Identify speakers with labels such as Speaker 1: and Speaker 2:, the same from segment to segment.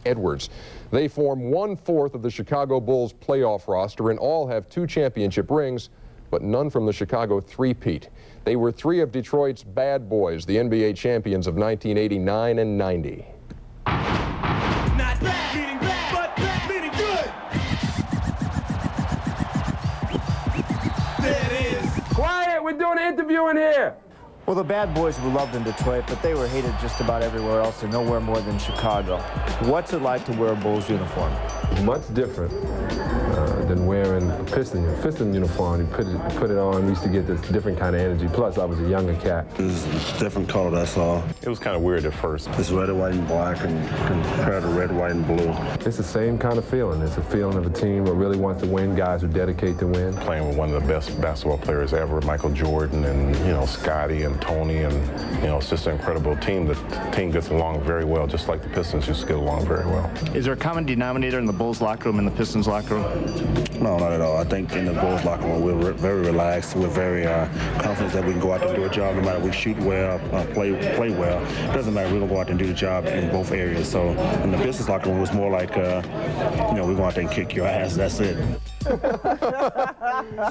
Speaker 1: Edwards. They form 1/4 of the Chicago Bulls playoff roster and all have 2 championship rings, but none from the Chicago three-peat. They were 3 of Detroit's bad boys, the NBA champions of 1989 and 90.
Speaker 2: Not bad, meaning bad, but bad, meaning good. There it is.
Speaker 3: Quiet, we're doing an interview in here.
Speaker 4: Well, the bad boys were loved in Detroit, but they were hated just about everywhere else and nowhere more than Chicago. What's it like to wear a Bulls uniform?
Speaker 5: Much different than wearing a Piston uniform. You put it on, you used to get this different kind of energy. Plus, I was a younger cat.
Speaker 6: It was a different color, that's all.
Speaker 7: It was kind of weird at first.
Speaker 6: It's red, white, and black, and compared to red, white, and blue.
Speaker 5: It's the same kind of feeling. It's a feeling of a team that really wants to win, guys who dedicate to win.
Speaker 7: Playing with one of the best basketball players ever, Michael Jordan, and, Scotty and Tony, and, it's just an incredible team. The team gets along very well, just like the Pistons used to get along very well.
Speaker 4: Is there a common denominator in the Bulls locker room and the Pistons locker room?
Speaker 6: No, not at all. I think in the Bulls locker room, we're very relaxed. We're very confident that we can go out there and do a job no matter we shoot well, play well. It doesn't matter. We're going to go out there and do the job in both areas. So in the Pistons locker room, it was more like, we're going out there and kick your ass. That's it.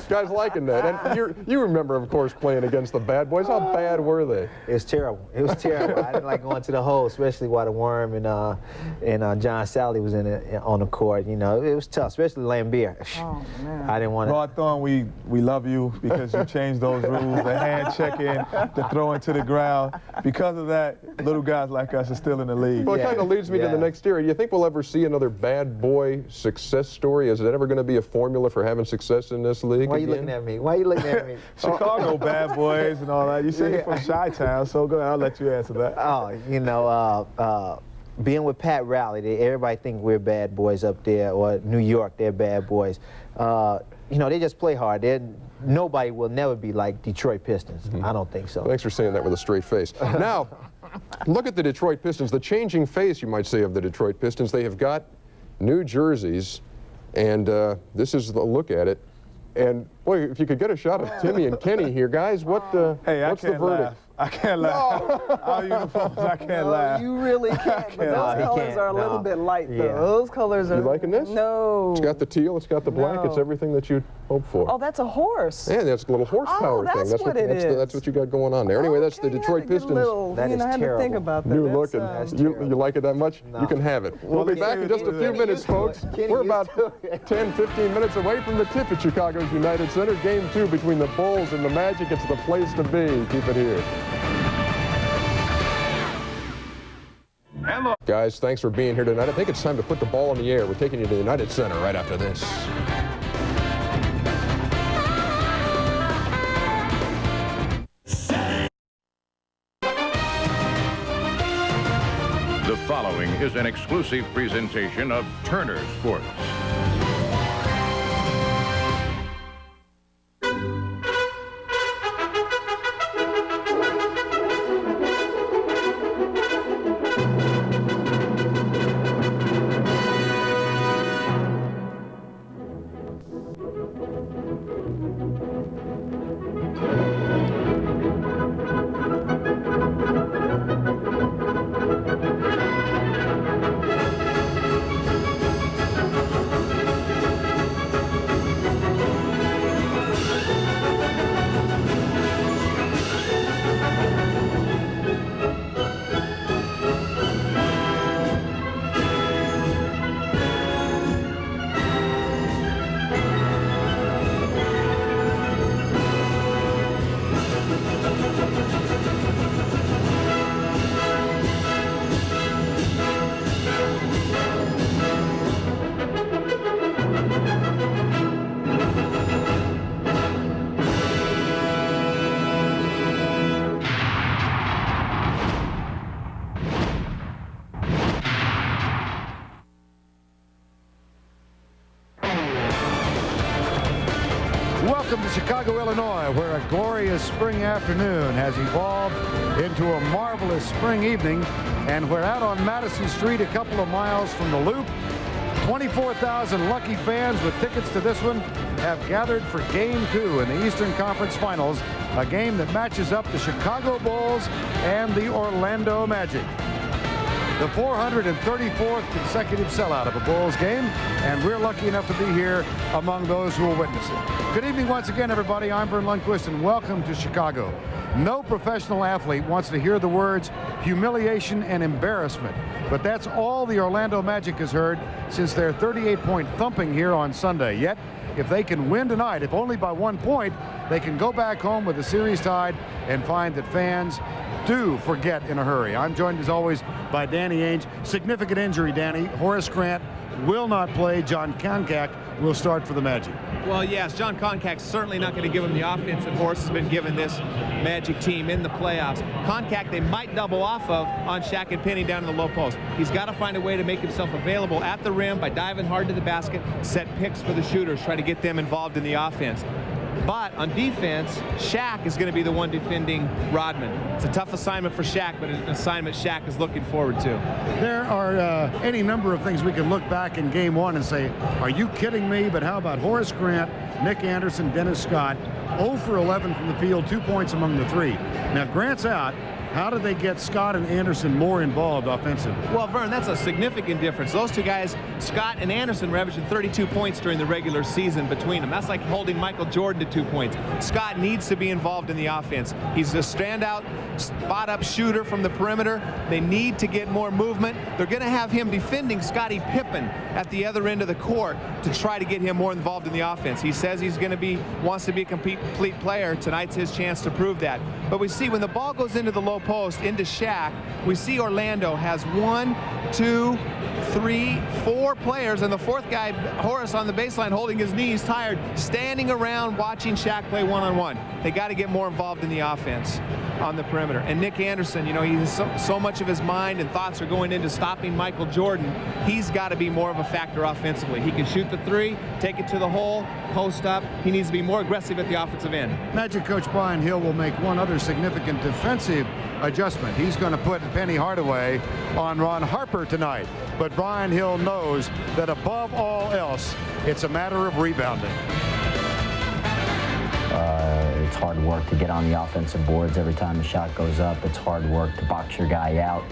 Speaker 1: Guys liking that. And you remember, of course, playing against the bad boys. How bad were they?
Speaker 8: It was terrible. It was terrible. I didn't like going to the hole, especially while the Worm and John Sally was on the court. It was tough, especially Lambeer.
Speaker 9: Oh, man.
Speaker 8: I didn't want to.
Speaker 10: Hawthorne, we love you because you changed those rules, the hand check-in, the throwing to the ground. Because of that, little guys like us are still in the league.
Speaker 1: Well, it kind of leads me to the next area. Do you think we'll ever see another bad boy success story? Is it ever going to be a formula for having success in this league?
Speaker 8: Why are you looking at me? Why are you looking at me?
Speaker 10: Chicago bad boys and all that. You say you're from Chi-Town, so go ahead, I'll let you answer that.
Speaker 8: Oh, being with Pat Riley, everybody think we're bad boys up there, or New York, they're bad boys. They just play hard. Nobody will never be like Detroit Pistons. Mm-hmm. I don't think so.
Speaker 1: Thanks for saying that with a straight face. Now, look at the Detroit Pistons, the changing face, you might say, of the Detroit Pistons. They have got new jerseys, and this is the look at it. And, boy, if you could get a shot of Timmy and Kenny here, guys, what's the verdict?
Speaker 10: Laugh. I can't laugh. No. Our uniforms, I can't laugh.
Speaker 9: You really can't, but those colors are a little bit light, though. Those colors are...
Speaker 1: You liking this?
Speaker 9: No.
Speaker 1: It's got the teal, it's got the black, it's everything that you'd hope for.
Speaker 9: Oh, that's a horse.
Speaker 1: Yeah, that's a little horsepower thing.
Speaker 9: That's what it is.
Speaker 1: That's what you got going on there. Anyway, that's the Detroit Pistons.
Speaker 8: That is
Speaker 9: terrible. I had to think about that.
Speaker 1: New looking. You like it that much?
Speaker 8: No.
Speaker 1: You can have it. We'll be back in just a few minutes, folks. We're about 10, 15 minutes away from the tip at Chicago's United Center. Game 2 between the Bulls and the Magic. It's the place to be. Keep it here. Guys, thanks for being here tonight. I think it's time to put the ball in the air. We're taking you to the United Center right after this.
Speaker 11: The following is an exclusive presentation of Turner Sports.
Speaker 12: Welcome to Chicago, Illinois, where a glorious spring afternoon has evolved into a marvelous spring evening, and we're out on Madison Street, a couple of miles from the Loop. 24,000 lucky fans with tickets to this one have gathered for Game 2 in the Eastern Conference Finals, a game that matches up the Chicago Bulls and the Orlando Magic. the 434th consecutive sellout of a Bulls game, and we're lucky enough to be here among those who will witness it. Good evening once again, everybody. I'm Vern Lundquist, and welcome to Chicago. No professional athlete wants to hear the words humiliation and embarrassment, but that's all the Orlando Magic has heard since their 38-point thumping here on Sunday. Yet, if they can win tonight, if only by 1 point, they can go back home with the series tied and find that fans do forget in a hurry. I'm joined as always by Danny Ainge. Significant injury, Danny. Horace Grant will not play. John Koncak will start for the Magic.
Speaker 13: Well, yes, John Koncak's certainly not going to give him the offense that Horace has been giving this Magic team in the playoffs. Koncak, they might double off of on Shaq and Penny down in the low post. He's got to find a way to make himself available at the rim by diving hard to the basket, set picks for the shooters, try to get them involved in the offense. But on defense, Shaq is going to be the one defending Rodman. It's a tough assignment for Shaq, but an assignment Shaq is looking forward to.
Speaker 12: There are any number of things we can look back in game one and say, are you kidding me? But how about Horace Grant, Nick Anderson, Dennis Scott, 0 for 11 from the field, 2 points among the three. Now, Grant's out. How do they get Scott and Anderson more involved offensively?
Speaker 13: Well, Vern, that's a significant difference. Those two guys, Scott and Anderson, were averaging 32 points during the regular season between them. That's like holding Michael Jordan to 2 points. Scott needs to be involved in the offense. He's a standout spot-up shooter from the perimeter. They need to get more movement. They're going to have him defending Scottie Pippen at the other end of the court to try to get him more involved in the offense. He says he's going to be, wants to be a complete player. Tonight's his chance to prove that. But we see when the ball goes into the low post, into Shaq, we see Orlando has 1, 2, 3, 4 players, and the fourth guy, Horace, on the baseline holding his knees, tired, standing around watching Shaq play one-on-one. They got to get more involved in the offense on the perimeter. And Nick Anderson, you know, he's so much of his mind and thoughts are going into stopping Michael Jordan. He's got to be more of a factor offensively. He can shoot the three, take it to the hole, post up. He needs to be more aggressive at the offensive end.
Speaker 12: Magic coach Brian Hill will make one other significant defensive adjustment. He's going to put Penny Hardaway on Ron Harper tonight. But Brian Hill knows that above all else, it's a matter of rebounding.
Speaker 14: It's hard work to get on the offensive boards every time the shot goes up. It's hard work to box your guy out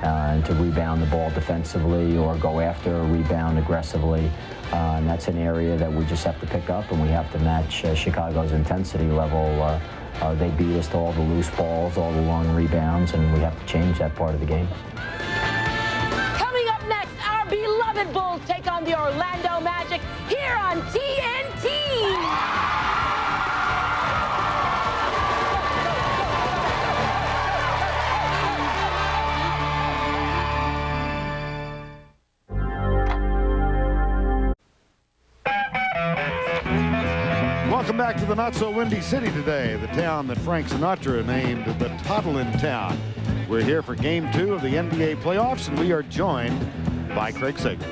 Speaker 14: and to rebound the ball defensively or go after a rebound aggressively. And that's an area that we just have to pick up, and we have to match Chicago's intensity level. They beat us to all the loose balls, all the long rebounds, and we have to change that part of the game.
Speaker 15: Coming up next, our beloved Bulls take on the Orlando Magic here on TNT.
Speaker 12: Welcome back to the not-so-windy city today, the town that Frank Sinatra named the Toddlin' Town. We're here for Game 2 of the NBA playoffs, and we are joined by Craig Sager.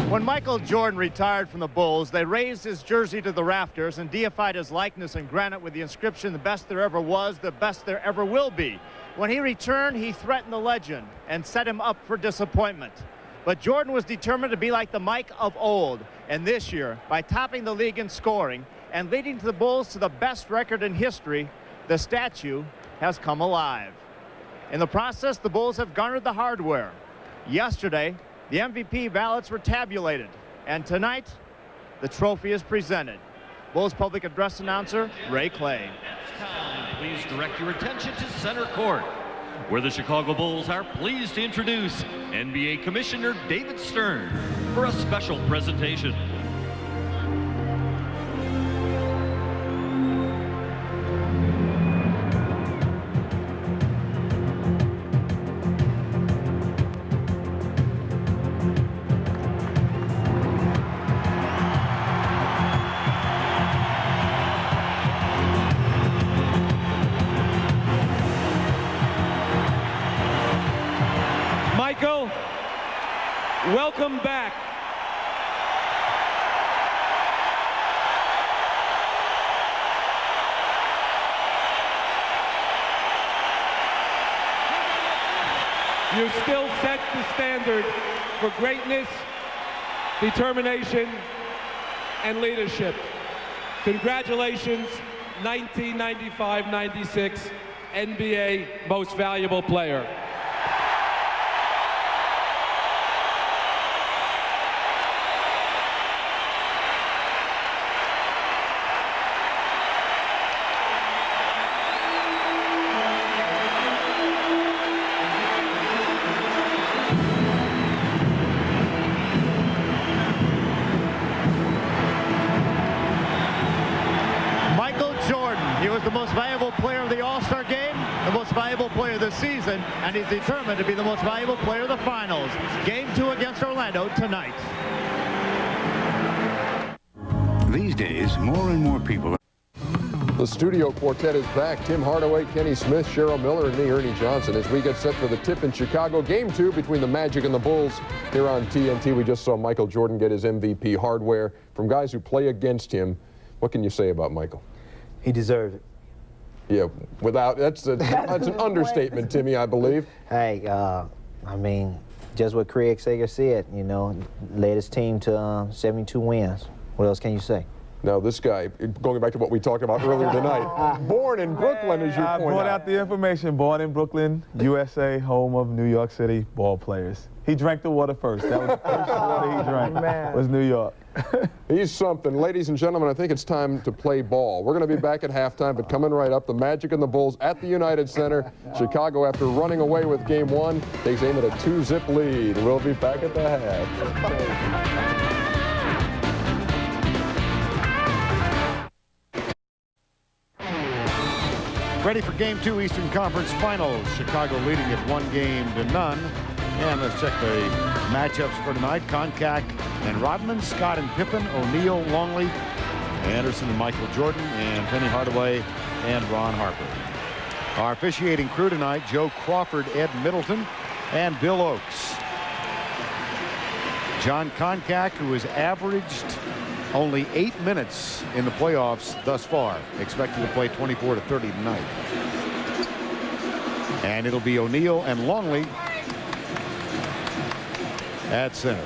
Speaker 16: When Michael Jordan retired from the Bulls, they raised his jersey to the rafters and deified his likeness in granite with the inscription, "The best there ever was, the best there ever will be." When he returned, he threatened the legend and set him up for disappointment. But Jordan was determined to be like the Mike of old. And this year, by topping the league in scoring and leading the Bulls to the best record in history, the statue has come alive. In the process, the Bulls have garnered the hardware. Yesterday, the MVP ballots were tabulated. And tonight, the trophy is presented. Bulls public address announcer, Ray Clay.
Speaker 17: Please direct your attention to center court, where the Chicago Bulls are pleased to introduce NBA Commissioner David Stern for a special presentation.
Speaker 3: Michael, welcome back. You still set the standard for greatness, determination, and leadership. Congratulations, 1995-96 NBA Most Valuable Player.
Speaker 16: player of the All-Star game, the most valuable player of the season, and he's determined to be the most valuable player of the finals. Game 2 against Orlando tonight.
Speaker 18: These days, more and more people.
Speaker 1: The studio quartet is back. Tim Hardaway, Kenny Smith, Cheryl Miller, and me, Ernie Johnson, as we get set for the tip in Chicago. Game 2 between the Magic and the Bulls here on TNT. We just saw Michael Jordan get his MVP hardware from guys who play against him. What can you say about Michael?
Speaker 8: He deserved it.
Speaker 1: Yeah, that's an understatement, Timmy, I believe.
Speaker 8: Hey, I mean, just what Craig Sager said, you know, led his team to 72 wins. What else can you say?
Speaker 1: Now, this guy, going back to what we talked about earlier tonight, born in Brooklyn, as you
Speaker 10: I
Speaker 1: point
Speaker 10: brought out the information. Born in Brooklyn, USA, home of New York City ball players. He drank the water first. That was the first water he drank, was New York.
Speaker 1: He's something. Ladies and gentlemen, I think it's time to play ball. We're going to be back at halftime, but coming right up, the Magic and the Bulls at the United Center. Chicago, after running away with Game 1, takes aim at a 2-zip lead. We'll be back at the half.
Speaker 12: Ready for Game 2 Eastern Conference Finals. Chicago leading it 1-0. And let's check the matchups for tonight. Koncak and Rodman, Scott and Pippen, O'Neal, Longley, Anderson and Michael Jordan, and Penny Hardaway and Ron Harper. Our officiating crew tonight, Joe Crawford, Ed Middleton, and Bill Oakes. John Koncak, who has averaged only 8 minutes in the playoffs thus far, expected to play 24 to 30 tonight. And it'll be O'Neal and Longley at center.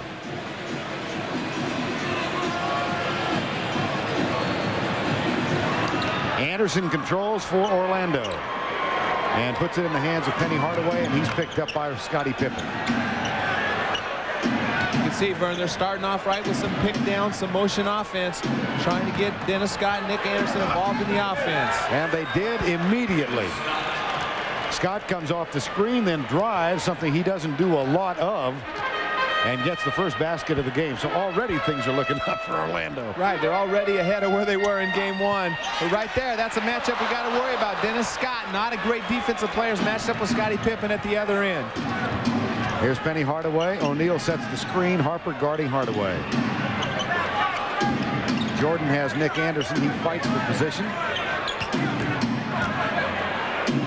Speaker 12: Anderson controls for Orlando and puts it in the hands of Penny Hardaway, and he's picked up by Scottie Pippen.
Speaker 13: You can see, Vern, they're starting off right with some pick down, some motion offense, trying to get Dennis Scott and Nick Anderson involved in the offense.
Speaker 12: And they did immediately. Scott comes off the screen, then drives, something he doesn't do a lot of, and gets the first basket of the game. So already things are looking up for Orlando.
Speaker 13: Right, they're already ahead of where they were in Game 1. But right there, that's a matchup we got to worry about. Dennis Scott, not a great defensive player, is matched up with Scottie Pippen at the other end.
Speaker 12: Here's Penny Hardaway. O'Neal sets the screen. Harper guarding Hardaway. Jordan has Nick Anderson. He fights for position.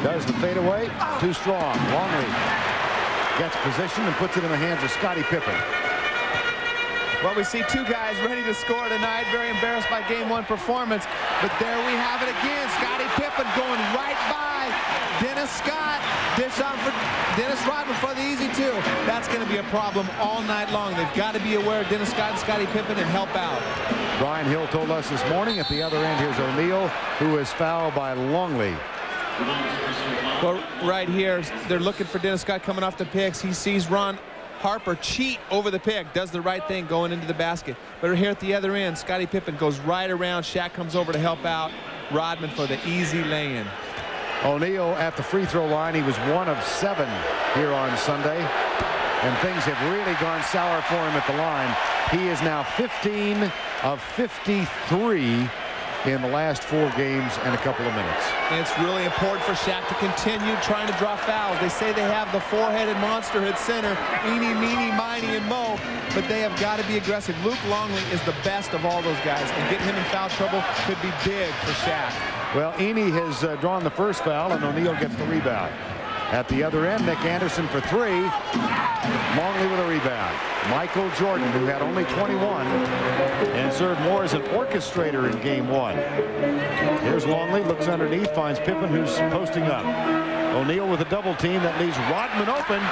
Speaker 12: Does the fadeaway. Too strong. Longley gets position and puts it in the hands of Scottie Pippen.
Speaker 13: Well, we see two guys ready to score tonight. Very embarrassed by Game 1 performance. But there we have it again. Scottie Pippen going right by Dennis Scott. Dish on for Dennis Rodman for the easy 2. That's going to be a problem all night long. They've got to be aware of Dennis Scott and Scottie Pippen and help out.
Speaker 12: Brian Hill told us this morning at the other end, here's O'Neal, who is fouled by Longley.
Speaker 13: Well, right here, they're looking for Dennis Scott coming off the picks. He sees Ron Harper cheat over the pick, does the right thing going into the basket. But here at the other end, Scottie Pippen goes right around. Shaq comes over to help out Rodman for the easy lay-in.
Speaker 12: O'Neal at the free throw line. He was 1 of 7 here on Sunday, and things have really gone sour for him at the line. He is now 15 of 53 in the last 4 games and a couple of minutes.
Speaker 13: And it's really important for Shaq to continue trying to draw fouls. They say they have the four-headed monster at center, Eenie, Meenie, Miney, and Mo, but they have got to be aggressive. Luke Longley is the best of all those guys, and getting him in foul trouble could be big for Shaq.
Speaker 12: Well, Eenie has drawn the first foul, and O'Neal gets the rebound. At the other end, Nick Anderson for 3. Longley with a rebound. Michael Jordan, who had only 21 and served more as an orchestrator in Game 1. Here's Longley, looks underneath, finds Pippen, who's posting up. O'Neal with a double team that leaves Rodman open.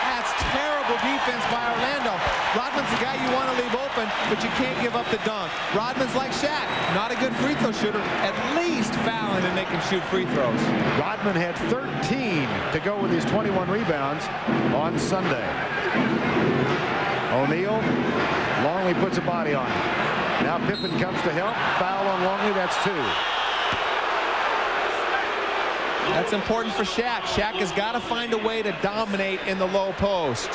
Speaker 13: That's terrible defense by Orlando. Rodman's the guy you want to leave open, but you can't give up the dunk. Rodman's like Shaq, not a good free throw shooter, at least fouling and making shoot free throws.
Speaker 12: Rodman had 13 to go with his 21 rebounds on Sunday. O'Neal, Longley puts a body on him. Now Pippen comes to help. Foul on Longley, that's 2.
Speaker 13: That's important for Shaq. Shaq has got to find a way to dominate in the low post.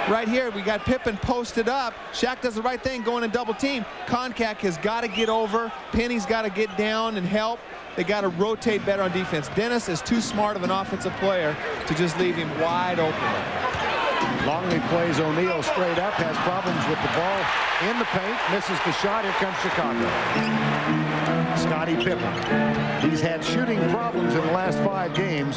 Speaker 13: Right here, we got Pippen posted up. Shaq does the right thing, going in double team. Koncak has got to get over. Penny's got to get down and help. They got to rotate better on defense. Dennis is too smart of an offensive player to just leave him wide open.
Speaker 12: Longley plays O'Neal straight up, has problems with the ball in the paint, misses the shot. Here comes Chicago. Scottie Pippen. He's had shooting problems in the last 5 games.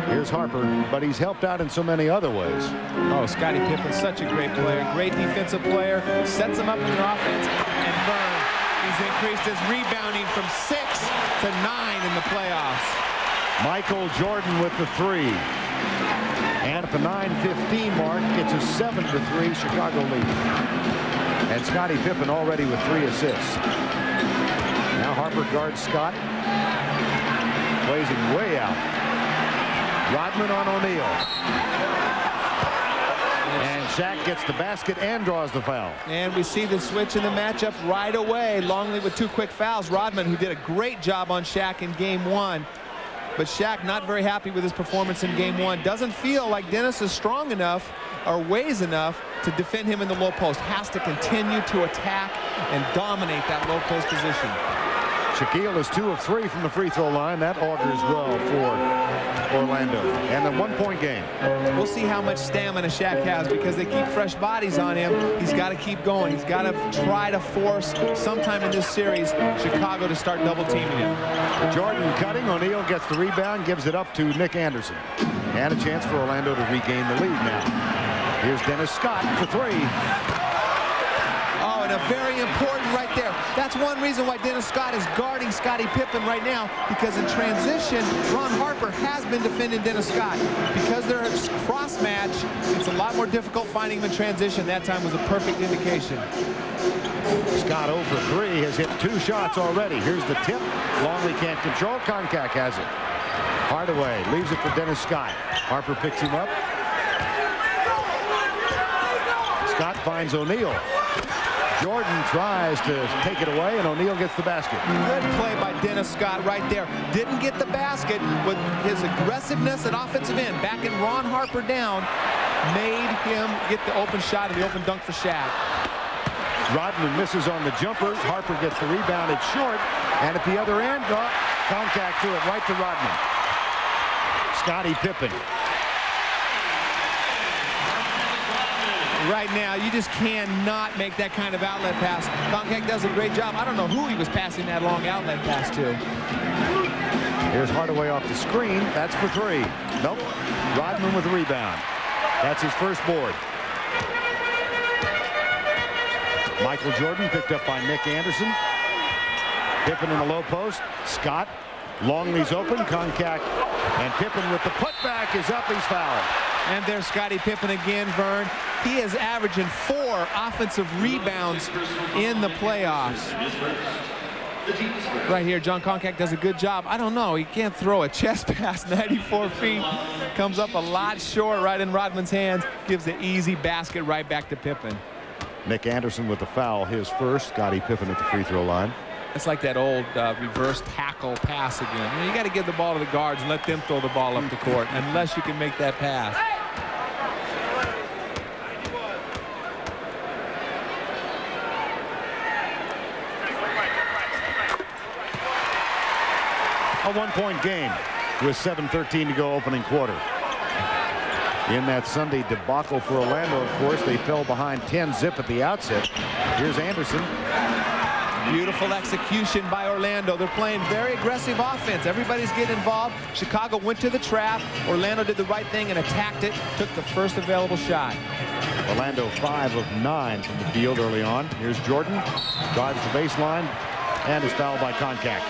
Speaker 12: Here's Harper, but he's helped out in so many other ways.
Speaker 13: Oh, Scottie Pippen, such a great player, great defensive player, sets him up in an offense. And Vern, he's increased his rebounding from 6 to 9 in the playoffs.
Speaker 12: Michael Jordan with the 3. And at the 9:15 mark, it's a 7-3 Chicago lead. And Scottie Pippen already with 3 assists. Now Harper guards Scott. Plays him way out. Rodman on O'Neal. And Shaq gets the basket and draws the foul.
Speaker 13: And we see the switch in the matchup right away. Longley with 2 quick fouls. Rodman, who did a great job on Shaq in game 1. But Shaq not very happy with his performance in game 1. Doesn't feel like Dennis is strong enough or weighs enough to defend him in the low post. Has to continue to attack and dominate that low post position.
Speaker 12: Shaquille is 2 of 3 from the free throw line. That augurs well for Orlando. And a 1-point game.
Speaker 13: We'll see how much stamina Shaq has because they keep fresh bodies on him. He's got to keep going. He's got to try to force sometime in this series Chicago to start double teaming him.
Speaker 12: Jordan cutting. O'Neal gets the rebound, gives it up to Nick Anderson. And a chance for Orlando to regain the lead now. Here's Dennis Scott for 3.
Speaker 13: Oh, and a very important right there. That's one reason why Dennis Scott is guarding Scottie Pippen right now, because in transition, Ron Harper has been defending Dennis Scott. Because they're a cross match, it's a lot more difficult finding him in transition. That time was a perfect indication.
Speaker 12: Scott 0 for 3 has hit 2 shots already. Here's the tip. Longley can't control. Koncak has it. Hardaway leaves it for Dennis Scott. Harper picks him up. Scott finds O'Neal. Jordan tries to take it away, and O'Neal gets the basket.
Speaker 13: Good play by Dennis Scott right there. Didn't get the basket, but his aggressiveness at offensive end, backing Ron Harper down, made him get the open shot and the open dunk for Shaq.
Speaker 12: Rodman misses on the jumper. Harper gets the rebound. It's short. And at the other end, contact to it right to Rodman. Scottie Pippen.
Speaker 13: Right now, you just cannot make that kind of outlet pass. Koncak does a great job. I don't know who he was passing that long outlet pass to.
Speaker 12: Here's Hardaway off the screen. That's for 3. Nope. Rodman with the rebound. That's his first board. Michael Jordan picked up by Nick Anderson. Pippen in the low post. Scott. Longley's open. Koncak and Pippen with the putback is up. He's fouled.
Speaker 13: And there's Scottie Pippen again, Vern. He is averaging 4 offensive rebounds in the playoffs. Right here, John Koncak does a good job. I don't know, he can't throw a chest pass 94 feet. Comes up a lot short right in Rodman's hands. Gives the easy basket right back to Pippen.
Speaker 12: Nick Anderson with the foul, his first. Scottie Pippen at the free throw line.
Speaker 13: It's like that old reverse tackle pass again. You got to give the ball to the guards and let them throw the ball up the court, unless you can make that pass.
Speaker 12: A 1-point game with 7:13 to go opening quarter. In that Sunday debacle for Orlando, of course, they fell behind 10-zip at the outset. Here's Anderson.
Speaker 13: Beautiful execution by Orlando. They're playing very aggressive offense. Everybody's getting involved. Chicago went to the trap. Orlando did the right thing and attacked it. Took the first available shot.
Speaker 12: Orlando 5 of 9 from the field early on. Here's Jordan. Drives the baseline and is fouled by Koncak.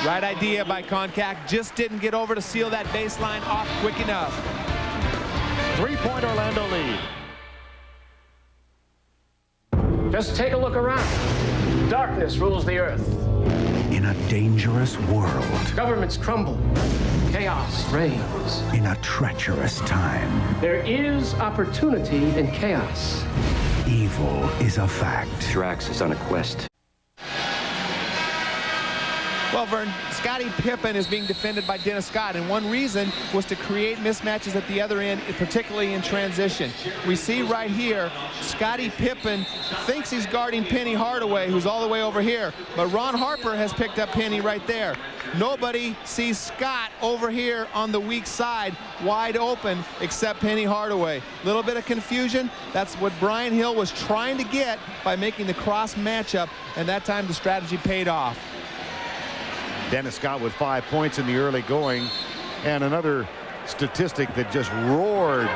Speaker 13: Right idea by Koncak. Just didn't get over to seal that baseline off quick enough.
Speaker 12: 3-point Orlando lead.
Speaker 19: Just take a look around. Darkness rules the earth.
Speaker 18: In a dangerous world.
Speaker 19: Governments crumble. Chaos reigns.
Speaker 18: In a treacherous time.
Speaker 19: There is opportunity in chaos.
Speaker 18: Evil is a fact.
Speaker 20: Drax is on a quest.
Speaker 13: Well, Vern, Scottie Pippen is being defended by Dennis Scott, and one reason was to create mismatches at the other end, particularly in transition. We see right here, Scottie Pippen thinks he's guarding Penny Hardaway, who's all the way over here, but Ron Harper has picked up Penny right there. Nobody sees Scott over here on the weak side, wide open, except Penny Hardaway. Little bit of confusion. That's what Brian Hill was trying to get by making the cross matchup, and that time the strategy paid off.
Speaker 12: Dennis Scott with 5 points in the early going, and another statistic that just roared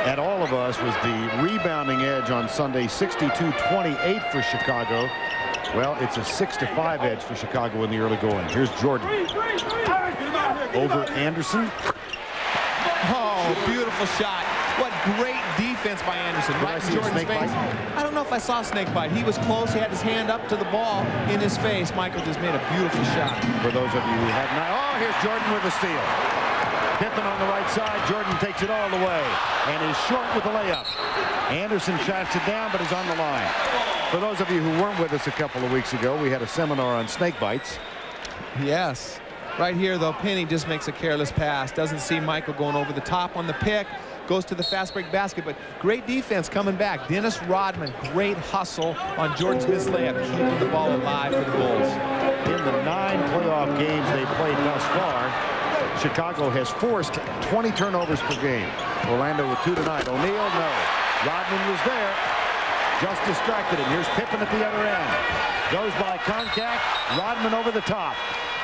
Speaker 12: at all of us was the rebounding edge on Sunday, 62-28 for Chicago. Well, it's a 6-5 edge for Chicago in the early going. Here's Jordan over Anderson.
Speaker 13: Oh, beautiful shot. What great defense by Anderson. Right in Jordan's face. I don't know if I saw a snake bite. He was close. He had his hand up to the ball in his face. Michael just made a beautiful shot.
Speaker 12: For those of you who have not, oh, here's Jordan with the steal. Pippen on the right side. Jordan takes it all the way and is short with the layup. Anderson shots it down, but is on the line. For those of you who weren't with us a couple of weeks ago, we had a seminar on snake bites.
Speaker 13: Yes. Right here, though, Penny just makes a careless pass. Doesn't see Michael going over the top on the pick. Goes to the fast break basket, but great defense coming back. Dennis Rodman, great hustle on Jordan's missed layup, keeping the ball alive for the Bulls.
Speaker 12: In the 9 playoff games they played thus far, Chicago has forced 20 turnovers per game. Orlando with 2 tonight. O'Neal, no. Rodman was there, just distracted him. Here's Pippen at the other end. Goes by contact, Rodman over the top.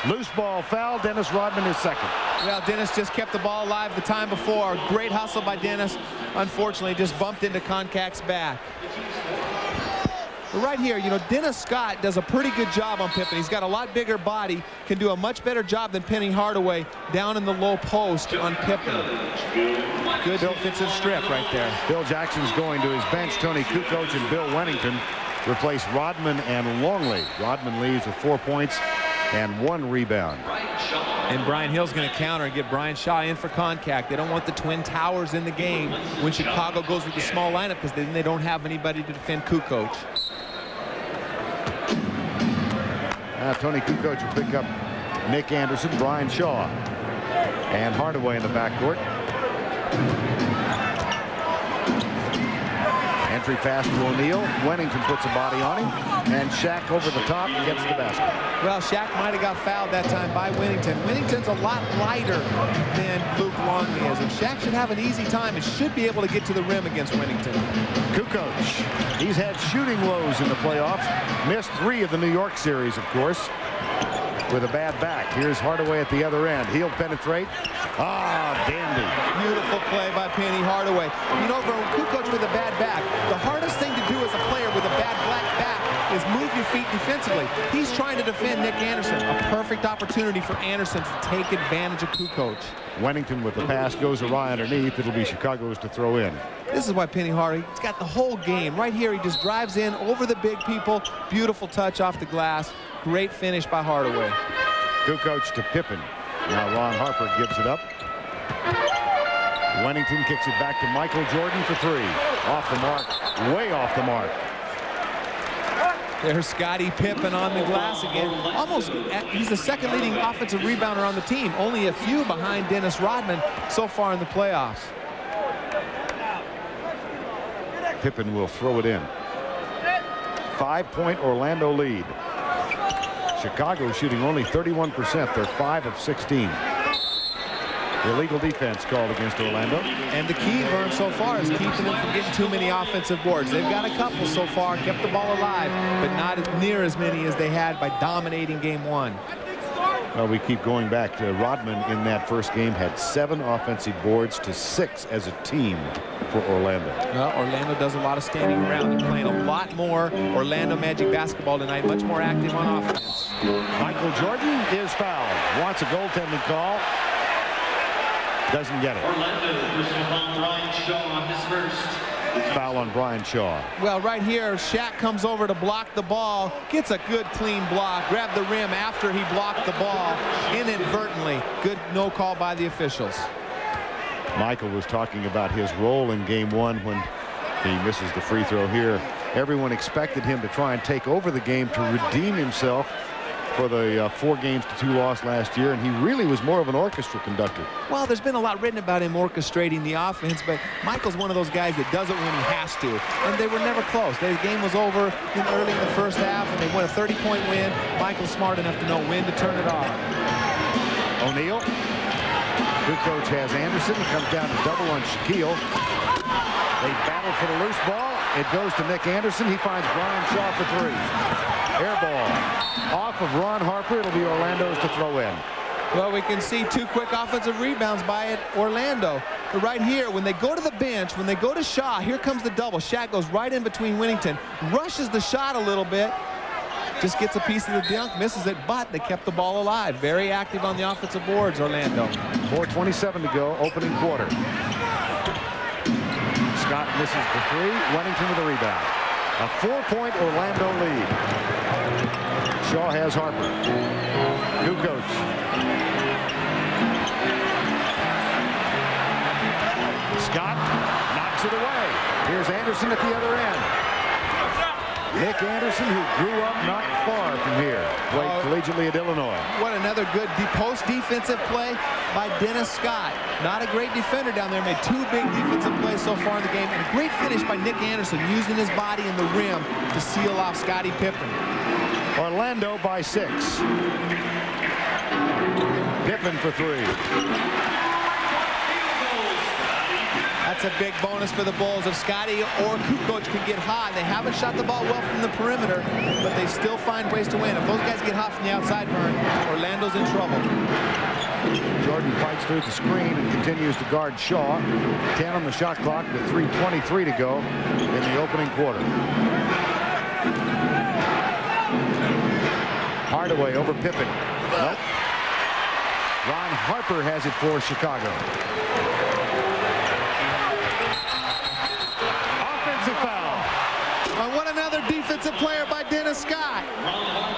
Speaker 12: Loose ball foul, Dennis Rodman is second.
Speaker 13: Well, Dennis just kept the ball alive the time before. Great hustle by Dennis. Unfortunately, just bumped into Koncak's back. But right here, you know, Dennis Scott does a pretty good job on Pippen. He's got a lot bigger body, can do a much better job than Penny Hardaway down in the low post on Pippen. Good defensive strip right there.
Speaker 12: Bill Jackson's going to his bench. Tony Kukoc and Bill Wennington replace Rodman and Longley. Rodman leaves with 4 points and 1 rebound.
Speaker 13: And Brian Hill's going to counter and get Brian Shaw in for Koncak. They don't want the Twin Towers in the game when Chicago goes with the small lineup, because then they don't have anybody to defend Kukoc.
Speaker 12: Tony Kukoc will pick up Nick Anderson, Brian Shaw, and Hardaway in the backcourt. Entry pass to O'Neal. Wennington puts a body on him, and Shaq over the top gets the basket.
Speaker 13: Well, Shaq might have got fouled that time by Wennington. Wennington's a lot lighter than Luke Longley is, and Shaq should have an easy time and should be able to get to the rim against Wennington.
Speaker 12: Kukoc, he's had shooting woes in the playoffs. Missed 3 of the New York series, of course, with a bad back. Here's Hardaway at the other end. He'll penetrate. Ah, dandy.
Speaker 13: Beautiful play by Penny Hardaway. You know, for Kukoc with a bad back, the hardest thing to do as a player with a bad black back is move your feet defensively. He's trying to defend Nick Anderson. A perfect opportunity for Anderson to take advantage of Kukoc.
Speaker 12: Wennington with the pass goes awry underneath. It'll be Chicago's to throw in.
Speaker 13: This is why Penny Hardaway, he's got the whole game. Right here, he just drives in over the big people. Beautiful touch off the glass. Great finish by Hardaway.
Speaker 12: Kukoc to Pippen. Now Ron Harper gives it up. Wennington kicks it back to Michael Jordan for 3. Off the mark, way off the mark.
Speaker 13: There's Scottie Pippen on the glass again. Almost, he's the second leading offensive rebounder on the team. Only a few behind Dennis Rodman so far in the playoffs.
Speaker 12: Pippen will throw it in. 5-point Orlando lead. Chicago shooting only 31%. They're 5 of 16. Illegal defense called against Orlando.
Speaker 13: And the key, Vern, so far is keeping them from getting too many offensive boards. They've got a couple so far, kept the ball alive, but not near as many as they had by dominating game 1.
Speaker 12: Well, we keep going back to Rodman in that first game had 7 offensive boards to 6 as a team for Orlando.
Speaker 13: Well, Orlando does a lot of standing around. They're playing a lot more Orlando Magic basketball tonight, much more active on offense.
Speaker 12: Michael Jordan is fouled. Wants a goaltending call. Doesn't get it.
Speaker 17: Brian Shaw on his first.
Speaker 12: Foul on Brian Shaw.
Speaker 13: Well, right here, Shaq comes over to block the ball, gets a good clean block, grabbed the rim after he blocked the ball inadvertently. Good no call by the officials.
Speaker 12: Michael was talking about his role in game 1 when he misses the free throw here. Everyone expected him to try and take over the game to redeem himself for the 4-2 loss last year, and he really was more of an orchestra conductor.
Speaker 13: Well, there's been a lot written about him orchestrating the offense, but Michael's one of those guys that does it when he has to, and they were never close. The game was over early in the first half, and they won a 30-point win. Michael's smart enough to know when to turn it off.
Speaker 12: O'Neal. Good coach has Anderson. He comes down to double on Shaquille. They battle for the loose ball. It goes to Nick Anderson. He finds Brian Shaw for 3. Air ball off of Ron Harper. It'll be Orlando's to throw in.
Speaker 13: Well, we can see 2 quick offensive rebounds by Orlando. But right here, when they go to the bench, when they go to Shaw, here comes the double. Shaq goes right in between Winnington, rushes the shot a little bit, just gets a piece of the dunk, misses it, but they kept the ball alive. Very active on the offensive boards, Orlando.
Speaker 12: 4:27 to go, opening quarter. Scott misses the 3. Wennington with the rebound. A 4-point Orlando lead. Shaw has Harper. Kukoc. Scott knocks it away. Here's Anderson at the other end. Nick Anderson, who grew up not far from here, played collegiately at Illinois.
Speaker 13: What another good post-defensive play by Dennis Scott. Not a great defender down there. Made 2 big defensive plays so far in the game. And a great finish by Nick Anderson, using his body in the rim to seal off Scottie Pippen.
Speaker 12: Orlando by 6. Pippen for 3.
Speaker 13: That's a big bonus for the Bulls. If Scottie or Kukoc can get hot, they haven't shot the ball well from the perimeter, but they still find ways to win. If those guys get hot from the outside, Vern, Orlando's in trouble.
Speaker 12: Jordan fights through the screen and continues to guard Shaw. 10 on the shot clock with 3:23 to go in the opening quarter. Hardaway over Pippen. Nope. Ron Harper has it for Chicago.
Speaker 13: What another defensive player by Dennis Scott.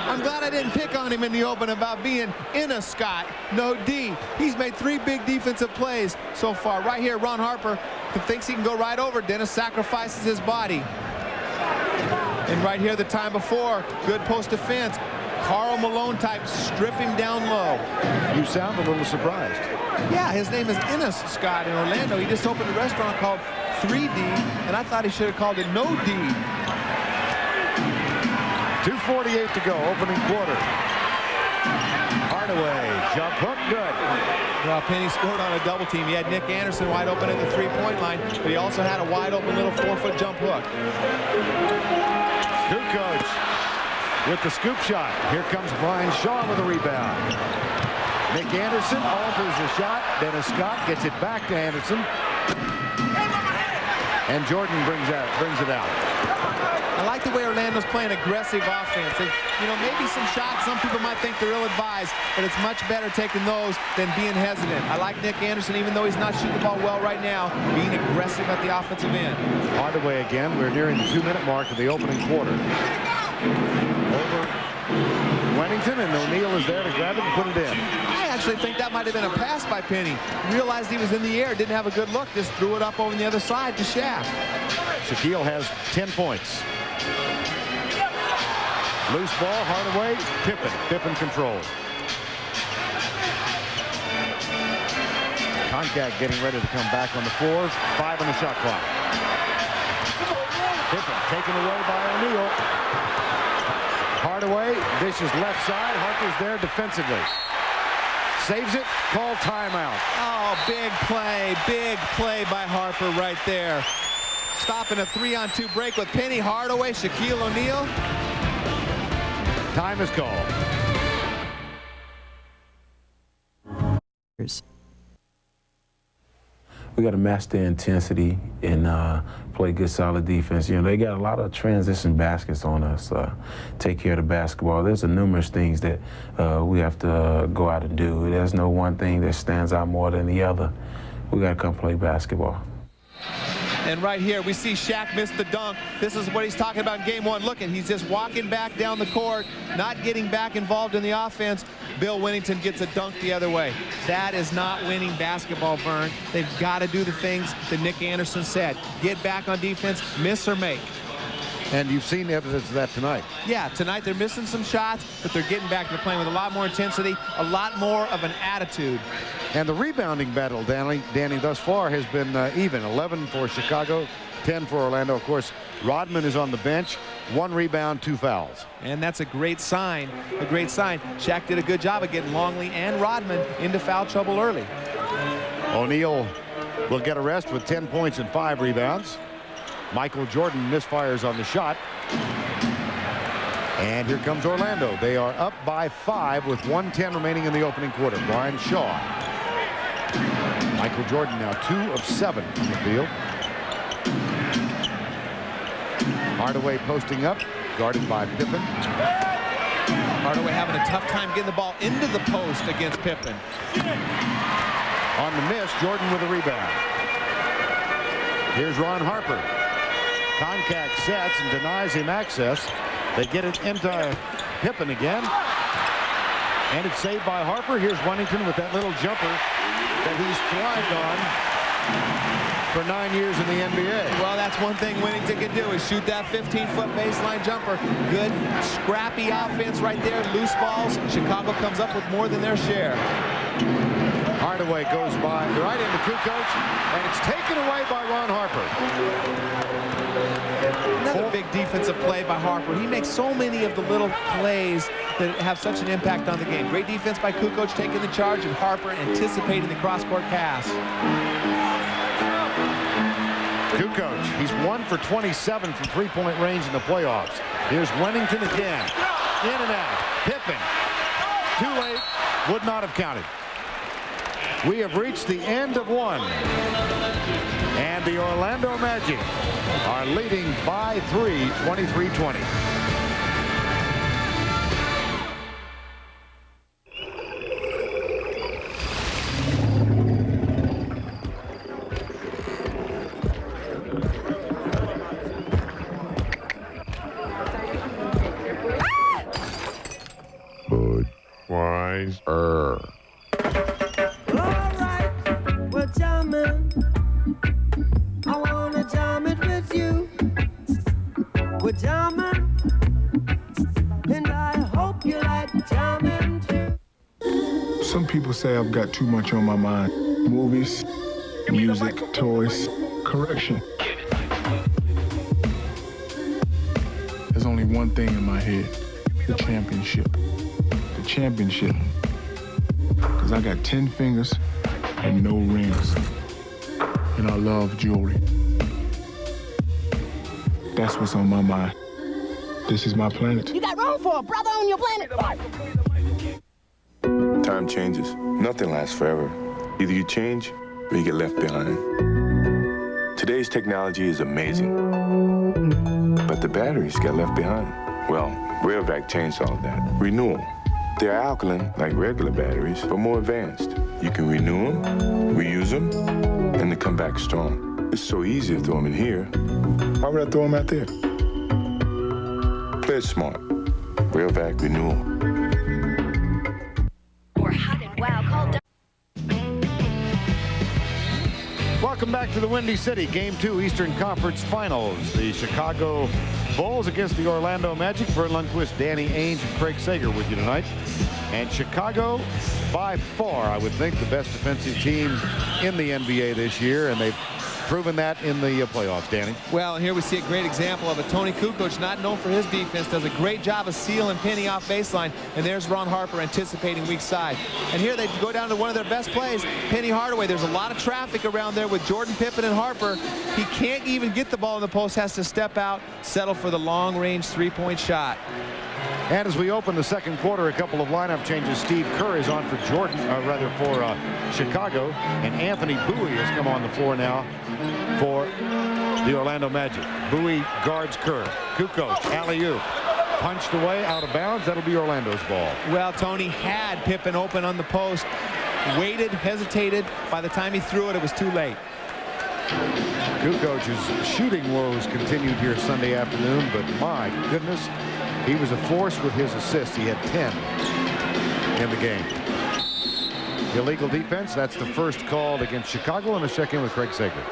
Speaker 13: I'm glad I didn't pick on him in the open about being in a Scott. No D. He's made 3 big defensive plays so far. Right here, Ron Harper thinks he can go right over. Dennis sacrifices his body. And right here, the time before, good post defense. Karl Malone type, strip him down low.
Speaker 12: You sound a little surprised.
Speaker 13: Yeah, his name is Ennis Scott in Orlando. He just opened a restaurant called 3D, and I thought he should have called it No D.
Speaker 12: 2:48 to go, opening quarter. Hardaway, jump hook, good.
Speaker 13: Well, Penny scored on a double team. He had Nick Anderson wide open at the 3-point line, but he also had a wide open little 4-foot jump hook.
Speaker 12: Kukoc with the scoop shot. Here comes Brian Shaw with a rebound. Nick Anderson alters the shot. Dennis Scott gets it back to Anderson. And Jordan brings it out.
Speaker 13: I like the way Orlando's playing aggressive offense. Maybe some shots, some people might think they're ill-advised, but it's much better taking those than being hesitant. I like Nick Anderson, even though he's not shooting the ball well right now, being aggressive at the offensive end.
Speaker 12: Hardaway again. We're nearing the 2-minute mark of the opening quarter. Over Wennington, and O'Neal is there to grab it and put it in.
Speaker 13: I actually think that might have been a pass by Penny. Realized he was in the air, didn't have a good look, just threw it up over the other side to Shaq.
Speaker 12: Shaquille has 10 points. Loose ball, Hardaway, Pippen controls. Koncak getting ready to come back on the floor. 5 on the shot clock. Pippen taken away by O'Neal. Hardaway dishes left side. Harper's there defensively. Saves it. Call timeout.
Speaker 13: Oh, big play by Harper right there. Stopping a 3-on-2 break with Penny, Hardaway, Shaquille O'Neal.
Speaker 12: Time is called.
Speaker 5: We got to match their intensity and play good, solid defense. They got a lot of transition baskets on us. Take care of the basketball. There's numerous things that we have to go out and do. There's no one thing that stands out more than the other. We got to come play basketball.
Speaker 13: And right here, we see Shaq miss the dunk. This is what he's talking about in game 1. Look, he's just walking back down the court, not getting back involved in the offense. Bill Wennington gets a dunk the other way. That is not winning basketball, Vern. They've got to do the things that Nick Anderson said. Get back on defense, miss or make.
Speaker 12: And you've seen evidence of that tonight.
Speaker 13: Yeah, tonight they're missing some shots, but they're getting back. They're playing with a lot more intensity, a lot more of an attitude.
Speaker 12: And the rebounding battle, Danny, thus far has been even. 11 for Chicago, 10 for Orlando. Of course, Rodman is on the bench. 1 rebound, 2 fouls.
Speaker 13: And that's a great sign, a great sign. Shaq did a good job of getting Longley and Rodman into foul trouble early.
Speaker 12: O'Neal will get a rest with 10 points and 5 rebounds. Michael Jordan misfires on the shot. And here comes Orlando. They are up by 5 with 1:10 remaining in the opening quarter. Brian Shaw. Michael Jordan now 2 of 7 in the field. Hardaway posting up, guarded by Pippen.
Speaker 13: Hardaway having a tough time getting the ball into the post against Pippen.
Speaker 12: On the miss, Jordan with a rebound. Here's Ron Harper. Contact sets and denies him access. They get it into Pippen again. And it's saved by Harper. Here's Wennington with that little jumper that he's thrived on for 9 years in the NBA.
Speaker 13: Well, that's one thing Wennington can do is shoot that 15-foot baseline jumper. Good, scrappy offense right there. Loose balls. Chicago comes up with more than their share.
Speaker 12: Hardaway goes by right into Kukoc, and it's taken away by Ron Harper.
Speaker 13: Another big defensive play by Harper. He makes so many of the little plays that have such an impact on the game. Great defense by Kukoc taking the charge, and Harper anticipating the cross-court pass.
Speaker 12: Kukoc, he's 1 for 27 from three-point range in the playoffs. Here's Wennington again. In and out. Pippen. Too late. Would not have counted. We have reached the end of one. And the Orlando Magic are leading by 3, 23-20.
Speaker 2: Budweiser. Alright, we're jamming. I wanna jam it with you. We're jamming, and I hope you like jamming too.
Speaker 10: Some people say I've got too much on my mind. Movies, music, toys, correction. There's only one thing in my head, the championship. The championship. Because I got 10 fingers and no rings. And I love jewelry. That's what's on my mind. This is my planet.
Speaker 15: You got room for a brother on your planet.
Speaker 20: Time changes. Nothing lasts forever. Either you change or you get left behind. Today's technology is amazing, but the batteries get left behind. Well, Rayovac changed all of that. Renewal. They're alkaline like regular batteries, but more advanced. You can renew them, reuse them, and they come back strong. It's so easy to throw them in here. Why would I throw them out there? Play it smart. Rayovac Renewal.
Speaker 15: Or hot and wow, call
Speaker 12: Welcome back to the Windy City. Game 2 Eastern Conference Finals. The Chicago Bulls against the Orlando Magic. Vern Lundquist, Danny Ainge, and Craig Sager with you tonight. And Chicago, by far, I would think, the best defensive team in the NBA this year, and they've proven that in the playoffs, Danny.
Speaker 13: Well, and here we see a great example of it. Tony Kukoc, not known for his defense, does a great job of sealing Penny off baseline, and there's Ron Harper anticipating weak side. And here they go down to one of their best plays, Penny Hardaway. There's a lot of traffic around there with Jordan, Pippen, and Harper. He can't even get the ball in the post, has to step out, settle for the long-range three-point shot.
Speaker 12: And as we open the second quarter, a couple of lineup changes. Steve Kerr is on for Chicago, and Anthony Bowie has come on the floor now for the Orlando Magic. Bowie guards Kerr. Kukoc, alley-oop. Punched away, out of bounds. That'll be Orlando's ball.
Speaker 13: Well, Tony had Pippen open on the post. Waited, hesitated. By the time he threw it, it was too late.
Speaker 12: Kukoc's shooting woes continued here Sunday afternoon, but my goodness, he was a force with his assists. He had 10 in the game. Illegal defense, that's the first called against Chicago, and let's check in with Craig Sager.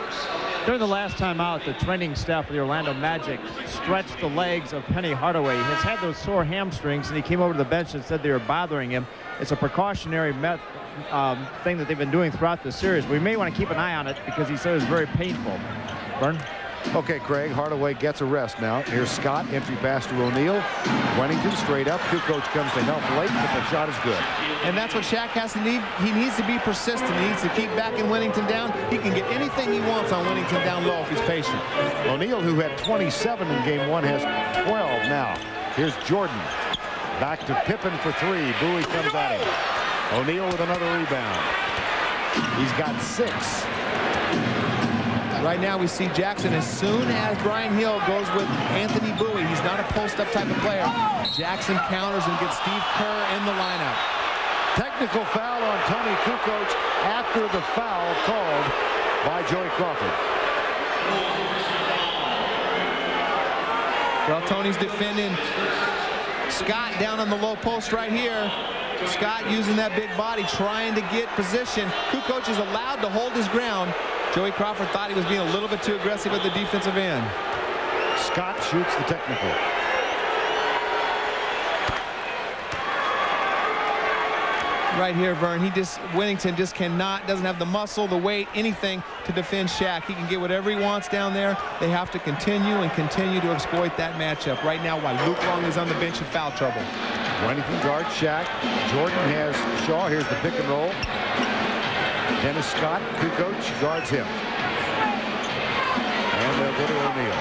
Speaker 16: During the last time out, the training staff of the Orlando Magic stretched the legs of Penny Hardaway. He has had those sore hamstrings, and he came over to the bench and said they were bothering him. It's a precautionary thing that they've been doing throughout the series. We may want to keep an eye on it because he said it was very painful. Vern?
Speaker 12: Okay, Craig, Hardaway gets a rest now. Here's Scott, entry pass to O'Neal. Wennington straight up. Kukoc comes to help late, but the shot is good.
Speaker 13: And that's what Shaq has to need. He needs to be persistent. He needs to keep backing Wennington down. He can get anything he wants on Wennington down low if he's patient.
Speaker 12: O'Neal, who had 27 in game one, has 12 now. Here's Jordan. Back to Pippen for three. Bowie comes at him. O'Neal with another rebound. He's got 6.
Speaker 13: Right now we see Jackson, as soon as Brian Hill goes with Anthony Bowie, he's not a post-up type of player. Jackson counters and gets Steve Kerr in the lineup.
Speaker 12: Technical foul on Tony Kukoc after the foul called by Joey Crawford.
Speaker 13: Well, Tony's defending Scott down on the low post right here. Scott using that big body, trying to get position. Kukoc is allowed to hold his ground. Joey Crawford thought he was being a little bit too aggressive at the defensive end.
Speaker 12: Scott shoots the technical.
Speaker 13: Right here, Vern, Wennington just doesn't have the muscle, the weight, anything to defend Shaq. He can get whatever he wants down there. They have to continue to exploit that matchup. Right now, while Luke Long is on the bench in foul trouble.
Speaker 12: Wennington guards Shaq. Jordan has Shaw. Here's the pick and roll. Dennis Scott, Kukoc guards him. And they'll go to O'Neal.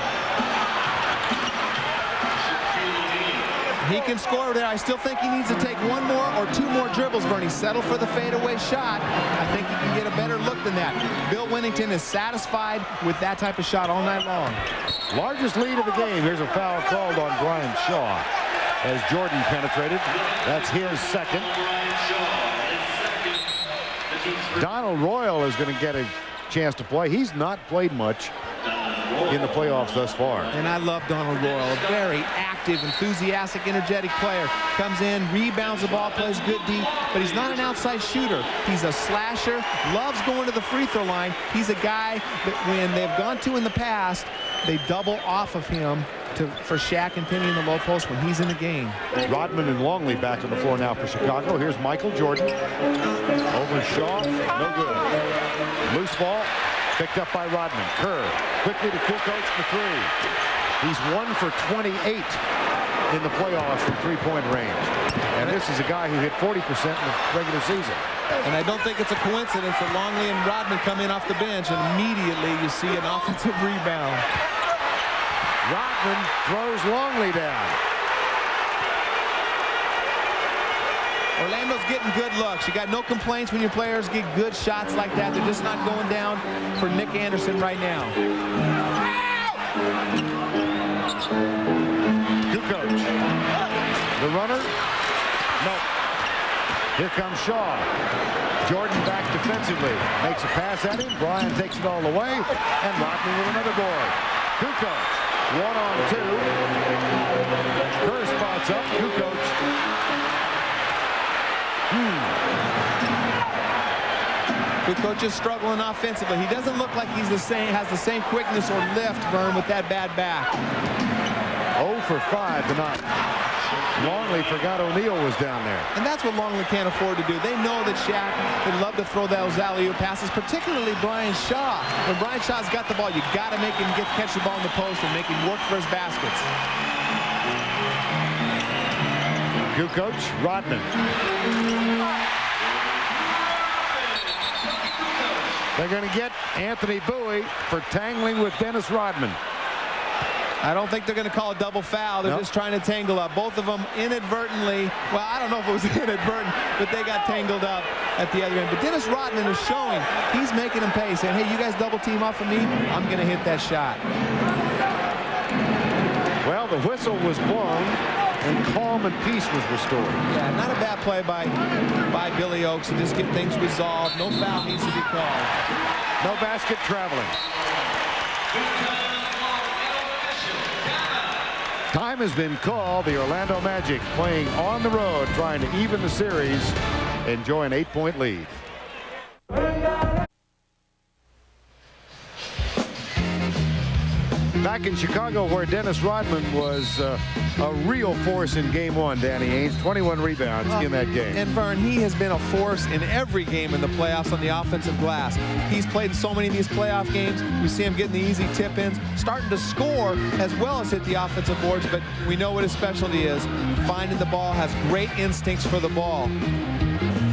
Speaker 13: He can score there. I still think he needs to take 1 more or 2 more dribbles, Bernie. Settle for the fadeaway shot. I think he can get a better look than that. Bill Wennington is satisfied with that type of shot all night long.
Speaker 12: Largest lead of the game. Here's a foul called on Brian Shaw as Jordan penetrated. That's his second. Donald Royal is going to get a chance to play. He's not played much in the playoffs thus far.
Speaker 13: And I love Donald Royal, a very active, enthusiastic, energetic player. Comes in, rebounds the ball, plays good D, but he's not an outside shooter. He's a slasher, loves going to the free throw line. He's a guy that when they've gone to in the past, they double off of him for Shaq and Penny in the low post when he's in the game.
Speaker 12: Rodman and Longley back on the floor now for Chicago. Here's Michael Jordan. Over Shaw, no good. Loose ball, picked up by Rodman. Kerr quickly to Kukoc for 3. He's 1 for 28 in the playoffs from three-point range. And this is a guy who hit 40% in the regular season.
Speaker 13: And I don't think it's a coincidence that Longley and Rodman come in off the bench and immediately you see an offensive rebound.
Speaker 12: Rodman throws Longley down.
Speaker 13: Orlando's getting good looks. You got no complaints when your players get good shots like that. They're just not going down for Nick Anderson right now.
Speaker 12: Kukoc. The runner. No. Here comes Shaw. Jordan back defensively. Makes a pass at him. Bryan takes it all the way. And Rodman with another board. Kukoc. 1-on-2. Kerr spots up. Kukoc.
Speaker 13: Kukoc is struggling offensively. He doesn't look like has the same quickness or lift, Vern, with that bad back.
Speaker 12: 0 for 5 tonight. Longley forgot O'Neal was down there.
Speaker 13: And that's what Longley can't afford to do. They know that Shaq would love to throw those alley-oop passes, particularly Brian Shaw. When Brian Shaw's got the ball, you got to make him catch the ball in the post and make him work for his baskets.
Speaker 12: Kukoc, Rodman. They're going to get Anthony Bowie for tangling with Dennis Rodman.
Speaker 13: I don't think they're going to call a double foul. They're just trying to tangle up. Both of them inadvertently, well, I don't know if it was inadvertent, but they got tangled up at the other end. But Dennis Rodman is showing he's making them pay, saying, hey, you guys double team off of me, I'm going to hit that shot.
Speaker 12: Well, the whistle was blown, and calm and peace was restored.
Speaker 13: Yeah, not a bad play by Billy Oakes to just get things resolved. No foul needs to be called.
Speaker 12: No basket traveling. Time has been called. The Orlando Magic playing on the road, trying to even the series, enjoy an 8-point lead. Back in Chicago, where Dennis Rodman was a real force in game one, Danny Ainge, 21 rebounds in that game.
Speaker 13: And Vern, he has been a force in every game in the playoffs on the offensive glass. He's played in so many of these playoff games. We see him getting the easy tip-ins, starting to score as well as hit the offensive boards, but we know what his specialty is. Finding the ball, has great instincts for the ball.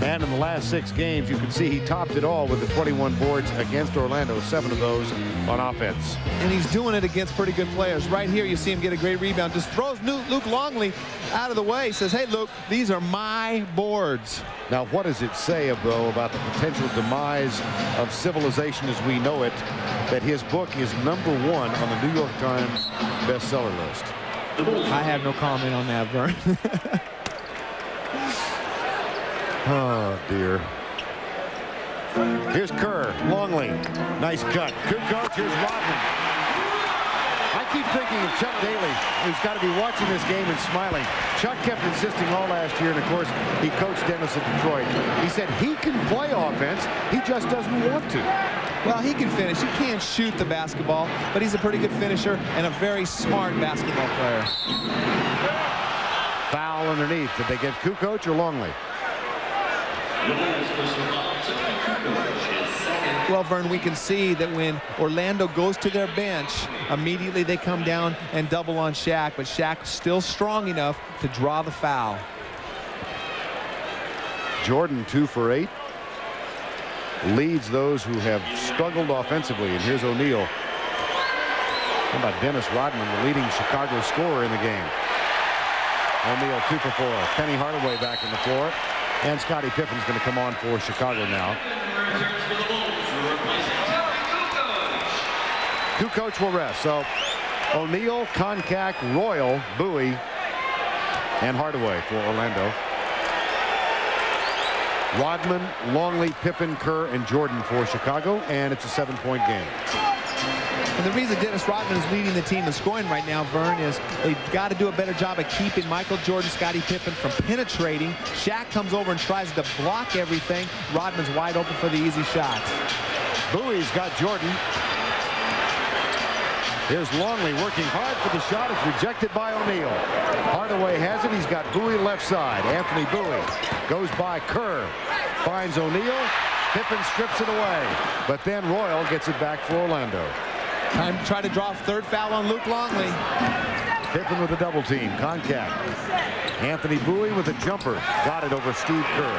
Speaker 12: And in the last 6 games, you can see he topped it all with the 21 boards against Orlando, 7 of those on offense.
Speaker 13: And he's doing it against pretty good players. Right here, you see him get a great rebound. Just throws Luke Longley out of the way. Says, hey, Luke, these are my boards.
Speaker 12: Now, what does it say, though, about the potential demise of civilization as we know it, that his book is #1 on the New York Times bestseller list?
Speaker 13: I have no comment on that, Vern.
Speaker 12: Oh, dear. Here's Kerr. Longley. Nice cut. Good coach. Here's Rodman. I keep thinking of Chuck Daly, who's got to be watching this game and smiling. Chuck kept insisting all last year, and of course, he coached Dennis at Detroit. He said he can play offense, he just doesn't want to.
Speaker 13: Well, he can finish. He can't shoot the basketball, but he's a pretty good finisher and a very smart basketball player.
Speaker 12: Foul underneath. Did they get Kukoc or Longley?
Speaker 13: Well, Vern, we can see that when Orlando goes to their bench, immediately they come down and double on Shaq, but Shaq's still strong enough to draw the foul.
Speaker 12: Jordan 2 for 8. Leads those who have struggled offensively, and here's O'Neal. How about Dennis Rodman, the leading Chicago scorer in the game? O'Neal 2 for 4. Penny Hardaway back on the floor. And Scottie Pippen's going to come on for Chicago now. Kukoc will rest. So O'Neal, Koncak, Royal, Bowie, and Hardaway for Orlando. Rodman, Longley, Pippen, Kerr, and Jordan for Chicago, and it's a 7-point game.
Speaker 13: And the reason Dennis Rodman is leading the team in scoring right now, Vern, is they've got to do a better job of keeping Michael Jordan, Scottie Pippen from penetrating. Shaq comes over and tries to block everything. Rodman's wide open for the easy shots.
Speaker 12: Bowie's got Jordan. Here's Longley working hard for the shot. It's rejected by O'Neal. Hardaway has it. He's got Bowie left side. Anthony Bowie goes by Kerr. Finds O'Neal. Pippen strips it away. But then Royal gets it back for Orlando.
Speaker 13: Time to try to draw a third foul on Luke Longley.
Speaker 12: Pippen with a double team. Koncak. Anthony Bowie with a jumper. Got it over Steve Kerr.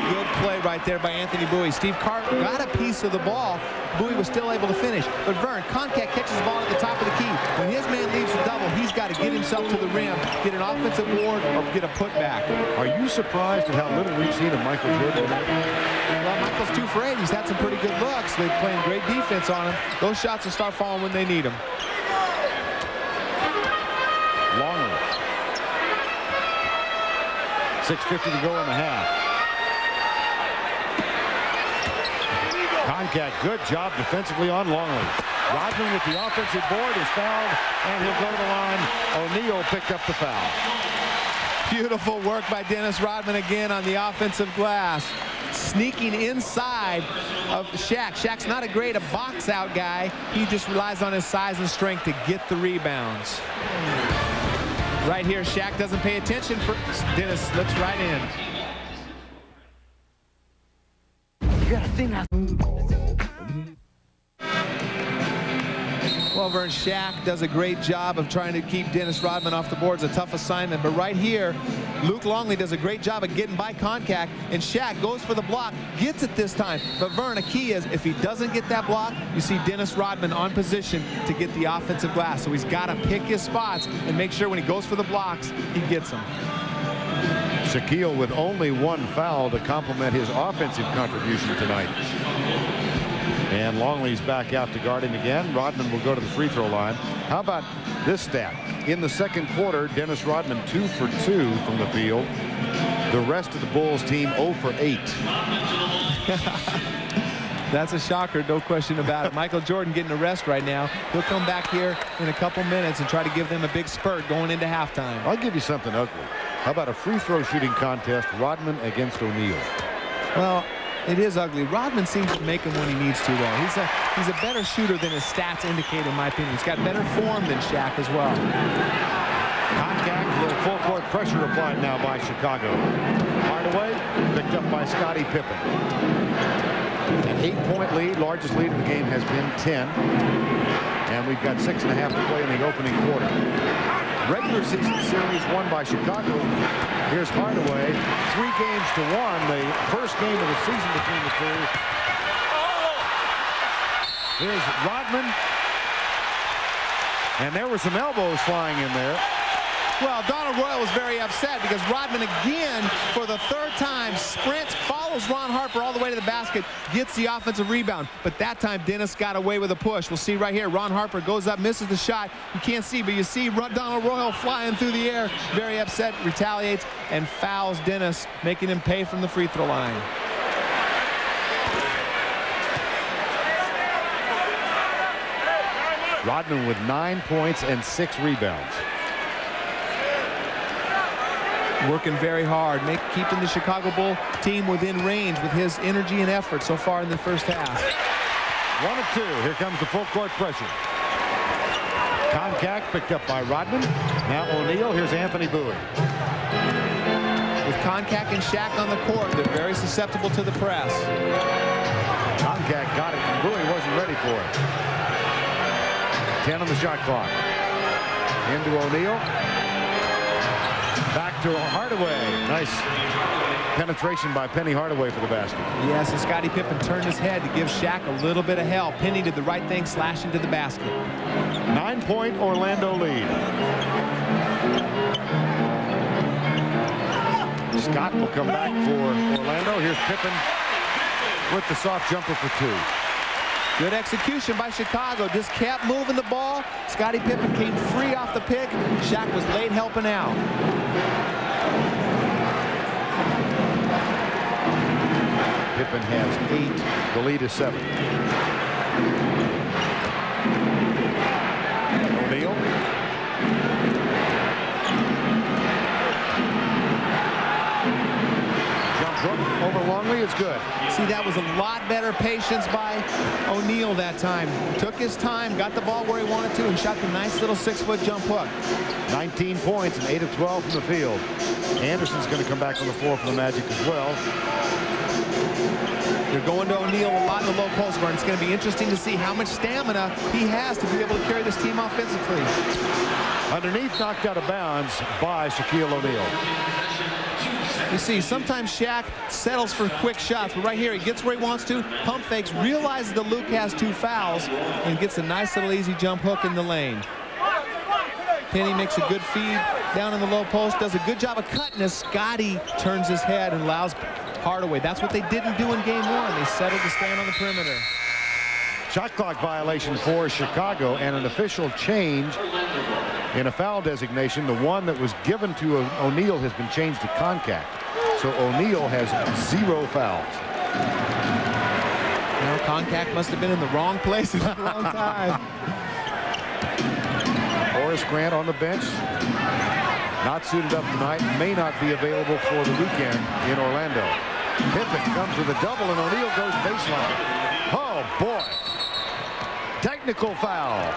Speaker 13: Good play right there by Anthony Bowie. Steve Kerr got a piece of the ball. Bowie was still able to finish. But Vern, Koncak catches the ball at the top of the key. When his man leaves the double, he's got to get himself to the rim, get an offensive board, or get a putback.
Speaker 12: Are you surprised at how little we've seen of Michael Jordan?
Speaker 13: Well, Michael's 2 for 8. He's had some pretty good looks. They're playing great defense on him. Those shots will start falling when they need them.
Speaker 12: Longley. 6:50 to go in the half. Koncak, good job defensively on Longley. Rodman with the offensive board is fouled, and he'll go to the line. O'Neal picked up the foul.
Speaker 13: Beautiful work by Dennis Rodman again on the offensive glass. Sneaking inside of Shaq. Shaq's not a great box-out guy. He just relies on his size and strength to get the rebounds. Right here, Shaq doesn't pay attention. Dennis slips right in.
Speaker 2: You gotta think that.
Speaker 13: Well, Vern, Shaq does a great job of trying to keep Dennis Rodman off the board. It's a tough assignment, but right here, Luke Longley does a great job of getting by Koncak, and Shaq goes for the block, gets it this time. But Vern, a key is if he doesn't get that block, you see Dennis Rodman on position to get the offensive glass. So he's got to pick his spots and make sure when he goes for the blocks, he gets them.
Speaker 12: Shaquille with only 1 foul to complement his offensive contribution tonight. And Longley's back out to guard him again. Rodman will go to the free throw line. How about this stat? In the second quarter, Dennis Rodman 2 for 2 from the field. The rest of the Bulls team 0 for 8.
Speaker 13: That's a shocker, no question about it. Michael Jordan getting a rest right now. He'll come back here in a couple minutes and try to give them a big spurt going into halftime.
Speaker 12: I'll give you something ugly. How about a free throw shooting contest, Rodman against O'Neal?
Speaker 13: Well, it is ugly. Rodman seems to make him when he needs to, though. he's a better shooter than his stats indicate, in my opinion. He's got better form than Shaq as well.
Speaker 12: Contact, a little full court pressure applied now by Chicago. Hardaway picked up by Scottie Pippen. An 8-point lead, largest lead of the game has been 10. And we've got 6.5 to play in the opening quarter. Regular season series won by Chicago. Here's Hardaway, 3 games to 1. The first game of the season between the two. Here's Rodman. And there were some elbows flying in there.
Speaker 13: Well, Donald Royal was very upset because Rodman again, for the 3rd time, sprints, follows Ron Harper all the way to the basket, gets the offensive rebound. But that time, Dennis got away with a push. We'll see right here. Ron Harper goes up, misses the shot. You can't see, but you see Donald Royal flying through the air. Very upset, retaliates, and fouls Dennis, making him pay from the free throw line.
Speaker 12: Rodman with 9 points and 6 rebounds.
Speaker 13: Working very hard, keeping the Chicago Bull team within range with his energy and effort so far in the first half.
Speaker 12: 1 of 2. Here comes the full court pressure. Contact picked up by Rodman. Now O'Neal. Here's Anthony Bowie.
Speaker 13: With Contact and Shaq on the court, they're very susceptible to the press.
Speaker 12: Contact got it, and Bowie wasn't ready for it. 10 on the shot clock. Into O'Neal. Back to Hardaway. Nice penetration by Penny Hardaway for the basket.
Speaker 13: Yes, and Scottie Pippen turned his head to give Shaq a little bit of help. Penny did the right thing, slash into the basket.
Speaker 12: 9-point Orlando lead. Scott will come back for Orlando. Here's Pippen with the soft jumper for 2.
Speaker 13: Good execution by Chicago. Just kept moving the ball. Scottie Pippen came free off the pick. Shaq was late helping out.
Speaker 12: Pippen has 8. The lead is 7. O'Neal. Jump hook over Longley. It's good.
Speaker 13: See, that was a lot better patience by O'Neal that time. Took his time, got the ball where he wanted to, and shot the nice little 6-foot jump hook.
Speaker 12: 19 points and 8 of 12 from the field. Anderson's going to come back on the floor for the Magic as well.
Speaker 13: They're going to O'Neal a lot in the low post guard. It's going to be interesting to see how much stamina he has to be able to carry this team offensively.
Speaker 12: Underneath, knocked out of bounds by Shaquille O'Neal.
Speaker 13: You see, sometimes Shaq settles for quick shots, but right here he gets where he wants to, pump fakes, realizes that Luke has 2 fouls, and gets a nice little easy jump hook in the lane. Penny makes a good feed down in the low post, does a good job of cutting as Scottie turns his head and allows Hardaway. That's what they didn't do in game 1. They settled to stand on the perimeter.
Speaker 12: Shot clock violation for Chicago and an official change in a foul designation. The one that was given to O'Neal has been changed to Contact. So O'Neal has 0 fouls.
Speaker 13: Now Contact must have been in the wrong place at the wrong time.
Speaker 12: Horace Grant on the bench. Not suited up tonight. May not be available for the weekend in Orlando. Pippen comes with a double and O'Neal goes baseline. Oh boy. Technical foul.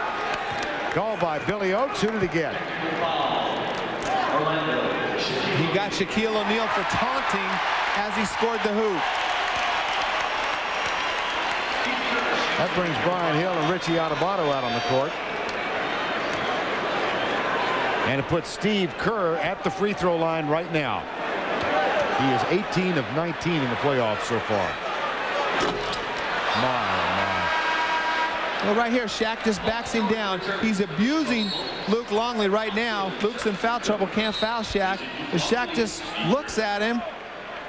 Speaker 12: Called by Billy Oates. Who did he get?
Speaker 13: He got Shaquille O'Neal for taunting as he scored the hoop.
Speaker 12: That brings Brian Hill and Richie Adubato out on the court. And it puts Steve Kerr at the free throw line right now. He is 18 of 19 in the playoffs so far. My.
Speaker 13: Well, right here, Shaq just backs him down. He's abusing Luke Longley right now. Luke's in foul trouble, can't foul Shaq. But Shaq just looks at him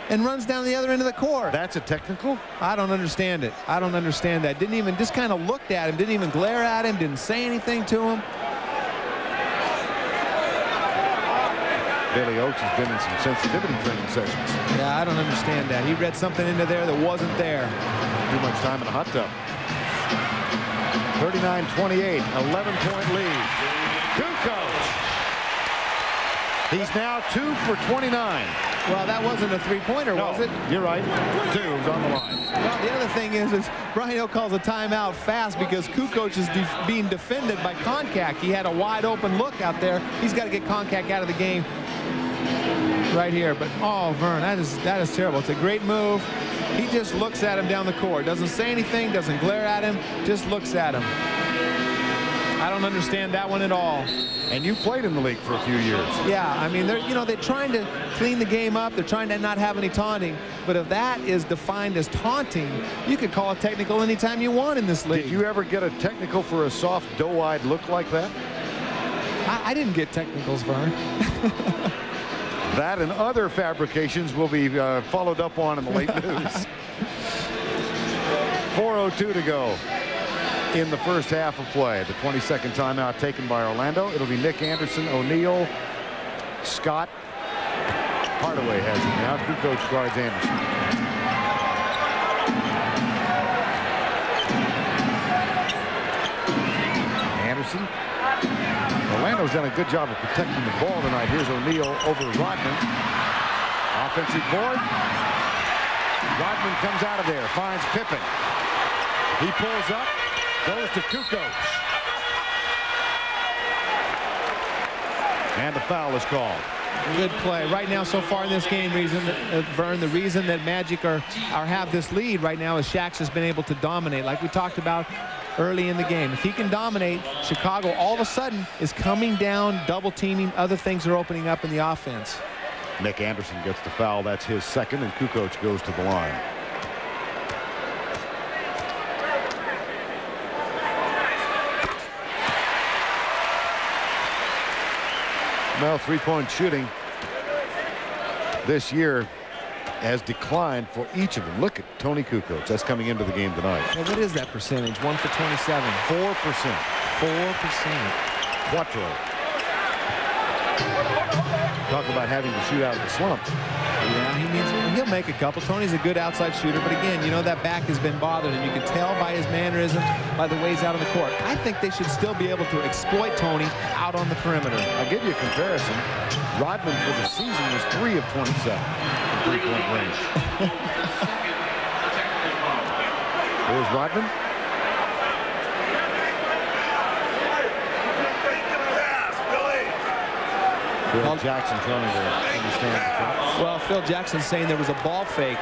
Speaker 13: and runs down the other end of the court.
Speaker 12: That's a technical?
Speaker 13: I don't understand it. I don't understand that. Didn't even, just kind of looked at him, didn't even glare at him, didn't say anything to him.
Speaker 12: Billy Oates has been in some sensitivity training sessions.
Speaker 13: Yeah, I don't understand that. He read something into there that wasn't there.
Speaker 12: Too much time in the hot tub. 39-28, 11-point lead. Kukoc. He's now 2 for 29.
Speaker 13: Well, that wasn't a three-pointer, was it?
Speaker 12: You're right. 2 is on the line.
Speaker 13: Well, the other thing is Brian Hill calls a timeout fast because Kukoc is being defended by Koncak. He had a wide open look out there. He's got to get Koncak out of the game right here. But, oh, Vern, that is terrible. It's a great move. He just looks at him down the court. Doesn't say anything, doesn't glare at him, just looks at him. I don't understand that one at all.
Speaker 12: And you played in the league for a few years.
Speaker 13: Yeah, I mean, they're trying to clean the game up. They're trying to not have any taunting. But if that is defined as taunting, you could call it technical anytime you want in this league.
Speaker 12: Did you ever get a technical for a soft, doe-eyed look like that?
Speaker 13: I didn't get technicals, Vern.
Speaker 12: That and other fabrications will be followed up on in the late news. 4:02 to go in the first half of play. The 22nd timeout taken by Orlando. It'll be Nick Anderson, O'Neal, Scott. Hardaway has it now. Kukoc guards Anderson. Anderson. Orlando's done a good job of protecting the ball tonight. Here's O'Neal over Rodman. Offensive board. Rodman comes out of there, finds Pippen. He pulls up, goes to Kukoc. And the foul is called.
Speaker 13: Good play. Right now, so far in this game, Vern, the reason that Magic have this lead right now is Shaq's has been able to dominate, like we talked about early in the game. If he can dominate, Chicago all of a sudden is coming down, double teaming, other things are opening up in the offense.
Speaker 12: Nick Anderson gets the foul. That's his second, and Kukoc goes to the line. Well, three-point shooting this year has declined for each of them. Look at Tony Kukoc. That's coming into the game tonight.
Speaker 13: Well, what is that percentage? 1 for 27.
Speaker 12: 4%.
Speaker 13: 4%.
Speaker 12: Quattro. Talk about having to shoot out of the slump.
Speaker 13: Yeah, he'll make a couple. Tony's a good outside shooter, but again, you know that back has been bothered, and you can tell by his mannerisms, by the ways out of the court. I think they should still be able to exploit Tony out on the perimeter.
Speaker 12: I'll give you a comparison. Rodman for the season was 3 of 27 in three-point range. There's Rodman. Phil Jackson trying to understand the shot.
Speaker 13: Well, Phil Jackson's saying there was a ball fake.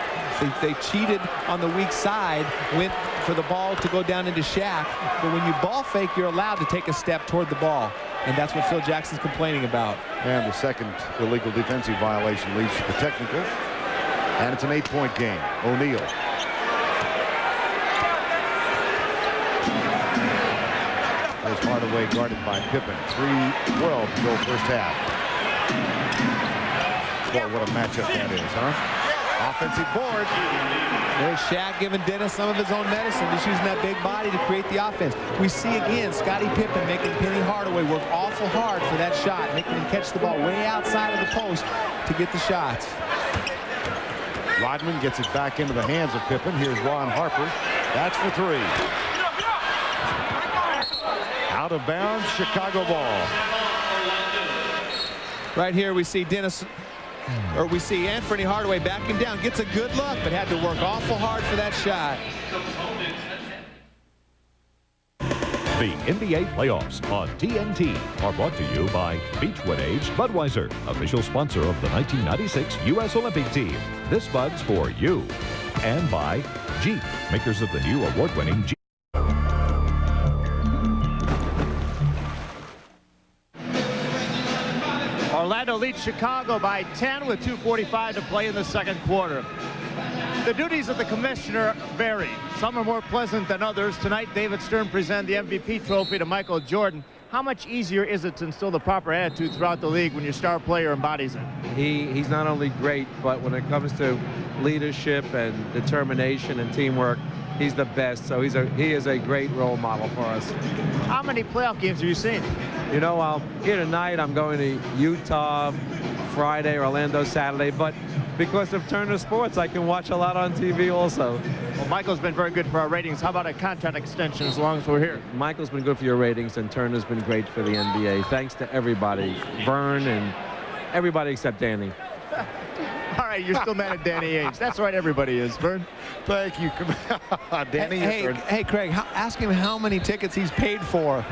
Speaker 13: They cheated on the weak side, went for the ball to go down into Shaq. But when you ball fake, you're allowed to take a step toward the ball. And that's what Phil Jackson's complaining about.
Speaker 12: And the second illegal defensive violation leads to the technical. And it's an 8-point game. O'Neal. There's Hardaway guarded by Pippen. 3:12 to go first half. Boy, what a matchup that is, huh? Offensive board.
Speaker 13: There's Shaq giving Dennis some of his own medicine. Just using that big body to create the offense. We see again Scottie Pippen making Penny Hardaway work awful hard for that shot, making him catch the ball way outside of the post to get the shots.
Speaker 12: Rodman gets it back into the hands of Pippen. Here's Ron Harper. That's for 3. Out of bounds, Chicago ball.
Speaker 13: Right here we see we see Anthony Hardaway backing down, gets a good look, but had to work awful hard for that shot.
Speaker 21: The NBA playoffs on TNT are brought to you by Beechwood Aged Budweiser, official sponsor of the 1996 U.S. Olympic team. This Bud's for you. And by Jeep, makers of the new award-winning Jeep.
Speaker 16: Orlando leads Chicago by 10 with 2:45 to play in the second quarter. The duties of the commissioner vary. Some are more pleasant than others. Tonight, David Stern presented the MVP trophy to Michael Jordan. How much easier is it to instill the proper attitude throughout the league when your star player embodies it?
Speaker 22: He's not only great, but when it comes to leadership and determination and teamwork, he's the best. So he is a great role model for us.
Speaker 16: How many playoff games have you seen?
Speaker 22: You know, here tonight I'm going to Utah Friday, Orlando Saturday, but because of Turner Sports, I can watch a lot on TV also.
Speaker 16: Well, Michael's been very good for our ratings. How about a contract extension as long as we're here?
Speaker 22: Michael's been good for your ratings, and Turner's been great for the NBA. Thanks to everybody, Vern and Everybody except Danny.
Speaker 16: All right, you're still mad at Danny Ainge. That's right, everybody is, Vern.
Speaker 12: Thank you, Danny.
Speaker 13: Hey, Craig, ask him how many tickets he's paid for.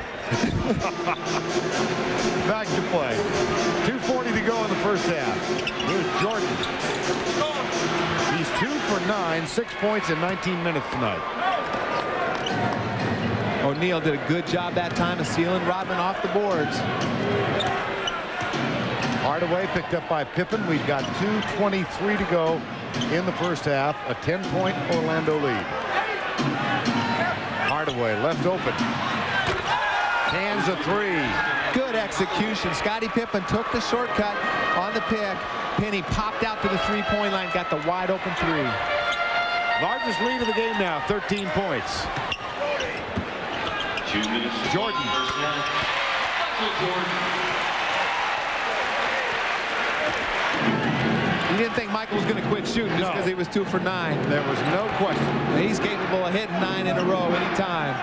Speaker 12: Back to play. 2:40 to go in the first half. Here's Jordan. He's 2 for 9, 6 points in 19 minutes tonight.
Speaker 13: O'Neal did a good job that time of sealing Rodman off the boards.
Speaker 12: Hardaway picked up by Pippen. We've got 2:23 to go in the first half. A 10-point Orlando lead. Hardaway left open. Hands a three.
Speaker 13: Good execution. Scottie Pippen took the shortcut on the pick. Penny popped out to the three-point line, got the wide open three.
Speaker 12: Largest lead of the game now, 13 points. Jordan.
Speaker 13: You didn't think Michael was going to quit shooting just because he was 2 for 9.
Speaker 12: There was no question.
Speaker 13: He's capable of hitting 9 in a row anytime.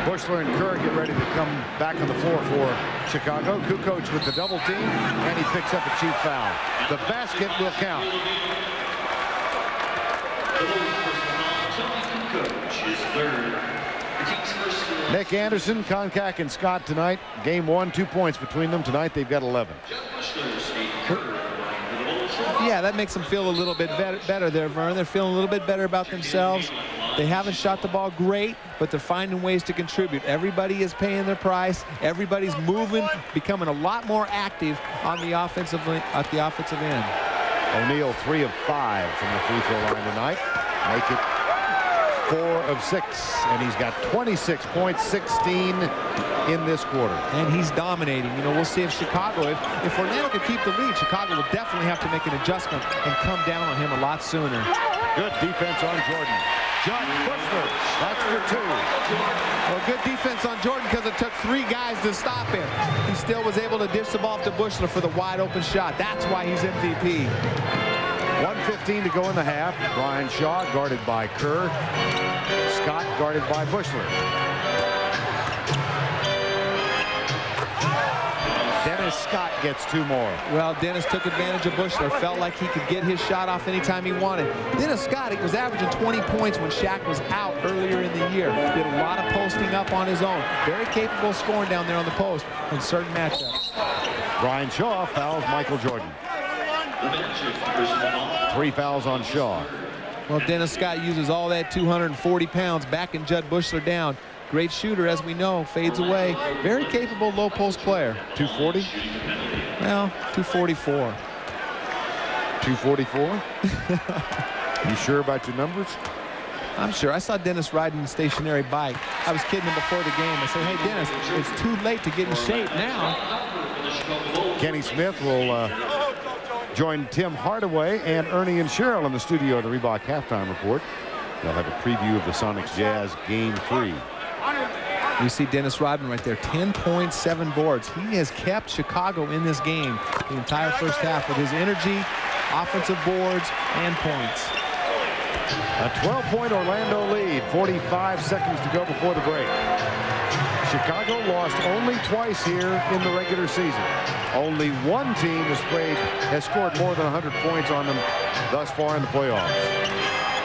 Speaker 12: Bushler and Kerr get ready to come back on the floor for Chicago. Kukoc with the double team, and he picks up a cheap foul. The basket will count. Nick Anderson, Koncak, and Scott tonight. Game 1, 2 points between them. Tonight they've got 11.
Speaker 13: Yeah, that makes them feel a little bit better there, Vern. They're feeling a little bit better about themselves. They haven't shot the ball great, but they're finding ways to contribute. Everybody is paying their price. Everybody's moving, becoming a lot more active on the offensive at the offensive end.
Speaker 12: O'Neal 3 of 5 from the free throw line tonight. Make it 4 of 6, and he's got 26 points, 16 in this quarter.
Speaker 13: And he's dominating. You know, we'll see if Chicago, if Orlando can keep the lead, Chicago will definitely have to make an adjustment and come down on him a lot sooner.
Speaker 12: Good defense on Jordan. John Bushler, that's for 2.
Speaker 13: Well, good defense on Jordan because it took 3 guys to stop him. He still was able to dish the ball to Bushler for the wide open shot. That's why he's MVP.
Speaker 12: 1:15 to go in the half. Brian Shaw guarded by Kerr. Scott guarded by Bushler. Dennis Scott gets 2 more.
Speaker 13: Well, Dennis took advantage of Bushler. Felt like he could get his shot off anytime he wanted. Dennis Scott, he was averaging 20 points when Shaq was out earlier in the year. Did a lot of posting up on his own. Very capable of scoring down there on the post in certain matchups.
Speaker 12: Brian Shaw fouls Michael Jordan. 3 fouls on Shaw.
Speaker 13: Well, Dennis Scott uses all that 240 pounds backing Judd Bushler down. Great shooter, as we know, fades away. Very capable low post player.
Speaker 12: 240?
Speaker 13: Well, 244.
Speaker 12: 244? You sure about your numbers?
Speaker 13: I'm sure. I saw Dennis riding a stationary bike. I was kidding him before the game. I said, hey, Dennis, it's too late to get in shape now.
Speaker 12: Kenny Smith will join Tim Hardaway and Ernie and Cheryl in the studio of the Reebok Halftime Report. They'll have a preview of the Sonics Jazz Game 3.
Speaker 13: You see Dennis Rodman right there, 10.7 boards. He has kept Chicago in this game the entire first half with his energy, offensive boards, and points.
Speaker 12: A 12-point Orlando lead, 45 seconds to go before the break. Chicago lost only twice here in the regular season. Only one team has scored more than 100 points on them thus far in the playoffs.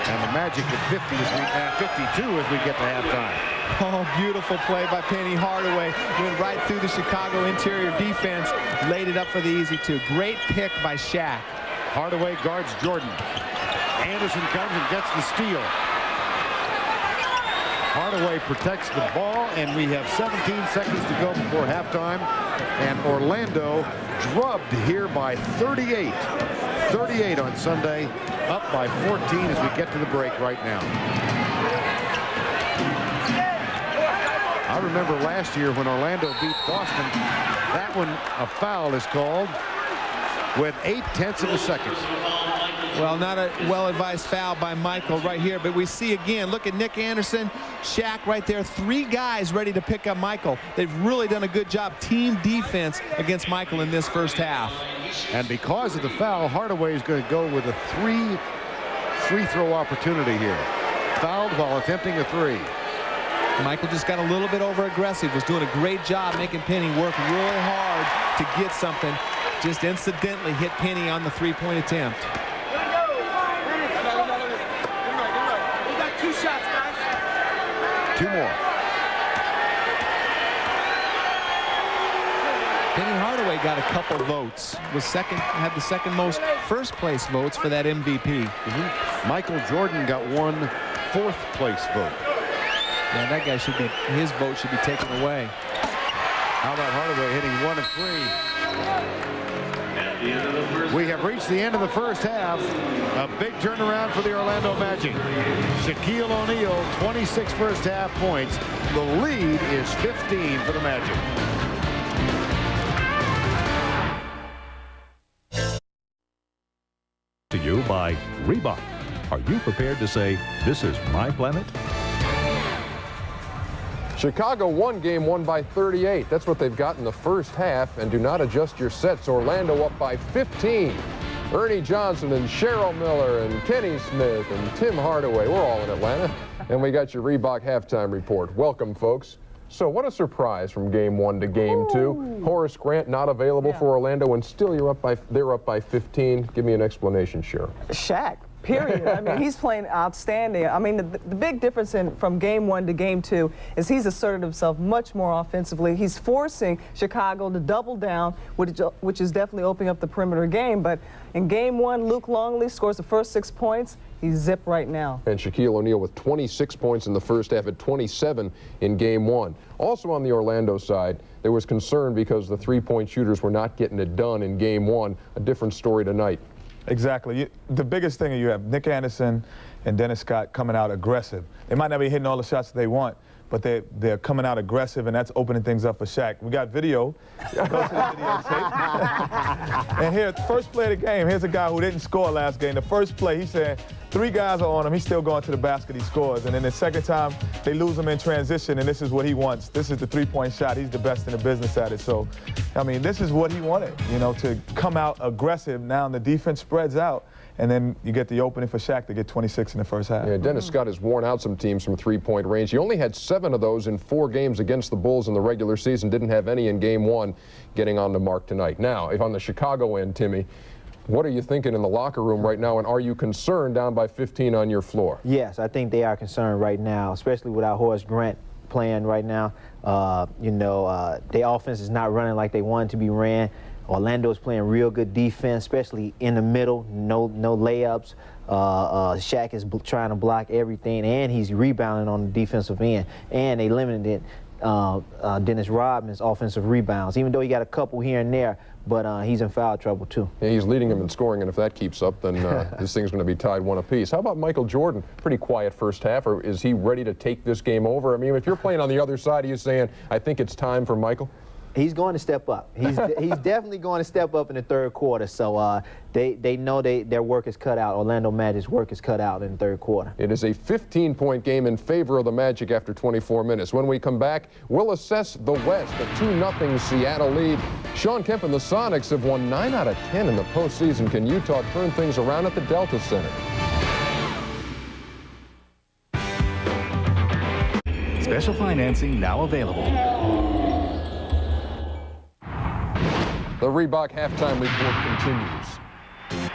Speaker 12: And the Magic at 52 as we get to halftime.
Speaker 13: Oh, beautiful play by Penny Hardaway. Went right through the Chicago interior defense. Laid it up for the easy 2. Great pick by Shaq.
Speaker 12: Hardaway guards Jordan. Anderson comes and gets the steal. Hardaway protects the ball, and we have 17 seconds to go before halftime. And Orlando drubbed here by 38. 38 on Sunday, up by 14 as we get to the break right now. I remember last year when Orlando beat Boston, that one, a foul is called with 0.8 of a second.
Speaker 13: Well, not a well-advised foul by Michael right here, but we see again, look at Nick Anderson, Shaq right there, 3 guys ready to pick up Michael. They've really done a good job team defense against Michael in this first half.
Speaker 12: And because of the foul, Hardaway is going to go with a free throw opportunity here. Fouled while attempting a 3.
Speaker 13: Michael just got a little bit over-aggressive, was doing a great job making Penny work real hard to get something. Just incidentally hit Penny on the three-point attempt.
Speaker 2: We got 2 shots, guys.
Speaker 12: 2 more.
Speaker 13: Penny Hardaway got a couple votes. Had the second most first-place votes for that MVP.
Speaker 12: Michael Jordan got 1 fourth-place vote.
Speaker 13: Yeah, that guy should be, his vote should be taken away.
Speaker 12: How about Hardaway hitting 1 of 3? We have reached the end of the first half. A big turnaround for the Orlando Magic. Shaquille O'Neal, 26 first half points. The lead is 15 for the Magic.
Speaker 21: To you by Reebok. Are you prepared to say, this is my planet?
Speaker 1: Chicago won game 1 by 38. That's what they've got in the first half. And do not adjust your sets. Orlando up by 15. Ernie Johnson and Cheryl Miller and Kenny Smith and Tim Hardaway. We're all in Atlanta. And we got your Reebok halftime report. Welcome, folks. So what a surprise from game 1 to game 2. Horace Grant not available for Orlando, and still they're up by 15. Give me an explanation, Cheryl.
Speaker 9: Shaq. Period. I mean, he's playing outstanding. I mean, the big difference from game 1 to game 2 is he's asserted himself much more offensively. He's forcing Chicago to double down, which is definitely opening up the perimeter game. But in game 1, Luke Longley scores the first 6 points. He's zipped right now.
Speaker 1: And Shaquille O'Neal with 26 points in the first half at 27 in game 1. Also on the Orlando side, there was concern because the three-point shooters were not getting it done in game 1. A different story tonight.
Speaker 4: Exactly. The biggest thing is you have Nick Anderson and Dennis Scott coming out aggressive. They might not be hitting all the shots that they want, but they're coming out aggressive, and that's opening things up for Shaq. We got video. Go to the videotape. And here, first play of the game, here's a guy who didn't score last game. The first play, he said 3 guys are on him. He's still going to the basket. He scores. And then the second time, they lose him in transition, and this is what he wants. This is the three-point shot. He's the best in the business at it. So, I mean, this is what he wanted, you know, to come out aggressive. Now the defense spreads out, and then you get the opening for Shaq to get 26 in the first half.
Speaker 1: Yeah, Dennis Scott has worn out some teams from three-point range. He only had 7 of those in 4 games against the Bulls in the regular season. Didn't have any in game 1, getting on the mark tonight. Now, if on the Chicago end, Timmy, what are you thinking in the locker room right now, and are you concerned down by 15 on your floor?
Speaker 8: Yes, I think they are concerned right now, especially without Horace Grant playing right now. Their offense is not running like they want it to be ran. Orlando's playing real good defense, especially in the middle, no layups. Shaq is trying to block everything, and he's rebounding on the defensive end. And they limited Dennis Rodman's offensive rebounds, even though he got a couple here and there, but he's in foul trouble too.
Speaker 1: Yeah, he's leading him in scoring, and if that keeps up, then this thing's going to be tied 1 apiece. How about Michael Jordan? Pretty quiet first half, or is he ready to take this game over? I mean, if you're playing on the other side, are you saying, I think it's time for Michael?
Speaker 8: He's going to step up. He's definitely going to step up in the third quarter. So they know their work is cut out. Orlando Magic's work is cut out in the third quarter.
Speaker 1: It is a 15-point game in favor of the Magic after 24 minutes. When we come back, we'll assess the West, a 2-0 Seattle lead. Sean Kemp and the Sonics have won 9 out of 10 in the postseason. Can Utah turn things around at the Delta Center?
Speaker 7: Special financing now available.
Speaker 1: The Reebok halftime report continues.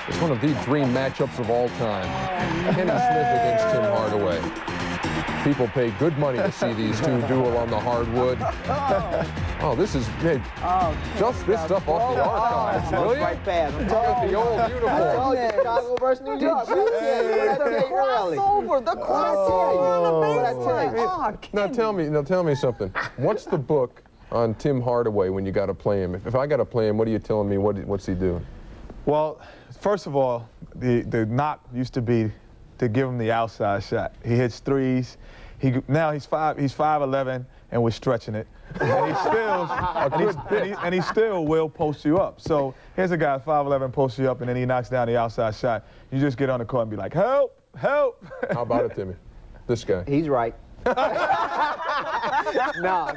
Speaker 1: It's one of the dream matchups of all time. Kenny Smith against Tim Hardaway. People pay good money to see these two duel on the hardwood. Oh, this is big. Dust this stuff off the archives, will you?
Speaker 8: Right past.
Speaker 1: Look at the old uniform.
Speaker 8: Chicago versus New York.
Speaker 9: The crossover.
Speaker 1: Now tell me something. What's the book on Tim Hardaway when you got to play him? If I got to play him, what are you telling me? What's he doing?
Speaker 4: Well, first of all, the knock used to be to give him the outside shot. He hits threes. Now he's 5'11", and we're stretching it. And he still will post you up. So here's a guy 5'11", posts you up, and then he knocks down the outside shot. You just get on the court and be like, help, help.
Speaker 1: How about it, Timmy? This guy.
Speaker 8: He's right. No.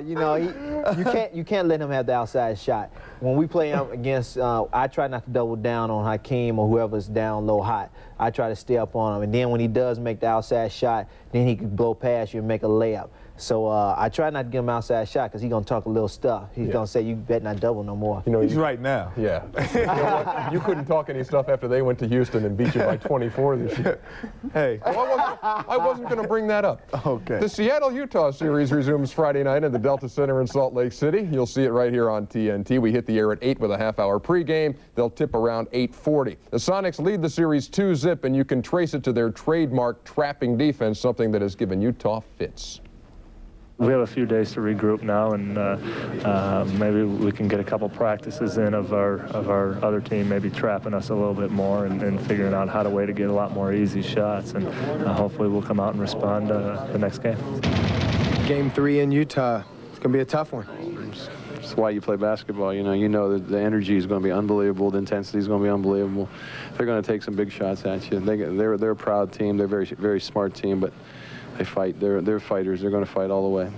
Speaker 8: You know, you can't let him have the outside shot. When we play him against, I try not to double down on Hakeem or whoever's down low hot. I try to stay up on him, and then when he does make the outside shot, then he can blow past you and make a layup. So I try not to give him outside shot because he's going to talk a little stuff. He's going to say, you better not double no more.
Speaker 1: You know,
Speaker 4: he's right now.
Speaker 1: Yeah. You know what? You couldn't talk any stuff after they went to Houston and beat you by 24 this year.
Speaker 4: Hey.
Speaker 1: I wasn't going to bring that up.
Speaker 4: Okay.
Speaker 1: The Seattle-Utah series resumes Friday night at the Delta Center in Salt Lake City. You'll see it right here on TNT. We hit the air at 8 with a half-hour pregame. They'll tip around 8:40. The Sonics lead the series 2-0, and you can trace it to their trademark trapping defense, something that has given Utah fits.
Speaker 6: We have a few days to regroup now, and maybe we can get a couple practices in of our other team, maybe trapping us a little bit more and figuring out how to get a lot more easy shots, and hopefully we'll come out and respond the next game.
Speaker 11: Game 3 in Utah. It's going to be a tough one.
Speaker 23: That's why you play basketball. You know that the energy is going to be unbelievable. The intensity is going to be unbelievable. They're going to take some big shots at you. They're a proud team. They're a very, very smart team, but they fight. They're fighters. They're going to fight all the way.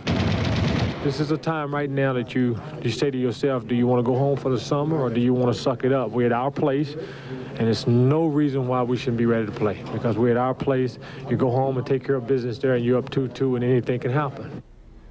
Speaker 19: This is a time right now that you say to yourself, do you want to go home for the summer or do you want to suck it up? We're at our place, and there's no reason why we shouldn't be ready to play, because we're at our place. You go home and take care of business there, and you're up 2-2, and anything can happen.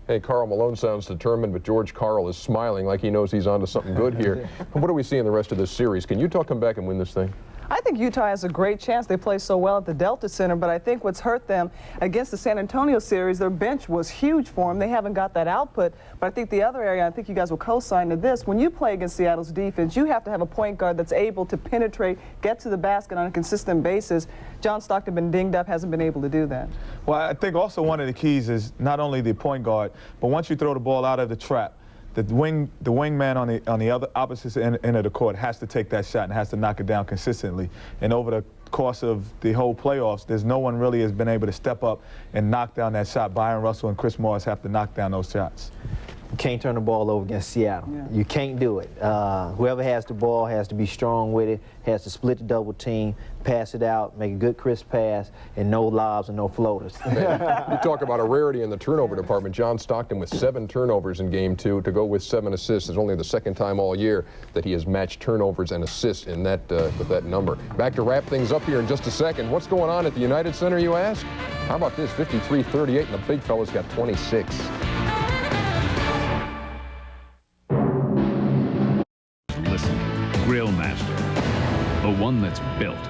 Speaker 1: Hey, Karl Malone sounds determined, but George Karl is smiling like he knows he's onto something good here. What do we see in the rest of this series? Can Utah come back and win this thing?
Speaker 9: I think Utah has a great chance. They play so well at the Delta Center, but I think what's hurt them against the San Antonio series, their bench was huge for them. They haven't got that output. But I think the other area, I think you guys will co-sign to this, when you play against Seattle's defense, you have to have a point guard that's able to penetrate, get to the basket on a consistent basis. John Stockton been dinged up, hasn't been able to do that.
Speaker 4: Well, I think also one of the keys is not only the point guard, but once you throw the ball out of the trap, the wingman on the other opposite end of the court has to take that shot and has to knock it down consistently. And over the course of the whole playoffs, there's no one really has been able to step up and knock down that shot. Byron Russell and Chris Morris have to knock down those shots.
Speaker 8: You can't turn the ball over against Seattle. Yeah. You can't do it. Whoever has the ball has to be strong with it, has to split the double team, pass it out, make a good crisp pass, and no lobs and no floaters.
Speaker 1: You talk about a rarity in the turnover department. John Stockton with 7 turnovers in Game 2 to go with 7 assists. It's only the second time all year that he has matched turnovers and assists in that with that number. Back to wrap things up here in just a second. What's going on at the United Center, you ask? How about this, 53-38, and the big fella's got 26.
Speaker 24: Grill Master, the one that's built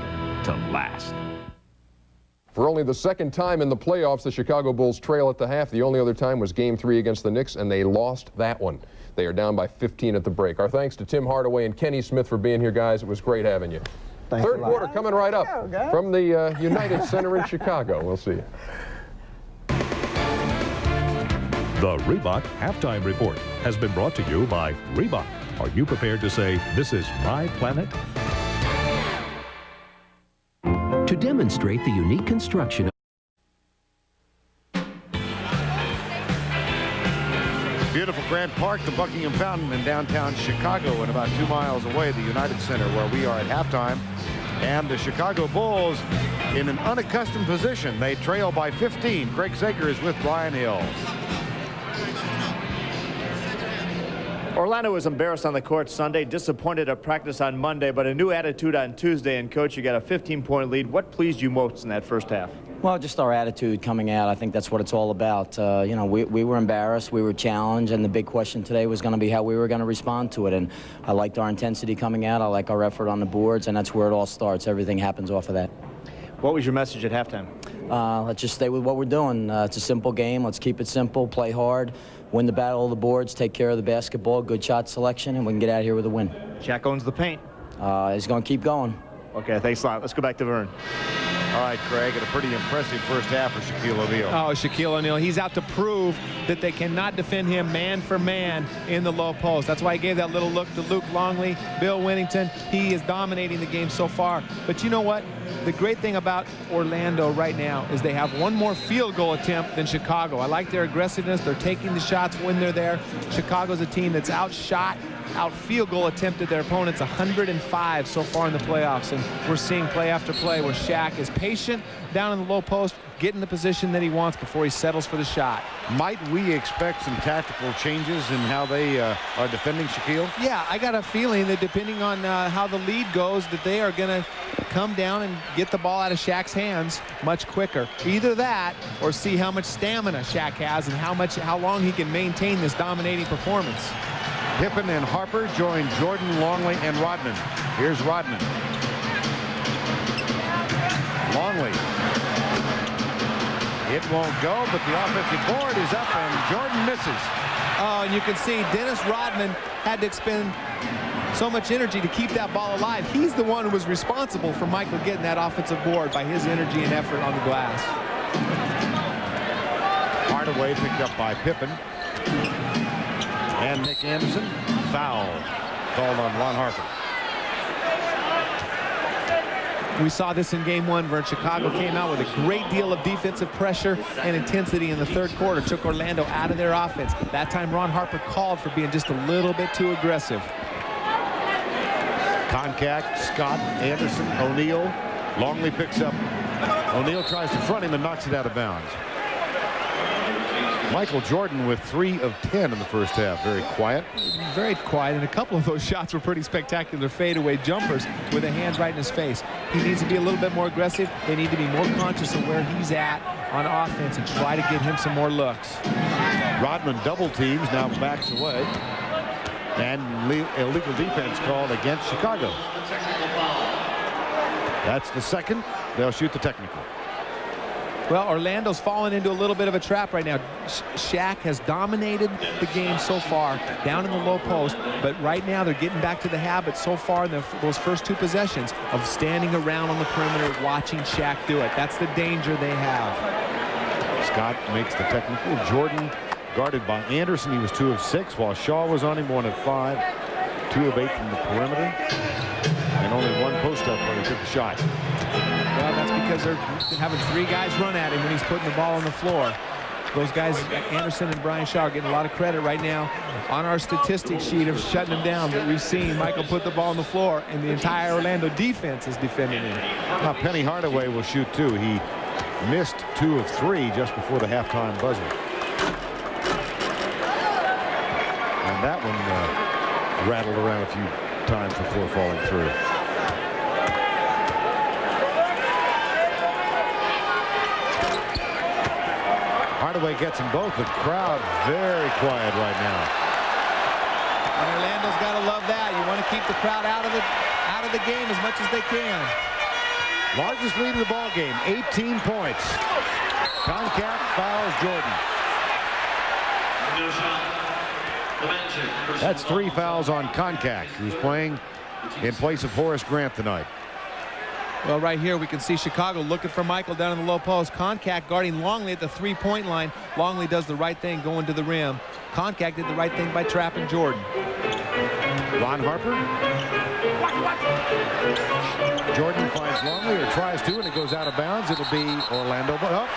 Speaker 24: to last.
Speaker 1: For only the second time in the playoffs, the Chicago Bulls trail at the half. The only other time was Game 3 against the Knicks, and they lost that one. They are down by 15 at the break. Our thanks to Tim Hardaway and Kenny Smith for being here, guys. It was great having you.
Speaker 8: Thanks
Speaker 1: Third quarter coming right up from the United Center in Chicago. We'll see you.
Speaker 21: The Reebok Halftime Report has been brought to you by Reebok. Are you prepared to say, this is my planet?
Speaker 18: To demonstrate the unique construction.
Speaker 12: Beautiful Grant Park, the Buckingham Fountain in downtown Chicago, and about 2 miles away, the United Center, where we are at halftime. And the Chicago Bulls in an unaccustomed position. They trail by 15. Greg Sager is with Brian Hill.
Speaker 16: Orlando was embarrassed on the court Sunday, disappointed at practice on Monday, but a new attitude on Tuesday. And, Coach, you got a 15-point lead. What pleased you most in that first half?
Speaker 14: Well, just our attitude coming out. I think that's what it's all about. You know, we were embarrassed, we were challenged, and the big question today was going to be how we were going to respond to it. And I liked our intensity coming out. I like our effort on the boards, and that's where it all starts. Everything happens off of that.
Speaker 16: What was your message at halftime?
Speaker 14: Let's just stay with what we're doing. It's a simple game. Let's keep it simple, play hard, win the battle of the boards, take care of the basketball, good shot selection, and we can get out of here with a win.
Speaker 16: Jack owns the paint.
Speaker 14: He's going to keep going.
Speaker 16: Okay, thanks a lot. Let's go back to Vern.
Speaker 12: All right, Craig, and a pretty impressive first half for Shaquille O'Neal.
Speaker 13: Oh, Shaquille O'Neal, he's out to prove that they cannot defend him man for man in the low post. That's why he gave that little look to Luke Longley, Bill Winnington. He is dominating the game so far. But you know what? The great thing about Orlando right now is they have one more field goal attempt than Chicago. I like their aggressiveness. They're taking the shots when they're there. Chicago's a team that's outshot, out field goal attempted their opponents 105 so far in the playoffs. And we're seeing play after play where Shaq is patient down in the low post, get in the position that he wants before he settles for the shot.
Speaker 12: Might we expect some tactical changes in how they are defending Shaquille?
Speaker 13: Yeah, I got a feeling that depending on how the lead goes, that they are going to come down and get the ball out of Shaq's hands much quicker. Either that or see how much stamina Shaq has and how long he can maintain this dominating performance.
Speaker 12: Pippen and Harper join Jordan, Longley, and Rodman. Here's Rodman. Longley. It won't go, but the offensive board is up, and Jordan misses.
Speaker 13: Oh, and you can see Dennis Rodman had to expend so much energy to keep that ball alive. He's the one who was responsible for Michael getting that offensive board by his energy and effort on the glass.
Speaker 12: Hardaway picked up by Pippen. And Nick Anderson, foul called on Ron Harper.
Speaker 13: We saw this in game one, where Chicago came out with a great deal of defensive pressure and intensity in the third quarter, took Orlando out of their offense. That time Ron Harper called for being just a little bit too aggressive.
Speaker 12: Concact, Scott, Anderson, O'Neal. Longley picks up. O'Neal tries to front him and knocks it out of bounds. Michael Jordan with 3 of 10 in the first half. Very quiet.
Speaker 13: Very quiet, and a couple of those shots were pretty spectacular fadeaway jumpers with a hand right in his face. He needs to be a little bit more aggressive. They need to be more conscious of where he's at on offense and try to get him some more looks.
Speaker 12: Rodman double teams, now backs away. And illegal defense called against Chicago. That's the second. They'll shoot the technical.
Speaker 13: Well, Orlando's fallen into a little bit of a trap right now. Shaq has dominated the game so far down in the low post, but right now they're getting back to the habit so far in those first 2 possessions of standing around on the perimeter watching Shaq do it. That's the danger they have.
Speaker 12: Scott makes the technical. Jordan guarded by Anderson. He was 2 of 6, while Shaw was on him 1 of 5. 2 of 8 from the perimeter. And only 1 post-up where he took the shot.
Speaker 13: Well, that's because they're having 3 guys run at him when he's putting the ball on the floor. Those guys, Anderson and Brian Shaw, are getting a lot of credit right now on our statistics sheet of shutting him down. But we've seen Michael put the ball on the floor, and the entire Orlando defense is defending him.
Speaker 12: Now, Penny Hardaway will shoot 2. He missed 2 of 3 just before the halftime buzzer. And that one rattled around a few times before falling through. Hardaway gets them both. The crowd very quiet right now.
Speaker 13: And Orlando's got to love that. You want to keep the crowd out of the game as much as they can.
Speaker 12: Largest lead of the ball game, 18 points. Concact fouls Jordan. That's 3 fouls on Concact, who's playing in place of Horace Grant tonight.
Speaker 13: Well, right here we can see Chicago looking for Michael down in the low post. Concact guarding Longley at the 3-point line. Longley does the right thing going to the rim. Concact did the right thing by trapping Jordan.
Speaker 12: Ron Harper. Jordan finds Longley, or tries to, and it goes out of bounds. It'll be Orlando, but up.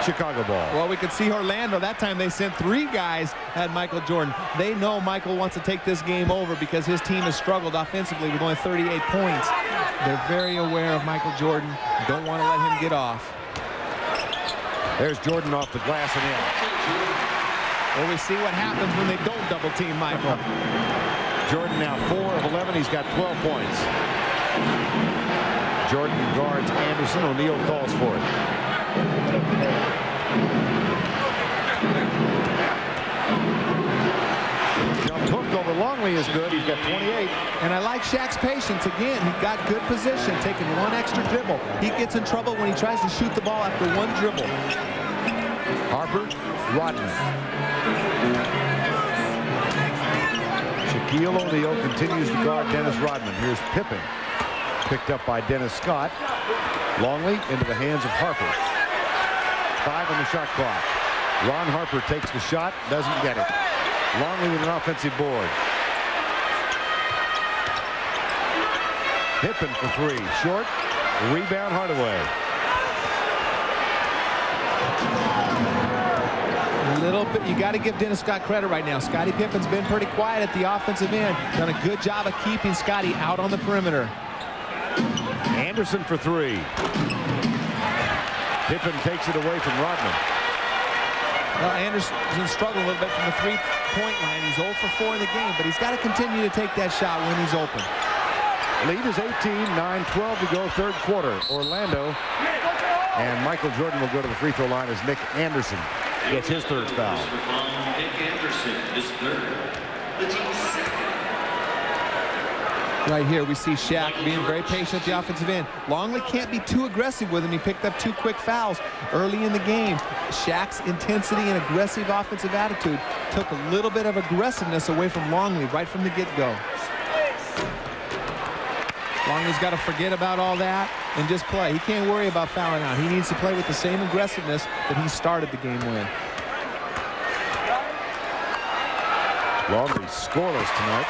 Speaker 12: Chicago ball.
Speaker 13: Well, we could see Orlando. That time they sent 3 guys at Michael Jordan. They know Michael wants to take this game over because his team has struggled offensively with only 38 points. They're very aware of Michael Jordan. Don't want to let him get off.
Speaker 12: There's Jordan off the glass and in.
Speaker 13: Well, we see what happens when they don't double team Michael.
Speaker 12: Jordan now 4 of 11. He's got 12 points. Jordan guards Anderson. O'Neal calls for it. Jump hook over Longley is good. He's got 28.
Speaker 13: And I like Shaq's patience. Again, he got good position, taking 1 extra dribble. He gets in trouble when he tries to shoot the ball after 1 dribble.
Speaker 12: Harper, Rodman. Shaquille O'Neal continues to guard Dennis Rodman. Here's Pippen, picked up by Dennis Scott. Longley into the hands of Harper. 5 on the shot clock. Ron Harper takes the shot, doesn't get it. Longley with an offensive board. Pippen for 3, short. Rebound Hardaway.
Speaker 13: Little bit, you got to give Dennis Scott credit right now. Scottie Pippen's been pretty quiet at the offensive end. Done a good job of keeping Scottie out on the perimeter.
Speaker 12: Anderson for 3. Pippen takes it away from Rodman.
Speaker 13: Well, Anderson struggled a little bit from the three-point line. He's 0 for 4 in the game, but he's got to continue to take that shot when he's open.
Speaker 12: Lead is 18, 9-12 to go, third quarter. Orlando, and Michael Jordan will go to the free throw line as Nick Anderson gets his third foul.
Speaker 3: Nick Anderson is third. The team's second.
Speaker 13: Right here, we see Shaq being very patient at the offensive end. Longley can't be too aggressive with him. He picked up 2 quick fouls early in the game. Shaq's intensity and aggressive offensive attitude took a little bit of aggressiveness away from Longley right from the get-go. Longley's got to forget about all that and just play. He can't worry about fouling out. He needs to play with the same aggressiveness that he started the game with.
Speaker 12: Longley scoreless tonight.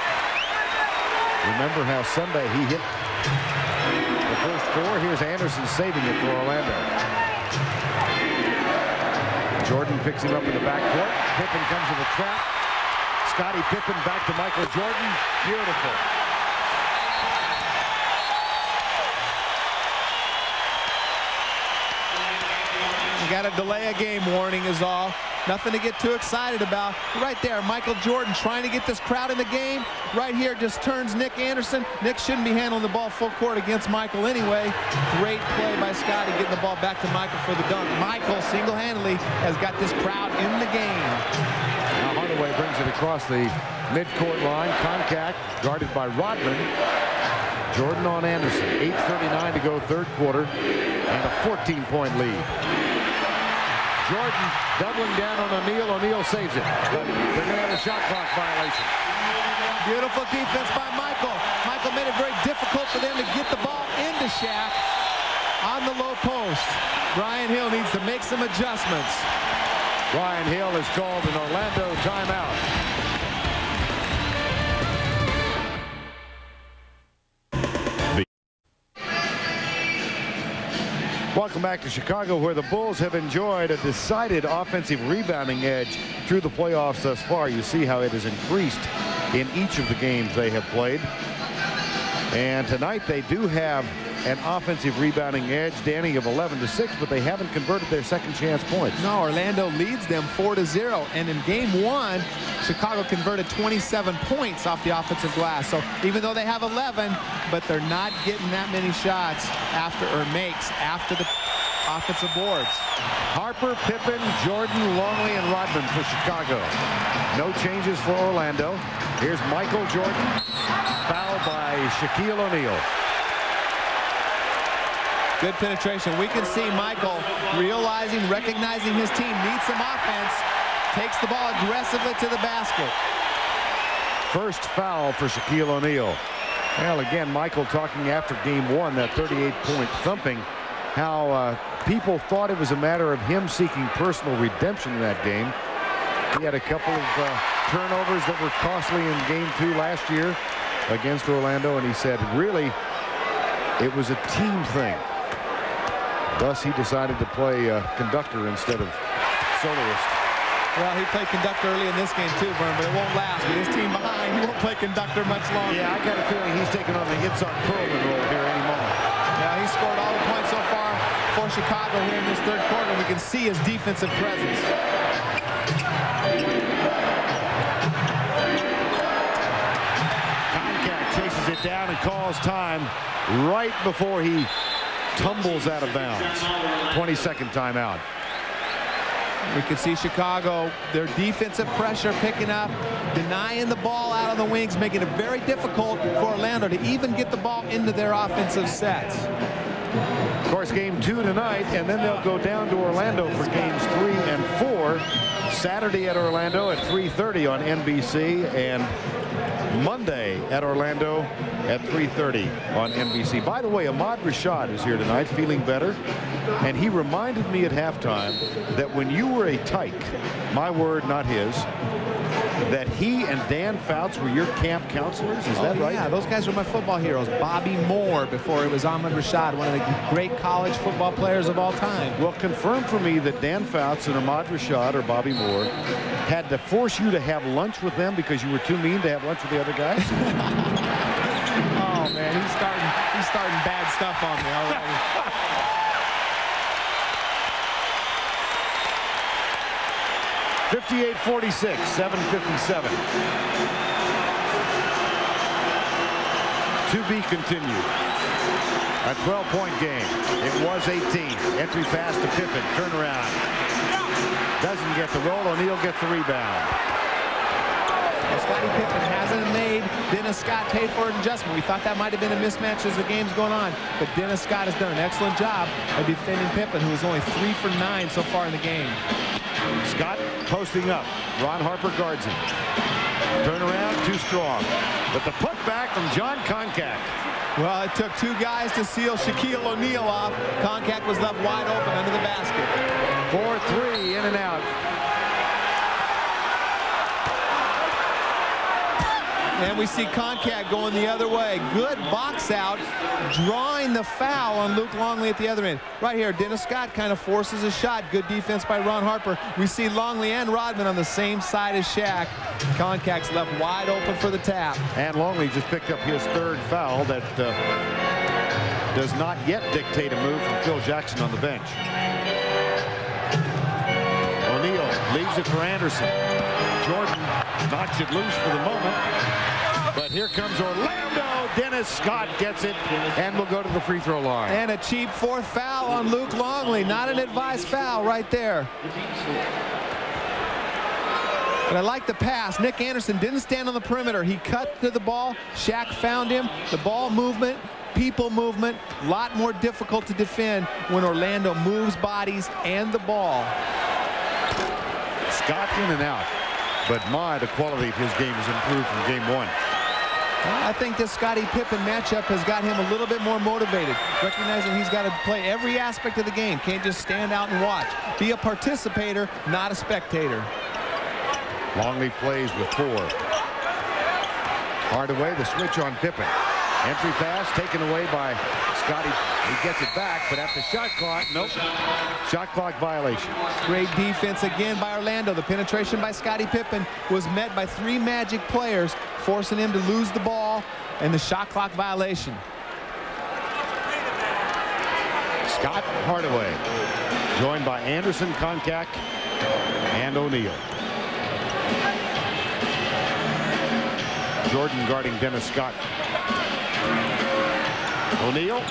Speaker 12: Remember how Sunday he hit the first 4. Here's Anderson saving it for Orlando. Jordan picks him up in the backcourt. Pippen comes to the trap. Scottie Pippen back to Michael Jordan. Beautiful.
Speaker 13: You got to delay a game warning is all. Nothing to get too excited about. Right there, Michael Jordan trying to get this crowd in the game. Right here just turns Nick Anderson. Nick shouldn't be handling the ball full court against Michael anyway. Great play by Scottie getting the ball back to Michael for the dunk. Michael single-handedly has got this crowd in the game.
Speaker 12: Now Hardaway brings it across the midcourt line. Contact guarded by Rodman. Jordan on Anderson. 8:39 to go, third quarter, and a 14-point lead. Jordan doubling down on O'Neal. O'Neal saves it. But they're going to have a shot clock violation.
Speaker 13: Beautiful defense by Michael. Michael made it very difficult for them to get the ball into Shaq on the low post. Brian Hill needs to make some adjustments.
Speaker 12: Brian Hill has called an Orlando timeout. Welcome back to Chicago, where the Bulls have enjoyed a decided offensive rebounding edge through the playoffs thus far. You see how it has increased in each of the games they have played. And tonight they do have an offensive rebounding edge, Danny, of 11-6, but they haven't converted their second chance points.
Speaker 13: No, Orlando leads them 4-0. And in game 1, Chicago converted 27 points off the offensive glass. So even though they have 11, but they're not getting that many shots after, or makes after the offensive boards.
Speaker 12: Harper, Pippen, Jordan, Longley, and Rodman for Chicago. No changes for Orlando. Here's Michael Jordan, fouled by Shaquille O'Neal.
Speaker 13: Good penetration. We can see Michael realizing, recognizing his team needs some offense, takes the ball aggressively to the basket.
Speaker 12: First foul for Shaquille O'Neal. Well, again, Michael talking after game 1, that 38-point thumping, how people thought it was a matter of him seeking personal redemption in that game. He had a couple of turnovers that were costly in game 2 last year against Orlando, and he said, really, it was a team thing. Thus, he decided to play conductor instead of soloist.
Speaker 13: Well, he played conductor early in this game too, Vern, but it won't last. With his team behind, he won't play conductor much longer.
Speaker 12: Yeah, I got a feeling he's taking on the Itzhak Perlman role here any moment.
Speaker 13: Yeah, he scored all the points so far for Chicago here in this third quarter. We can see his defensive presence.
Speaker 12: Concat chases it down and calls time right before he tumbles out of bounds. 22nd timeout.
Speaker 13: We can see Chicago, their defensive pressure picking up, denying the ball out on the wings, making it very difficult for Orlando to even get the ball into their offensive sets.
Speaker 12: Of course, game 2 tonight, and then they'll go down to Orlando for games 3 and 4. Saturday at Orlando at 3:30 on NBC, and Monday at Orlando at 3:30 on NBC. By the way, Ahmad Rashad is here tonight, feeling better, and he reminded me at halftime that when you were a tyke, my word, not his, that he and Dan Fouts were your camp counselors. Is that right?
Speaker 13: Yeah, those guys were my football heroes. Bobby Moore, before it was Ahmad Rashad, one of the great college football players of all time.
Speaker 12: Well, confirm for me that Dan Fouts and Ahmad Rashad or Bobby Moore had to force you to have lunch with them because you were too mean to have lunch with the other guys?
Speaker 13: Oh, man, he's starting bad stuff on me already.
Speaker 12: 58-46, 7:57. To be continued. A 12-point game. It was 18. Entry pass to Pippen. Turnaround. Doesn't get the roll. O'Neal gets the rebound.
Speaker 13: Scottie Pippen hasn't made Dennis Scott pay for an adjustment. We thought that might have been a mismatch as the game's going on, but Dennis Scott has done an excellent job of defending Pippen, who is only 3 for 9 so far in the game.
Speaker 12: Scott posting up. Ron Harper guards him. Turnaround, too strong. But the putback from John Koncak.
Speaker 13: Well, it took 2 guys to seal Shaquille O'Neal off. Koncak was left wide open under the basket.
Speaker 12: 4-3, in and out.
Speaker 13: And we see Koncak going the other way. Good box out, drawing the foul on Luke Longley at the other end. Right here, Dennis Scott kind of forces a shot. Good defense by Ron Harper. We see Longley and Rodman on the same side as Shaq. Koncak's left wide open for the tap.
Speaker 12: And Longley just picked up his 3rd foul that does not yet dictate a move from Phil Jackson on the bench. O'Neal leaves it for Anderson. Jordan knocks it loose for the moment. But here comes Orlando. Dennis Scott gets it and will go to the free throw line.
Speaker 13: And a cheap 4th foul on Luke Longley. Not an advised foul right there. But I like the pass. Nick Anderson didn't stand on the perimeter. He cut to the ball. Shaq found him. The ball movement, people movement, a lot more difficult to defend when Orlando moves bodies and the ball.
Speaker 12: Scott in and out. But the quality of his game has improved from game 1.
Speaker 13: I think this Scottie Pippen matchup has got him a little bit more motivated, recognizing he's got to play every aspect of the game. Can't just stand out and watch. Be a participator, not a spectator.
Speaker 12: Longley plays with 4. Hardaway, the switch on Pippen. Entry pass taken away by Scottie. He gets it back, but after shot clock, nope. Shot clock violation.
Speaker 13: Great defense again by Orlando. The penetration by Scottie Pippen was met by 3 Magic players, forcing him to lose the ball and the shot clock violation.
Speaker 12: Scott, Hardaway, joined by Anderson, Koncak, and O'Neal. Jordan guarding Dennis Scott. O'Neal.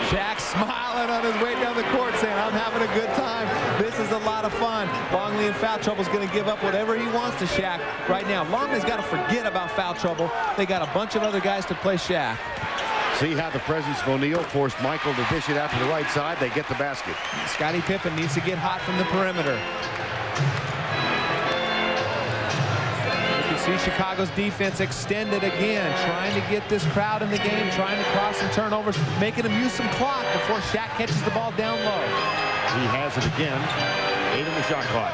Speaker 13: Shaq smiling on his way down the court saying, I'm having a good time. This is a lot of fun. Longley in foul trouble is going to give up whatever he wants to Shaq right now. Longley's got to forget about foul trouble. They got a bunch of other guys to play Shaq.
Speaker 12: See how the presence of O'Neal forced Michael to dish it out to the right side. They get the basket.
Speaker 13: Scottie Pippen needs to get hot from the perimeter. See Chicago's defense extended again, trying to get this crowd in the game, trying to cross some turnovers, making them use some clock before Shaq catches the ball down low.
Speaker 12: He has it again. 8 in the shot clock.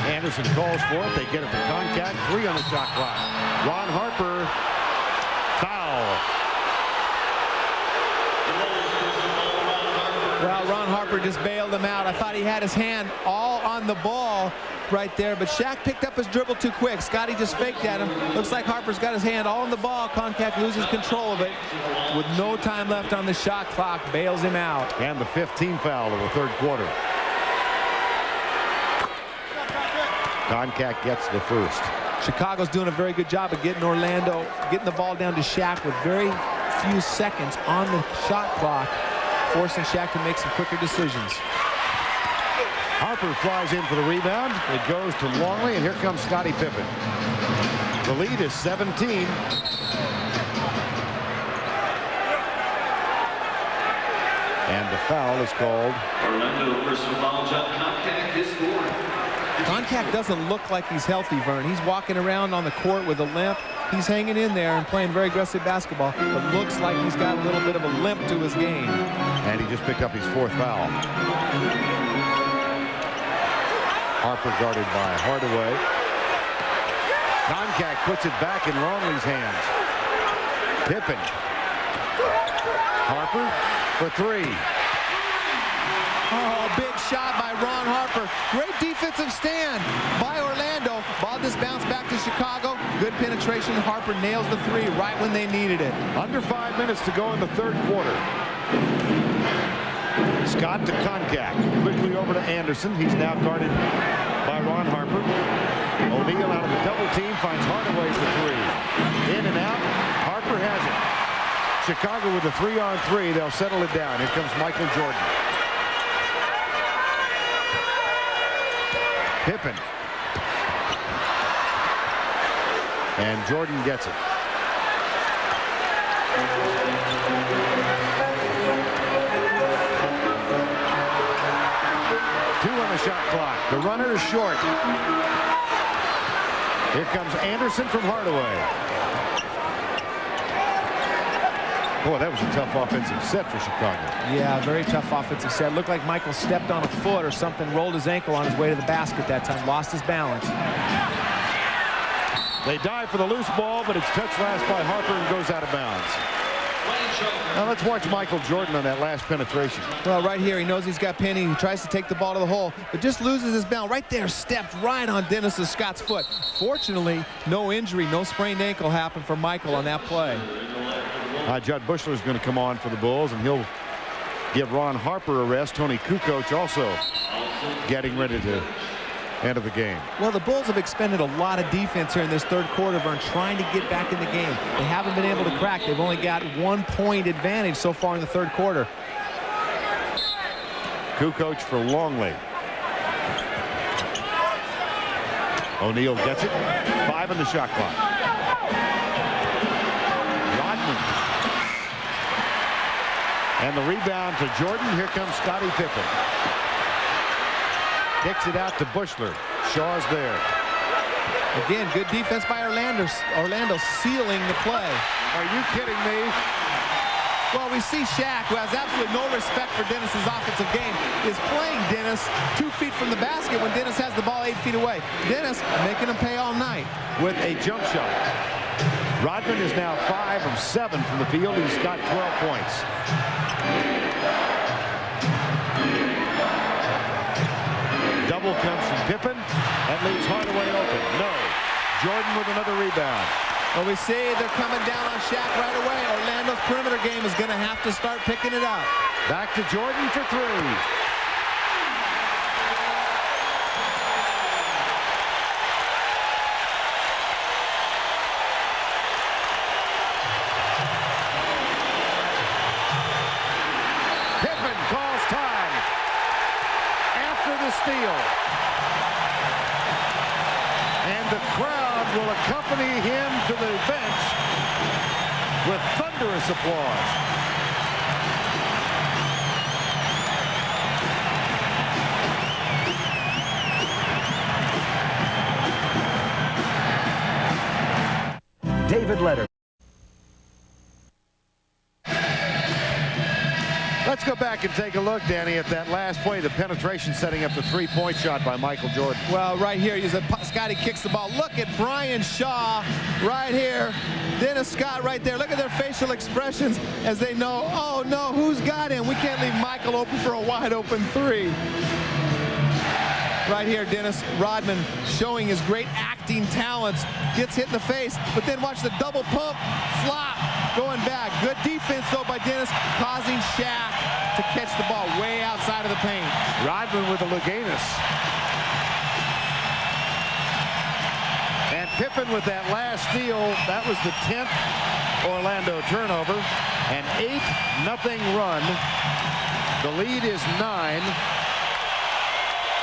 Speaker 12: Anderson calls for it. They get it to Koncak. 3 on the shot clock. Ron Harper, foul.
Speaker 13: Well, Ron Harper just bailed him out. I thought he had his hand all on the ball right there, but Shaq picked up his dribble too quick. Scottie just faked at him. Looks like Harper's got his hand all on the ball. Koncak loses control of it. With no time left on the shot clock, bails him out.
Speaker 12: And the 15th foul of the 3rd quarter. Koncak gets the 1st.
Speaker 13: Chicago's doing a very good job of getting Orlando, getting the ball down to Shaq with very few seconds on the shot clock, forcing Shaq to make some quicker decisions.
Speaker 12: Harper flies in for the rebound. It goes to Longley, and here comes Scottie Pippen. The lead is 17. And the foul is called.
Speaker 3: Orlando personal foul, John Koncak is scored.
Speaker 13: Koncak doesn't look like he's healthy, Vern. He's walking around on the court with a limp. He's hanging in there and playing very aggressive basketball, but looks like he's got a little bit of a limp to his game.
Speaker 12: And he just picked up his 4th foul. Harper guarded by Hardaway. Koncak puts it back in Longley's hands. Pippen. Harper for 3.
Speaker 13: Oh, big shot by Ron Harper. Great defensive stand by Orlando. Ball just bounced back to Chicago. Good penetration. Harper nails the 3 right when they needed it.
Speaker 12: Under 5 minutes to go in the 3rd quarter. Scott to Konkak. Quickly over to Anderson. He's now guarded by Ron Harper. O'Neal out of the double team finds Hardaway for three. In and out. Harper has it. Chicago with a 3-on-3. They'll settle it down. Here comes Michael Jordan. Pippen. And Jordan gets it. Two on the shot clock. The runner is short. Here comes Anderson from Hardaway. Boy, that was a tough offensive set for Chicago.
Speaker 13: Yeah, very tough offensive set. Looked like Michael stepped on a foot or something, rolled his ankle on his way to the basket that time, lost his balance.
Speaker 12: They dive for the loose ball, but it's touched last by Harper and goes out of bounds. Now let's watch Michael Jordan on that last penetration.
Speaker 13: Well, right here, he knows he's got Penny. He tries to take the ball to the hole, but just loses his balance. Right there, stepped right on Dennis Scott's foot. Fortunately, no injury, no sprained ankle happened for Michael on that play.
Speaker 12: Judd Bushler is going to come on for the Bulls, and he'll give Ron Harper a rest. Tony Kukoc also getting ready to enter the game.
Speaker 13: Well, the Bulls have expended a lot of defense here in this third quarter, Vern, trying to get back in the game. They haven't been able to crack. They've only got 1 point advantage so far in the third quarter.
Speaker 12: Kukoc for Longley. O'Neal gets it. 5 on the shot clock. Rodman. And the rebound to Jordan. Here comes Scottie Pippen. Kicks it out to Bushler. Shaw's there.
Speaker 13: Again, good defense by Orlando sealing the play.
Speaker 12: Are you kidding me?
Speaker 13: Well, we see Shaq, who has absolutely no respect for Dennis's offensive game, is playing Dennis 2 feet from the basket when Dennis has the ball 8 feet away. Dennis making him pay all night.
Speaker 12: With a jump shot. Rodman is now 5 of 7 from the field. He's got 12 points. Double comes from Pippen and leaves Hardaway open. No. Jordan with another rebound.
Speaker 13: Well, we see they're coming down on Shaq right away. Orlando's perimeter game is going to have to start picking it up.
Speaker 12: Back to Jordan for 3. Pippen calls time after the steal. And the crowd will accompany him to the bench with thunderous applause.
Speaker 18: David Letter.
Speaker 12: Let's go back and take a look, Danny, at that last play, the penetration setting up the three-point shot by Michael Jordan.
Speaker 13: Well, right here, Scotty kicks the ball. Look at Brian Shaw right here. Dennis Scott right there. Look at their facial expressions as they know, oh, no, who's got him? We can't leave Michael open for a wide-open 3. Right here, Dennis Rodman showing his great acting talents. Gets hit in the face, but then watch the double pump, flop, going back. Good defense, though, by Dennis, causing Shaq to catch the ball way outside of the paint.
Speaker 12: Rodman with a Luganis. And Pippen with that last steal. That was the 10th Orlando turnover. An 8-0 run. The lead is 9.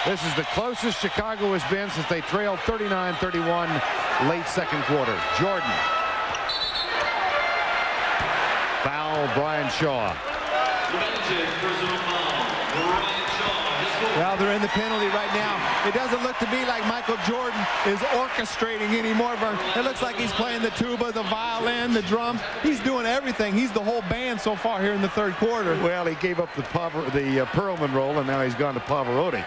Speaker 12: This is the closest Chicago has been since they trailed 39-31 late second quarter. Jordan. Foul, Brian Shaw.
Speaker 13: Well, they're in the penalty right now. It doesn't look to me like Michael Jordan is orchestrating anymore. It looks like he's playing the tuba, the violin, the drums. He's doing everything. He's the whole band so far here in the third quarter.
Speaker 12: Well, he gave up the Perlman role, and now he's gone to Pavarotti.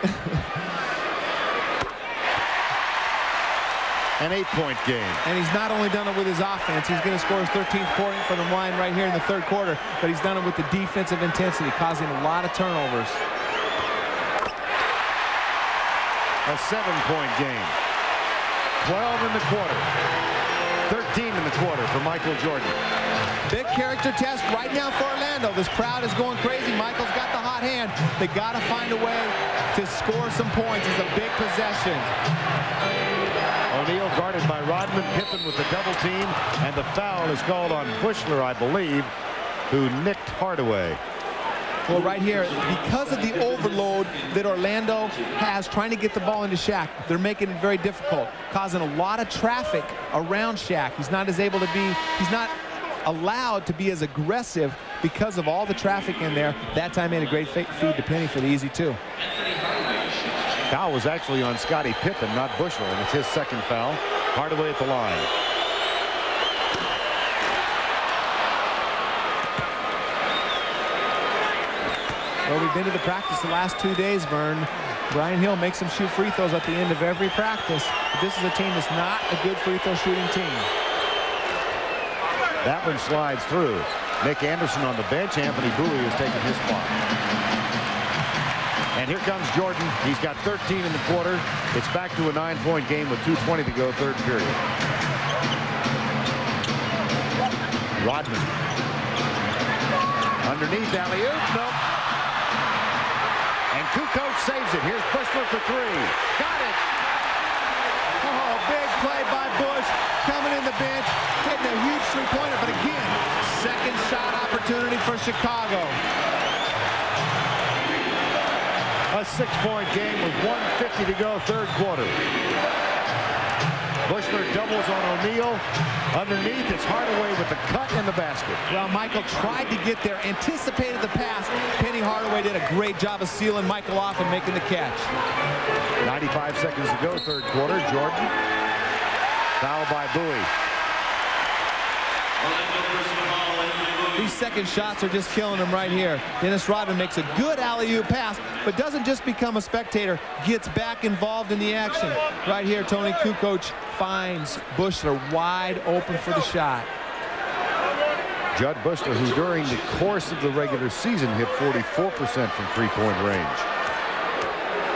Speaker 12: An 8-point game.
Speaker 13: And he's not only done it with his offense, he's going to score his 13th point for the line right here in the third quarter, but he's done it with the defensive intensity, causing a lot of turnovers.
Speaker 12: A 7-point game. 12 in the quarter. 13 in the quarter for Michael Jordan.
Speaker 13: big character test right now for Orlando. This crowd is going crazy. Michael's got the hot hand. They got to find a way to score some points. It's a big possession.
Speaker 12: O'Neal guarded by Rodman. Pippen with the double team, and the foul is called on Bushler, I believe, who nicked Hardaway.
Speaker 13: Well, right here, because of the overload that Orlando has trying to get the ball into Shaq, they're making it very difficult, causing a lot of traffic around Shaq. He's not allowed to be as aggressive because of all the traffic in there. That time made a great feed to Penny for the easy two.
Speaker 12: Foul was actually on Scottie Pippen, not Bushler, and it's his second foul. Hardaway at the line.
Speaker 13: Well, we've been to the practice the last 2 days, Vern. Brian Hill makes them shoot free throws at the end of every practice. But this is a team that's not a good free throw shooting team.
Speaker 12: That one slides through. Nick Anderson on the bench. Anthony Bowie is taking his spot. And here comes Jordan. He's got 13 in the quarter. It's back to a 9-point game with 2:20 to go, third period. Rodman. Underneath, alley-oop. Nope. And Kukoc saves it. Here's Bushler for three. Got it.
Speaker 13: Oh, big play by Bush. Coming in the bench. Hitting a huge three-pointer. But again, second shot opportunity for Chicago.
Speaker 12: A 6-point game with 1:50 to go, third quarter. Bushler doubles on O'Neal. Underneath, it's Hardaway with the cut and the basket.
Speaker 13: Well, Michael tried to get there, anticipated the pass. Penny Hardaway did a great job of sealing Michael off and making the catch.
Speaker 12: 95 seconds to go, third quarter. Jordan. Foul by Bowie.
Speaker 13: These second shots are just killing him right here. Dennis Rodman makes a good alley-oop pass, but doesn't just become a spectator, gets back involved in the action. Right here, Tony Kukoc finds Bushler wide open for the shot.
Speaker 12: Judd Bushler, who during the course of the regular season hit 44% from three-point range.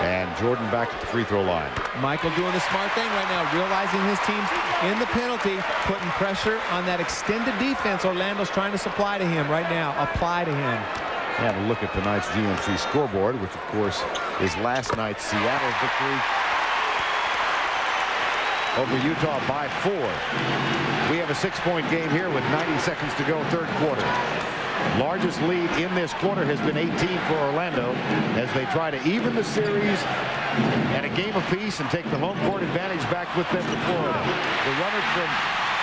Speaker 12: And Jordan back at the free throw line.
Speaker 13: Michael doing the smart thing right now, realizing his team's in the penalty, putting pressure on that extended defense Orlando's trying to supply to him right now. Apply to him.
Speaker 12: And a look at tonight's GMC scoreboard, which of course is last night's Seattle victory over Utah by 4. We have a 6-point game here with 90 seconds to go, third quarter. Largest lead in this quarter has been 18 for Orlando as they try to even the series and a game apiece and take the home court advantage back with them to Florida. The runner from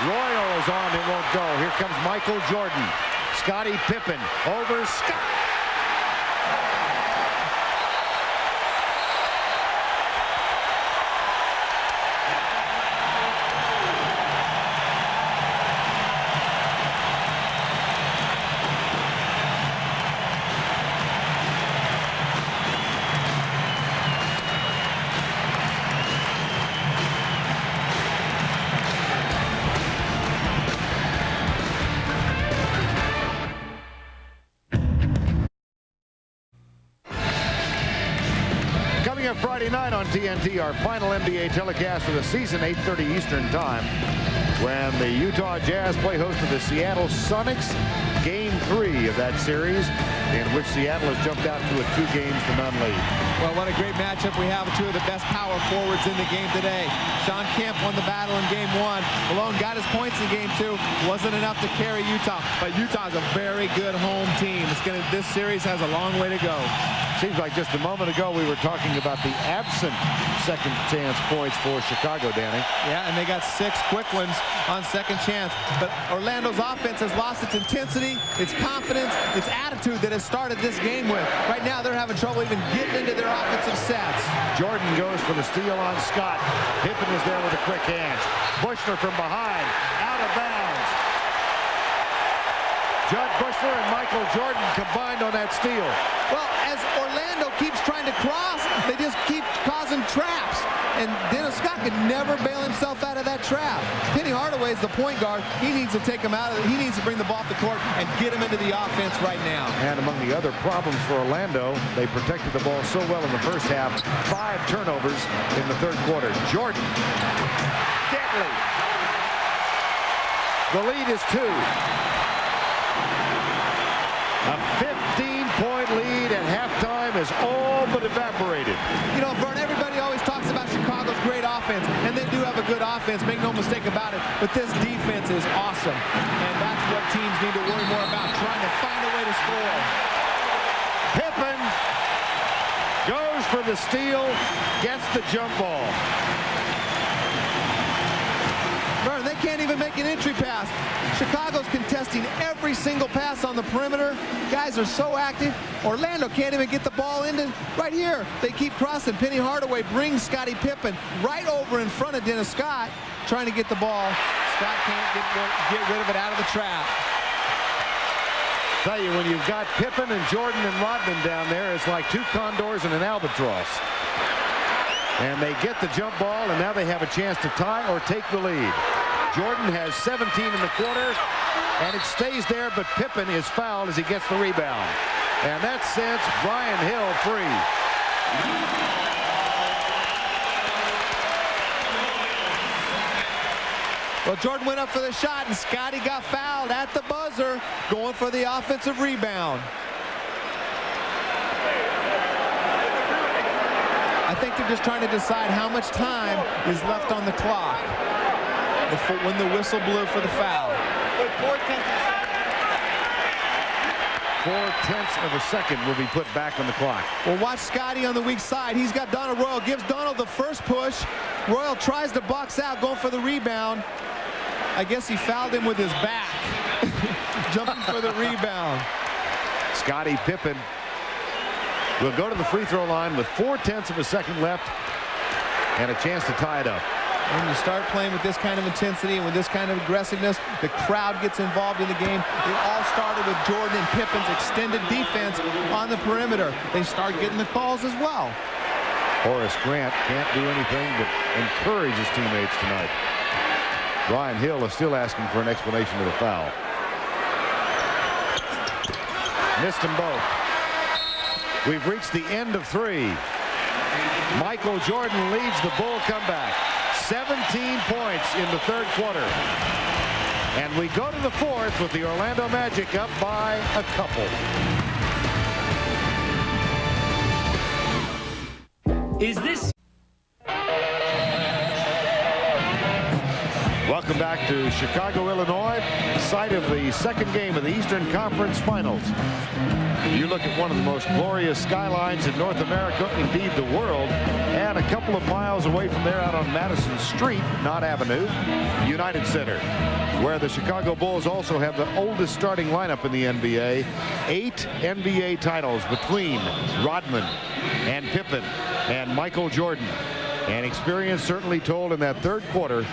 Speaker 12: Royal is on. It won't go. Here comes Michael Jordan. Scottie Pippen over Scott. Friday night on TNT, our final NBA telecast of the season, 8:30 Eastern Time, when the Utah Jazz play host to the Seattle Sonics. Game 3 of that series, in which Seattle has jumped out to a 2-0 lead.
Speaker 13: Well, what a great matchup we have with two of the best power forwards in the game today. Sean Kemp won the battle in Game 1. Malone got his points in Game 2. Wasn't enough to carry Utah, but Utah's a very good home team. This series has a long way to go.
Speaker 12: Seems like just a moment ago we were talking about the absent second chance points for Chicago, Danny.
Speaker 13: Yeah, and they got 6 quick ones on second chance. But Orlando's offense has lost its intensity, its confidence, its attitude that has started this game with. Right now they're having trouble even getting into their offensive sets.
Speaker 12: Jordan goes for the steal on Scott. Pippen is there with a quick hands. Bushler from behind, out of bounds. Judd Bushler and Michael Jordan combined on that steal.
Speaker 13: Well, as Orlando keeps trying to cross, they just keep causing traps. And Dennis Scott could never bail himself out of that trap. Penny Hardaway is the point guard. He needs to take him out of it. He needs to bring the ball off the court and get him into the offense right now.
Speaker 12: And among the other problems for Orlando, they protected the ball so well in the first half. 5 turnovers in the third quarter. Jordan, deadly. The lead is 2. has all but evaporated.
Speaker 13: You know, Vern, everybody always talks about Chicago's great offense, and they do have a good offense, make no mistake about it, but this defense is awesome, and that's what teams need to worry more about, trying to find a way to score.
Speaker 12: Pippen goes for the steal, gets the jump ball.
Speaker 13: Vern, they can't even make an entry pass. Chicago's contesting every single pass on the perimeter. Guys are so active. Orlando can't even get the ball into right here. They keep crossing. Penny Hardaway brings Scottie Pippen right over in front of Dennis Scott, trying to get the ball. Scott can't get rid of it out of the trap.
Speaker 12: Tell you, when you've got Pippen and Jordan and Rodman down there, it's like two condors and an albatross. And they get the jump ball, and now they have a chance to tie or take the lead. Jordan has 17 in the quarter, and it stays there, but Pippen is fouled as he gets the rebound. And that sends Brian Hill free.
Speaker 13: Well, Jordan went up for the shot, and Scottie got fouled at the buzzer, going for the offensive rebound. I think they're just trying to decide how much time is left on the clock when the whistle blew for the foul.
Speaker 12: 4/10 of a second will be put back on the clock.
Speaker 13: Well, watch Scottie on the weak side. He's got Donald Royal, gives Donald the first push. Royal tries to box out, going for the rebound. I guess he fouled him with his back, jumping for the rebound.
Speaker 12: Scottie Pippen will go to the free throw line with 4/10 of a second left and a chance to tie it up.
Speaker 13: When you start playing with this kind of intensity and with this kind of aggressiveness, the crowd gets involved in the game. It all started with Jordan and Pippen's extended defense on the perimeter. They start getting the calls as well.
Speaker 12: Horace Grant can't do anything but encourage his teammates tonight. Brian Hill is still asking for an explanation of the foul. Missed them both. We've reached the end of three. Michael Jordan leads the Bull comeback. 17 points in the third quarter. And we go to the fourth with the Orlando Magic up by a couple.
Speaker 18: Is this?
Speaker 12: Welcome back to Chicago, Illinois, site of the second game of the Eastern Conference Finals. You look at one of the most glorious skylines in North America, indeed the world, and a couple of miles away from there out on Madison Street, not Avenue, United Center, where the Chicago Bulls also have the oldest starting lineup in the NBA. 8 NBA titles between Rodman and Pippen and Michael Jordan. And experience certainly told in that third quarter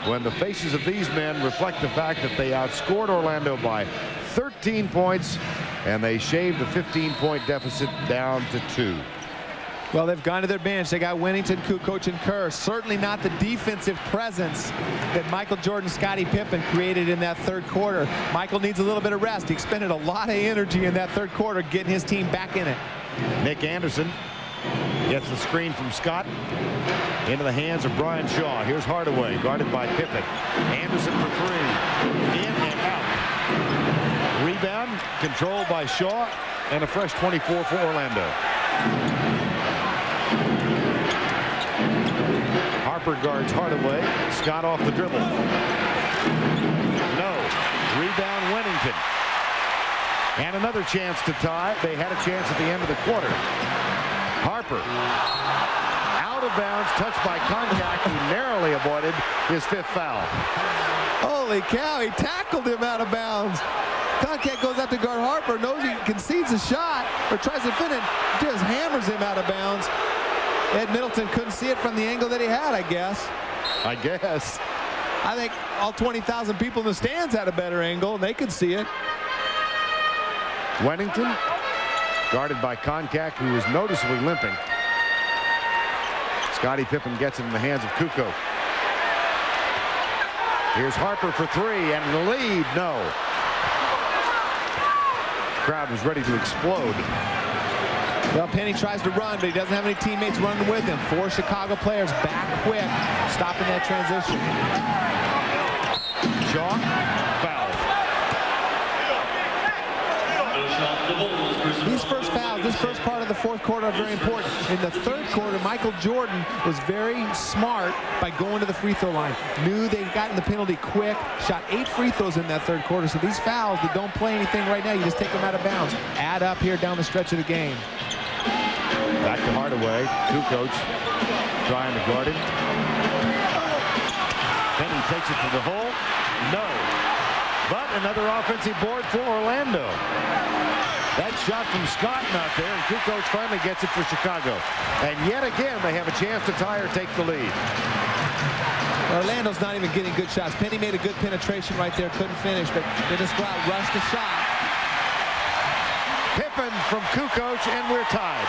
Speaker 12: when the faces of these men reflect the fact that they outscored Orlando by 13 points and they shaved the 15-point deficit down to 2.
Speaker 13: Well, they've gone to their bench. They got Winnington, Kukoc, and Kerr. Certainly not the defensive presence that Michael Jordan, Scottie Pippen created in that third quarter. Michael needs a little bit of rest. He expended a lot of energy in that third quarter getting his team back in it.
Speaker 12: Nick Anderson gets the screen from Scott into the hands of Brian Shaw. Here's Hardaway, guarded by Pippen. Anderson for three. In and out. Rebound controlled by Shaw, and a fresh 24 for Orlando. Harper guards Hardaway. Scott off the dribble. No. Rebound Winnington. And another chance to tie. They had a chance at the end of the quarter. Harper out of bounds, touched by contact. He narrowly avoided his 5th foul.
Speaker 13: Holy cow, he tackled him out of bounds. Contact goes out to guard Harper, knows he concedes a shot, or tries to finish, just hammers him out of bounds. Ed Middleton couldn't see it from the angle that he had, I guess.
Speaker 12: I guess.
Speaker 13: I think all 20,000 people in the stands had a better angle, and they could see it.
Speaker 12: Wennington, guarded by Koncak, who is noticeably limping. Scottie Pippen gets it in the hands of Kukoc. Here's Harper for three, and the lead, no. The crowd was ready to explode.
Speaker 13: Well, Penny tries to run, but he doesn't have any teammates running with him. 4 Chicago players back quick, stopping that transition.
Speaker 12: Shaw, foul.
Speaker 3: The shot the Bulls
Speaker 13: These first fouls, this first part of the fourth quarter are very important. In the third quarter, Michael Jordan was very smart by going to the free throw line. Knew they got in the penalty quick, shot 8 free throws in that third quarter. So these fouls that don't play anything right now, you just take them out of bounds. Add up here down the stretch of the game.
Speaker 12: Back to Hardaway. Kukoc trying to guard him. Penny takes it to the hole. No. But another offensive board for Orlando. That shot from Scott not there, and Kukoc finally gets it for Chicago. And yet again, they have a chance to tie or take the lead.
Speaker 13: Orlando's not even getting good shots. Penny made a good penetration right there, couldn't finish, but they just go out, rush the shot.
Speaker 12: Pippen from Kukoc, and we're tied.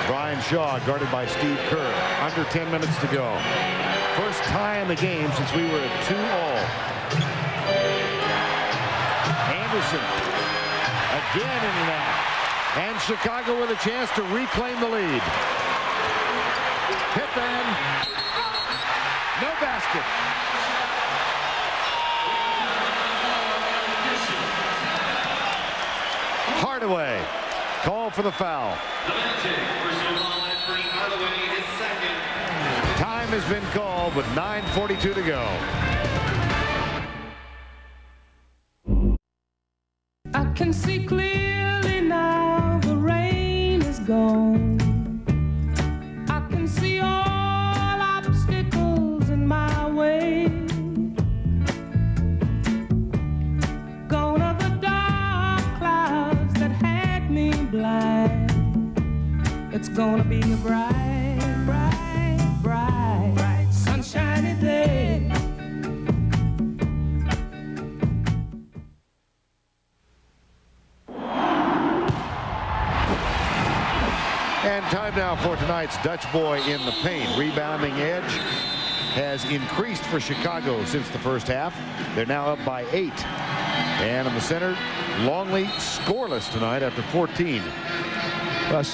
Speaker 12: Brian Shaw guarded by Steve Kerr. Under 10 minutes to go. First tie in the game since we were at 2-all. Anderson again in and out. And Chicago with a chance to reclaim the lead. Pippen. No basket. Hardaway. Call for the foul. Time has been called with 9:42 to go.
Speaker 2: I can see clearly now the rain is gone. I can see all obstacles in my way. Gone are the dark clouds that had me blind. It's gonna be a bright, bright, bright, bright, sunshiny day.
Speaker 12: And time now for tonight's Dutch boy in the paint. Rebounding edge has increased for Chicago since the first half. They're now up by 8. And in the center, Longley scoreless tonight after 14.
Speaker 13: Well,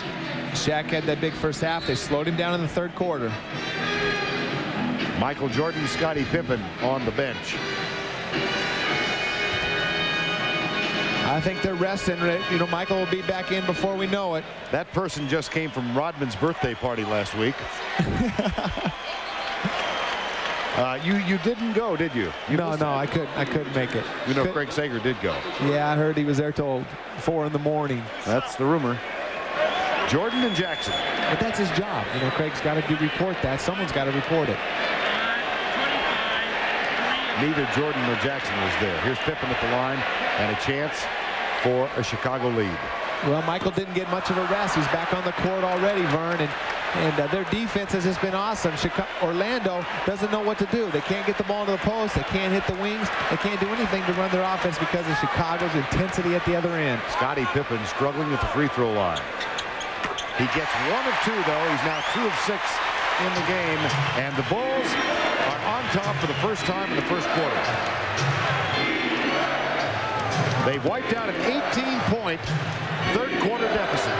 Speaker 13: Shaq had that big first half. They slowed him down in the third quarter.
Speaker 12: Michael Jordan, Scottie Pippen on the bench.
Speaker 13: I think they're resting. You know, Michael will be back in before we know it.
Speaker 12: That person just came from Rodman's birthday party last week. You didn't go, did you?
Speaker 13: No, I couldn't make it.
Speaker 12: You know, Craig Sager did go.
Speaker 13: Yeah, I heard he was there till 4 in the morning.
Speaker 12: That's the rumor. Jordan and Jackson.
Speaker 13: But that's his job. You know, Craig's got to report that. Someone's got to report it.
Speaker 12: Neither Jordan nor Jackson was there. Here's Pippen at the line and a chance for a Chicago lead.
Speaker 13: Well, Michael didn't get much of a rest. He's back on the court already, Vern, and their defense has just been awesome. Orlando doesn't know what to do. They can't get the ball to the post. They can't hit the wings. They can't do anything to run their offense because of Chicago's intensity at the other end.
Speaker 12: Scottie Pippen struggling at the free throw line. He gets 1 of 2, though. He's now 2 of 6 in the game, and the Bulls are on top for the first time in the first quarter. They wiped out an 18-point third quarter deficit.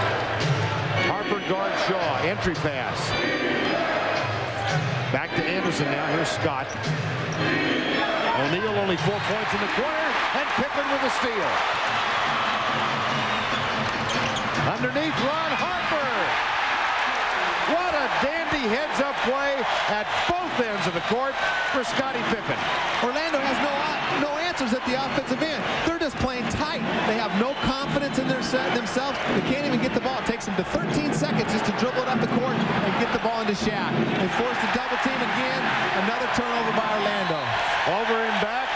Speaker 12: Harper guards Shaw. Entry pass. Back to Anderson now. Here's Scott. O'Neal only 4 points in the corner, and Pippen with a steal. Underneath, Ron Harper. What a dandy heads-up play at both ends of the court for Scottie Pippen.
Speaker 13: Orlando has no answers at the offensive end. They're just playing tight. They have no confidence in themselves. They can't even get the ball. It takes them to 13 seconds just to dribble it up the court and get the ball into Shaq. They force the double team again. Another turnover by Orlando.
Speaker 12: Over and back.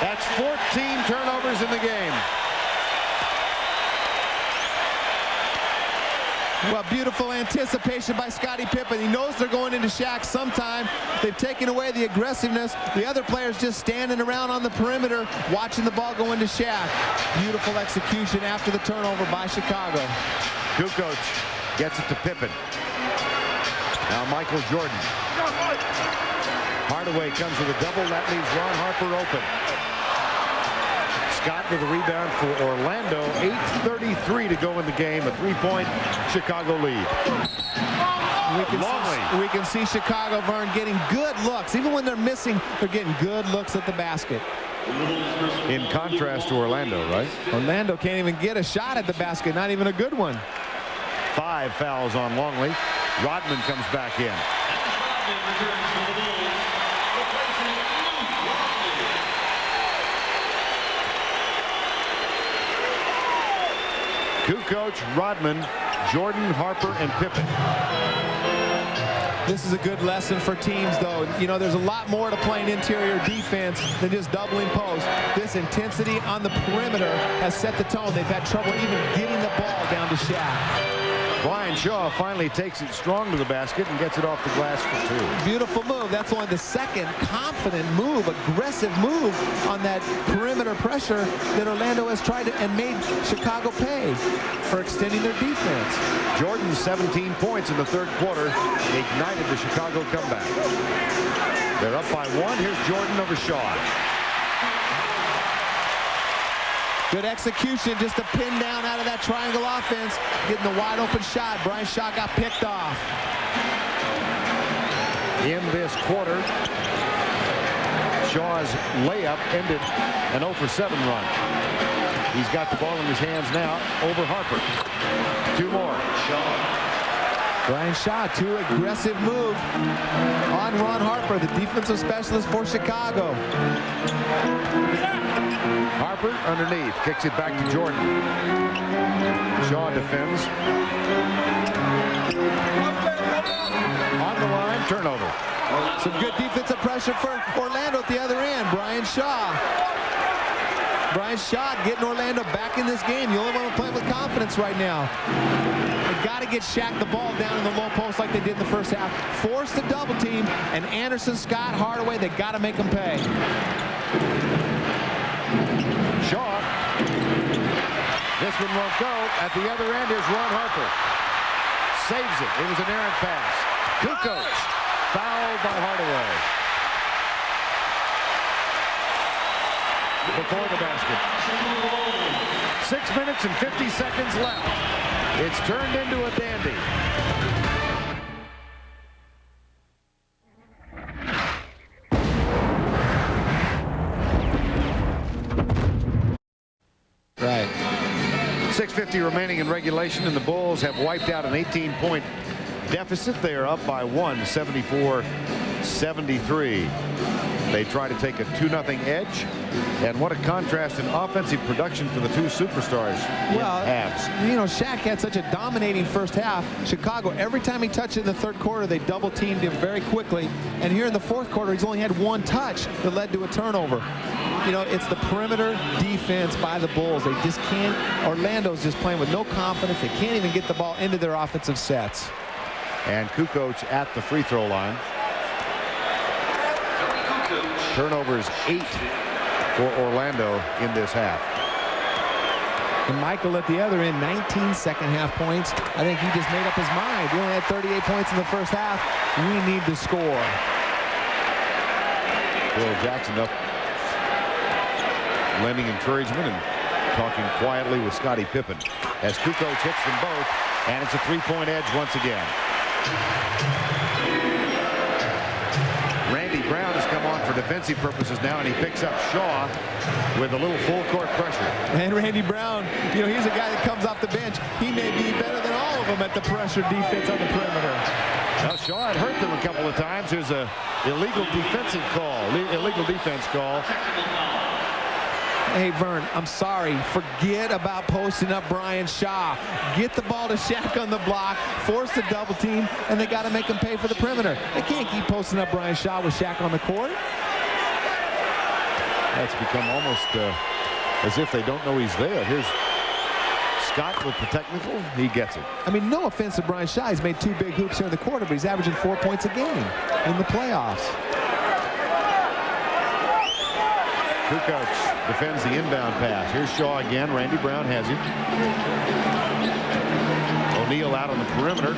Speaker 12: That's 14 turnovers in the game.
Speaker 13: Well, beautiful anticipation by Scottie Pippen. He knows they're going into Shaq sometime. They've taken away the aggressiveness. The other players just standing around on the perimeter watching the ball go into Shaq. Beautiful execution after the turnover by Chicago.
Speaker 12: Kukoc gets it to Pippen. Now Michael Jordan. Hardaway comes with a double. That leaves Ron Harper open. Scott with the rebound for Orlando. 8:33 to go in the game. A 3-point Chicago lead.
Speaker 13: We can see Chicago, Vern, getting good looks. Even when they're missing, they're getting good looks at the basket.
Speaker 12: In contrast to Orlando, right?
Speaker 13: Orlando can't even get a shot at the basket, not even a good one.
Speaker 12: 5 fouls on Longley. Rodman comes back in. Kukoc, Rodman, Jordan, Harper, and Pippen.
Speaker 13: This is a good lesson for teams, though. You know, there's a lot more to playing interior defense than just doubling post. This intensity on the perimeter has set the tone. They've had trouble even getting the ball down to Shaq.
Speaker 12: Brian Shaw finally takes it strong to the basket and gets it off the glass for 2.
Speaker 13: Beautiful move. That's only the second confident move, aggressive move on that perimeter pressure that Orlando has tried to, and made Chicago pay for extending their defense.
Speaker 12: Jordan's 17 points in the third quarter ignited the Chicago comeback. They're up by 1. Here's Jordan over Shaw.
Speaker 13: Good execution just to pin down out of that triangle offense, getting the wide open shot. Brian Shaw got picked off.
Speaker 12: In this quarter, Shaw's layup ended an 0 for 7 run. He's got the ball in his hands now over Harper. 2 more.
Speaker 13: Brian Shaw, 2 aggressive move on Ron Harper, the defensive specialist for Chicago.
Speaker 12: Harper underneath, kicks it back to Jordan. Shaw defends. On the line, turnover.
Speaker 13: Some good defensive pressure for Orlando at the other end. Brian Shaw. Brian Shaw getting Orlando back in this game. The only one who playing with confidence right now. They got to get Shaq the ball down in the low post like they did in the first half. Force the double team, and Anderson, Scott, Hardaway, they got to make them pay.
Speaker 12: Shaw. This one won't go. At the other end is Ron Harper. Saves it. It was an errant pass. Kukoc fouled by Hardaway. Before the basket. 6 minutes and 50 seconds left. It's turned into a dandy.
Speaker 13: Right.
Speaker 12: 6:50 remaining in regulation, and the Bulls have wiped out an 18-point deficit. They are up by 1, 74-73. They try to take a 2-0 edge. And what a contrast in offensive production for the 2 superstars.
Speaker 13: Well, you know, Shaq had such a dominating first half. Chicago, every time he touched it in the third quarter, they double teamed him very quickly. And here in the fourth quarter, he's only had 1 touch that led to a turnover. You know, it's the perimeter defense by the Bulls. They just can't. Orlando's just playing with no confidence. They can't even get the ball into their offensive sets.
Speaker 12: And Kukoc at the free throw line. Turnovers 8 for Orlando in this half.
Speaker 13: And Michael at the other end, 19 second half points. I think he just made up his mind. We only had 38 points in the first half. We need to score.
Speaker 12: Bill Jackson up, lending encouragement and talking quietly with Scottie Pippen as Kukoc hits them both, and it's a 3-point edge once again. Randy Brown has come on for defensive purposes now, and he picks up Shaw with a little full court pressure.
Speaker 13: And Randy Brown, you know, he's a guy that comes off the bench. He may be better than all of them at the pressure defense on the perimeter.
Speaker 12: Well, Shaw had hurt them a couple of times. There's a illegal defensive call, illegal defense call.
Speaker 13: Hey, Vern, I'm sorry. Forget about posting up Brian Shaw. Get the ball to Shaq on the block, force the double team, and they got to make him pay for the perimeter. They can't keep posting up Brian Shaw with Shaq on the court.
Speaker 12: That's become almost as if they don't know he's there. Here's Scott with the technical. He gets it.
Speaker 13: I mean, no offense to Brian Shaw. He's made 2 big hoops here in the quarter, but he's averaging 4 points a game in the playoffs.
Speaker 12: Kukoc defends the inbound pass. Here's Shaw again. Randy Brown has him. O'Neal out on the perimeter.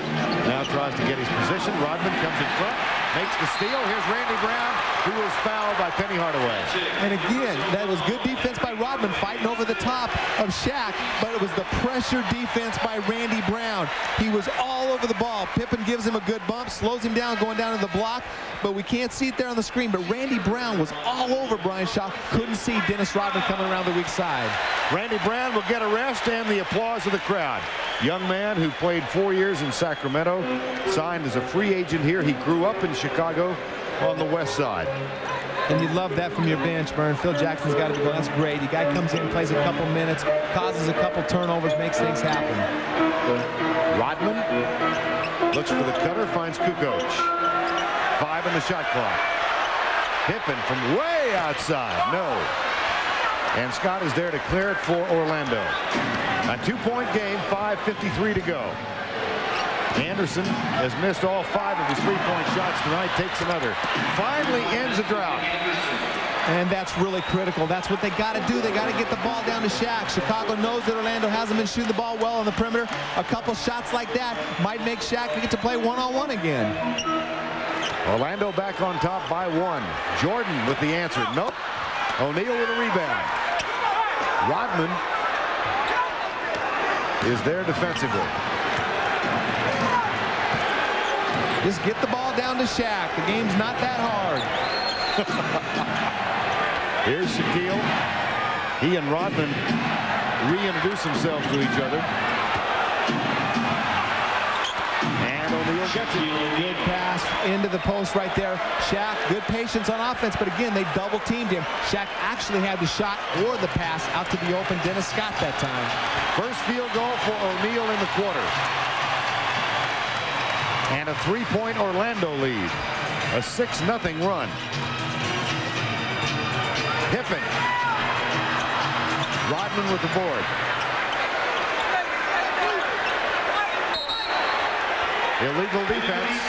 Speaker 12: Now tries to get his position. Rodman comes in front, makes the steal. Here's Randy Brown, who was fouled by Penny Hardaway.
Speaker 13: And again, that was good defense by Rodman, fighting Shaq, but it was the pressure defense by Randy Brown. He was all over the ball. Pippen gives him a good bump, slows him down, going down to the block, but we can't see it there on the screen. But Randy Brown was all over Brian Shaw. Couldn't see Dennis Rodman coming around the weak side.
Speaker 12: Randy Brown will get a rest and the applause of the crowd. Young man who played 4 years in Sacramento, signed as a free agent here. He grew up in Chicago on the west side.
Speaker 13: And you love that from your bench, Bern. Phil Jackson's got to be going. That's great. The guy comes in and plays a couple minutes, causes a couple turnovers, makes things happen.
Speaker 12: Rodman looks for the cutter, finds Kukoc. 5 on the shot clock. Pippen from way outside. No. And Scott is there to clear it for Orlando. A 2-point game, 5:53 to go. Anderson has missed all 5 of his 3-point shots tonight, takes another. Finally ends a drought.
Speaker 13: And that's really critical. That's what they got to do. They got to get the ball down to Shaq. Chicago knows that Orlando hasn't been shooting the ball well on the perimeter. A couple shots like that might make Shaq get to play one-on-one again.
Speaker 12: Orlando back on top by 1. Jordan with the answer. Nope. O'Neal with a rebound. Rodman is there defensively.
Speaker 13: Just get the ball down to Shaq. The game's not that hard.
Speaker 12: Here's Shaquille. He and Rodman reintroduce themselves to each other. And O'Neal gets it.
Speaker 13: Good pass into the post right there. Shaq, good patience on offense, but again, they double teamed him. Shaq actually had the shot or the pass out to the open Dennis Scott that time.
Speaker 12: First field goal for O'Neal in the quarter. And a 3-point Orlando lead. A 6-0 run. Pippen. Rodman with the board. Illegal defense.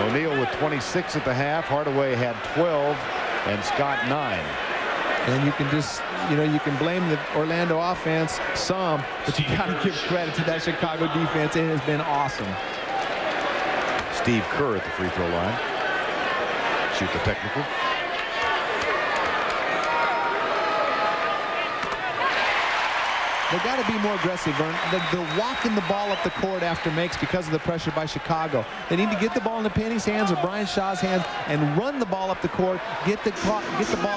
Speaker 12: O'Neal with 26 at the half. Hardaway had 12 and Scott 9.
Speaker 13: And you can just, you can blame the Orlando offense some, but you got to give credit to that Chicago defense. It has been awesome.
Speaker 12: Steve Kerr at the free throw line. Shoot the technical.
Speaker 13: They got to be more aggressive, Vern. They're walking the ball up the court after makes because of the pressure by Chicago. They need to get the ball into Penny's hands or Brian Shaw's hands and run the ball up the court. Get the ball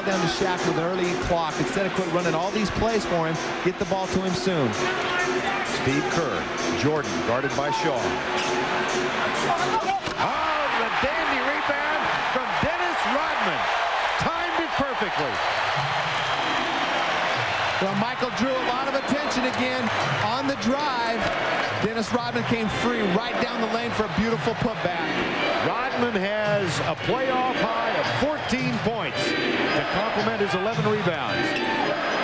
Speaker 13: down to Shaq with an early clock instead of quit running all these plays for him. Get the ball to him soon.
Speaker 12: Steve Kerr, Jordan guarded by Shaw. Oh, the dandy rebound from Dennis Rodman. Timed it perfectly.
Speaker 13: Well, Michael drew a lot of attention again on the drive. Dennis Rodman came free right down the lane for a beautiful putback.
Speaker 12: Rodman has a playoff high of 14 points to complement his 11 rebounds.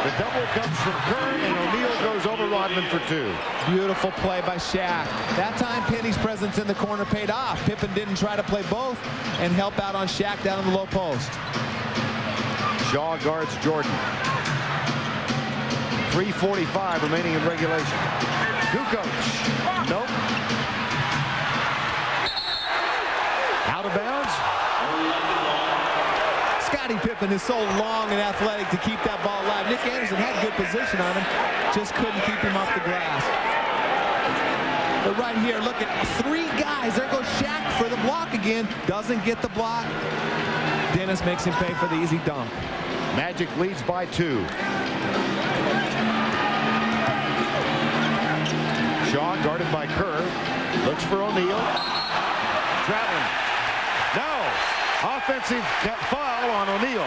Speaker 12: The double comes from Kerr, and O'Neal goes over Rodman for 2.
Speaker 13: Beautiful play by Shaq. That time Penny's presence in the corner paid off. Pippen didn't try to play both and help out on Shaq down in the low post.
Speaker 12: Shaw guards Jordan. 3:45 remaining in regulation. Kukoc. Nope. Out of bounds.
Speaker 13: Scottie Pippen is so long and athletic to keep that ball alive. Nick Anderson had good position on him, just couldn't keep him off the glass. But right here, look at 3 guys. There goes Shaq for the block again. Doesn't get the block. Dennis makes him pay for the easy dunk.
Speaker 12: Magic leads by 2. Shaw guarded by Kerr. Looks for O'Neal. Traveling. No. Offensive foul on O'Neal.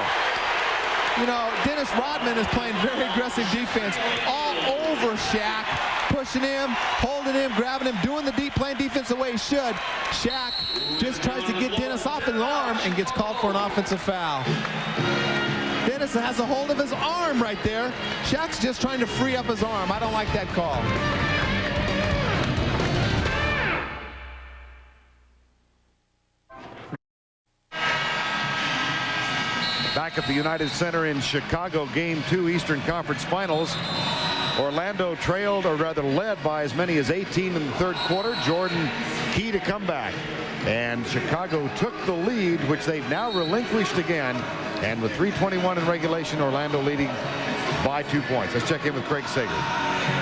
Speaker 13: Dennis Rodman is playing very aggressive defense all over Shaq. Pushing him, holding him, grabbing him, doing the playing defense the way he should. Shaq just tries to get Dennis off his arm and gets called for an offensive foul. Dennis has a hold of his arm right there. Shaq's just trying to free up his arm. I don't like that call.
Speaker 12: Back at the United Center in Chicago, Game 2 Eastern Conference Finals. Orlando trailed, or rather led, by as many as 18 in the third quarter. Jordan key to comeback. And Chicago took the lead, which they've now relinquished again. And with 3:21 in regulation, Orlando leading by 2 points. Let's check in with Craig Sager.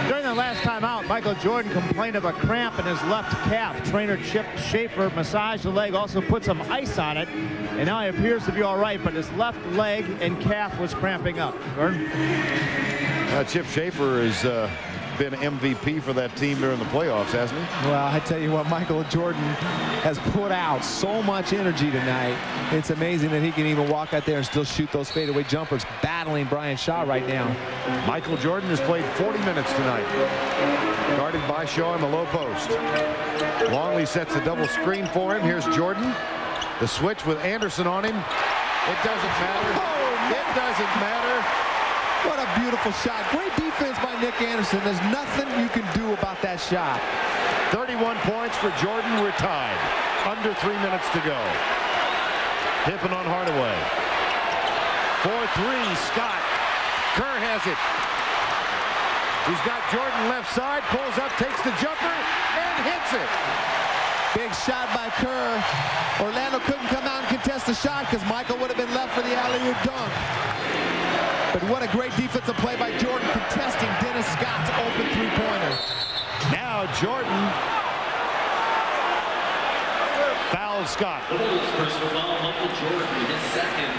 Speaker 16: During the last time out, Michael Jordan complained of a cramp in his left calf. Trainer Chip Schaefer massaged the leg, also put some ice on it, and now he appears to be all right, but his left leg and calf was cramping up. Gordon?
Speaker 12: Chip Schaefer has been MVP for that team during the playoffs, hasn't he?
Speaker 13: Well, I tell you what, Michael Jordan has put out so much energy tonight. It's amazing that he can even walk out there and still shoot those fadeaway jumpers, battling Brian Shaw right now.
Speaker 12: Michael Jordan has played 40 minutes tonight, guarded by Shaw in the low post. Longley sets a double screen for him. Here's Jordan. The switch with Anderson on him. It doesn't matter. It doesn't matter.
Speaker 13: What a beautiful shot. Great defense by Nick Anderson. There's nothing you can do about that shot.
Speaker 12: 31 points for Jordan. We're tied. Under 3 minutes to go. Pippen on Hardaway. 4-3, Scott. Kerr has it. He's got Jordan left side, pulls up, takes the jumper, and hits it.
Speaker 13: Big shot by Kerr. Orlando couldn't come out and contest the shot because Michael would have been left for the alley-oop dunk. But what a great defensive play by Jordan contesting Dennis Scott's open three-pointer.
Speaker 12: Now Jordan fouls Scott.
Speaker 3: Personal foul, Michael Jordan, his second.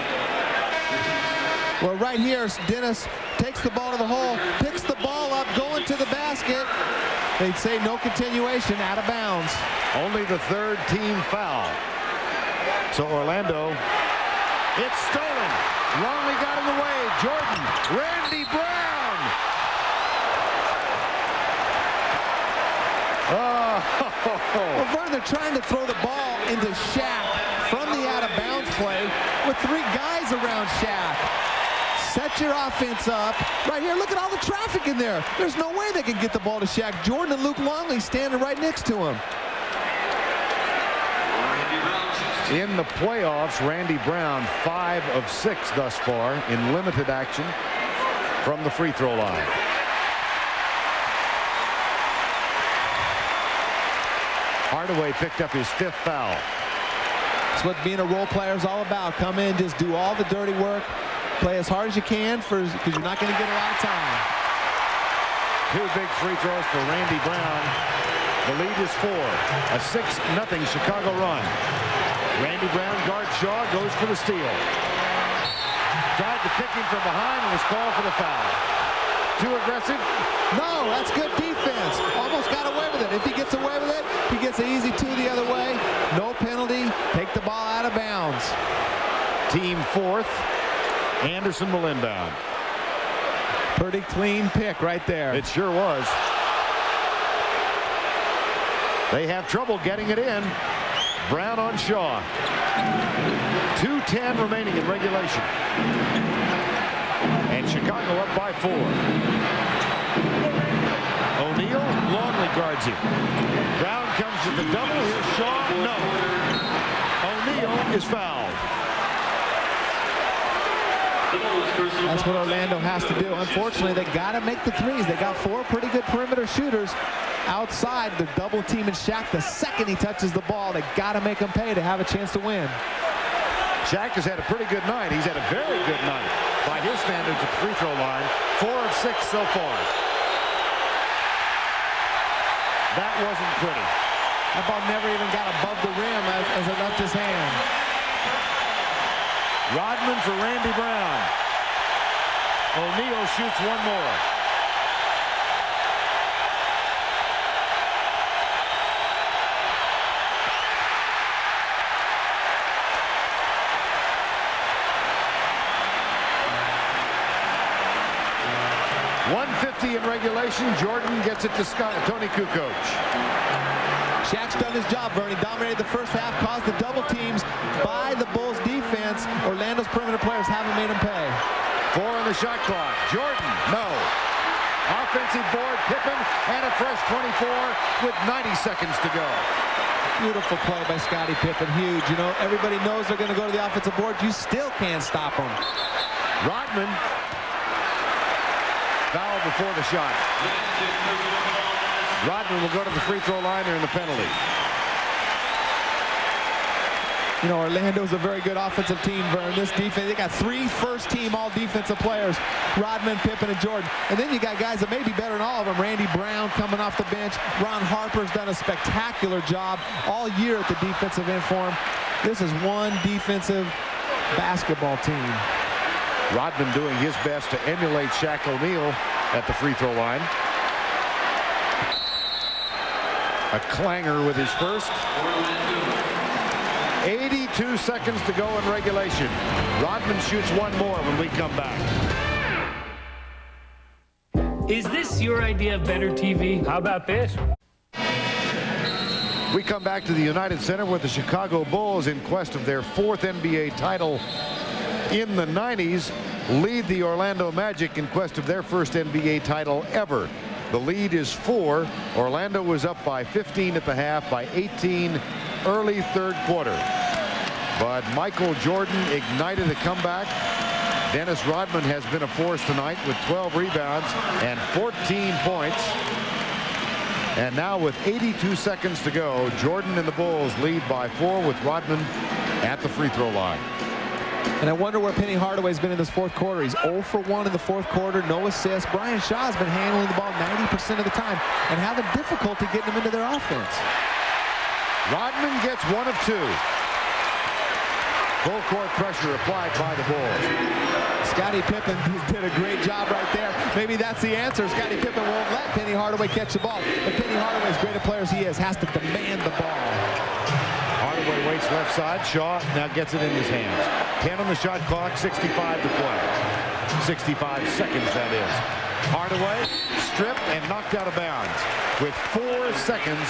Speaker 13: Well, right here, Dennis takes the ball to the hole, picks the ball up, going to the basket. They'd say no continuation, out of bounds.
Speaker 12: Only the third team foul. So Orlando, it's stolen. Longley got in the way. Jordan, Randy Brown.
Speaker 13: Well, Vern, they're trying to throw the ball into Shaq from the out-of-bounds play with 3 guys around Shaq. Set your offense up. Right here, look at all the traffic in there. There's no way they can get the ball to Shaq. Jordan and Luke Longley standing right next to him.
Speaker 12: In the playoffs, Randy Brown 5 of 6 thus far in limited action from the free throw line. Hardaway picked up his 5th foul.
Speaker 13: That's what being a role player is all about. Come in, just do all the dirty work, play as hard as you can because you're not going to get a lot of time.
Speaker 12: 2 big free throws for Randy Brown. The lead is 4. A 6-0 Chicago run. Randy Brown guards Shaw, goes for the steal. Tried to pick him from behind and was called for the foul. Too aggressive?
Speaker 13: No, that's good defense. Almost got away with it. If he gets away with it, he gets an easy 2 the other way. No penalty. Take the ball out of bounds.
Speaker 12: Team 4th. Anderson will inbound.
Speaker 13: Pretty clean pick right there.
Speaker 12: It sure was. They have trouble getting it in. Brown on Shaw. 2:10 remaining in regulation. And Chicago up by 4. O'Neal, Longley guards him. Brown comes with the double. Here's Shaw. No. O'Neal is fouled.
Speaker 13: That's what Orlando has to do. Unfortunately, they got to make the threes. They got 4 pretty good perimeter shooters outside. They're double teaming Shaq the second he touches the ball. They got to make him pay to have a chance to win.
Speaker 12: Shaq has had a pretty good night. He's had a very good night by his standards at the free throw line. 4 of 6 so far. That wasn't pretty.
Speaker 13: That ball never even got above the rim as it left his hand.
Speaker 12: Rodman for Randy Brown. O'Neal shoots 1 more. .150 in regulation. Jordan gets it to Scott, Tony Kukoc.
Speaker 13: Shaq's done his job, Bernie. Dominated the first half, caused the double teams by the Bulls defense. Orlando's perimeter players haven't made him pay.
Speaker 12: 4 on the shot clock. Jordan, no. Offensive board, Pippen, and a fresh 24 with 90 seconds to go.
Speaker 13: Beautiful play by Scottie Pippen, huge. You know, everybody knows they're going to go to the offensive board. You still can't stop them.
Speaker 12: Rodman, foul before the shot. Rodman will go to the free throw line. They're in the penalty.
Speaker 13: You know, Orlando's a very good offensive team, Vern. This defense, they got 3 first-team all-defensive players, Rodman, Pippen, and Jordan. And then you got guys that may be better than all of them. Randy Brown coming off the bench. Ron Harper's done a spectacular job all year at the defensive end for him. This is one defensive basketball team.
Speaker 12: Rodman doing his best to emulate Shaq O'Neal at the free throw line. A clanger with his first. 82 seconds to go in regulation. Rodman shoots one more when we come back.
Speaker 5: Is this your idea of better TV? How about this?
Speaker 12: We come back to the United Center with the Chicago Bulls in quest of their 4th NBA title in the 90s, lead the Orlando Magic in quest of their first NBA title ever. The lead is 4. Orlando was up by 15 at the half, by 18 early third quarter. But Michael Jordan ignited a comeback. Dennis Rodman has been a force tonight with 12 rebounds and 14 points. And now with 82 seconds to go, Jordan and the Bulls lead by 4 with Rodman at the free throw line.
Speaker 13: And I wonder where Penny Hardaway's been in this fourth quarter. He's 0 for 1 in the fourth quarter, no assists. Brian Shaw's been handling the ball 90% of the time and having difficulty getting them into their offense.
Speaker 12: Rodman gets 1 of 2. Full court pressure applied by the Bulls.
Speaker 13: Scottie Pippen did a great job right there. Maybe that's the answer. Scottie Pippen won't let Penny Hardaway catch the ball. But Penny Hardaway, as great a player as he is, has to demand the ball.
Speaker 12: Hardaway waits left side. Shaw now gets it in his hands. 10 on the shot clock, 65 to play. 65 seconds, that is. Hardaway stripped and knocked out of bounds with 4 seconds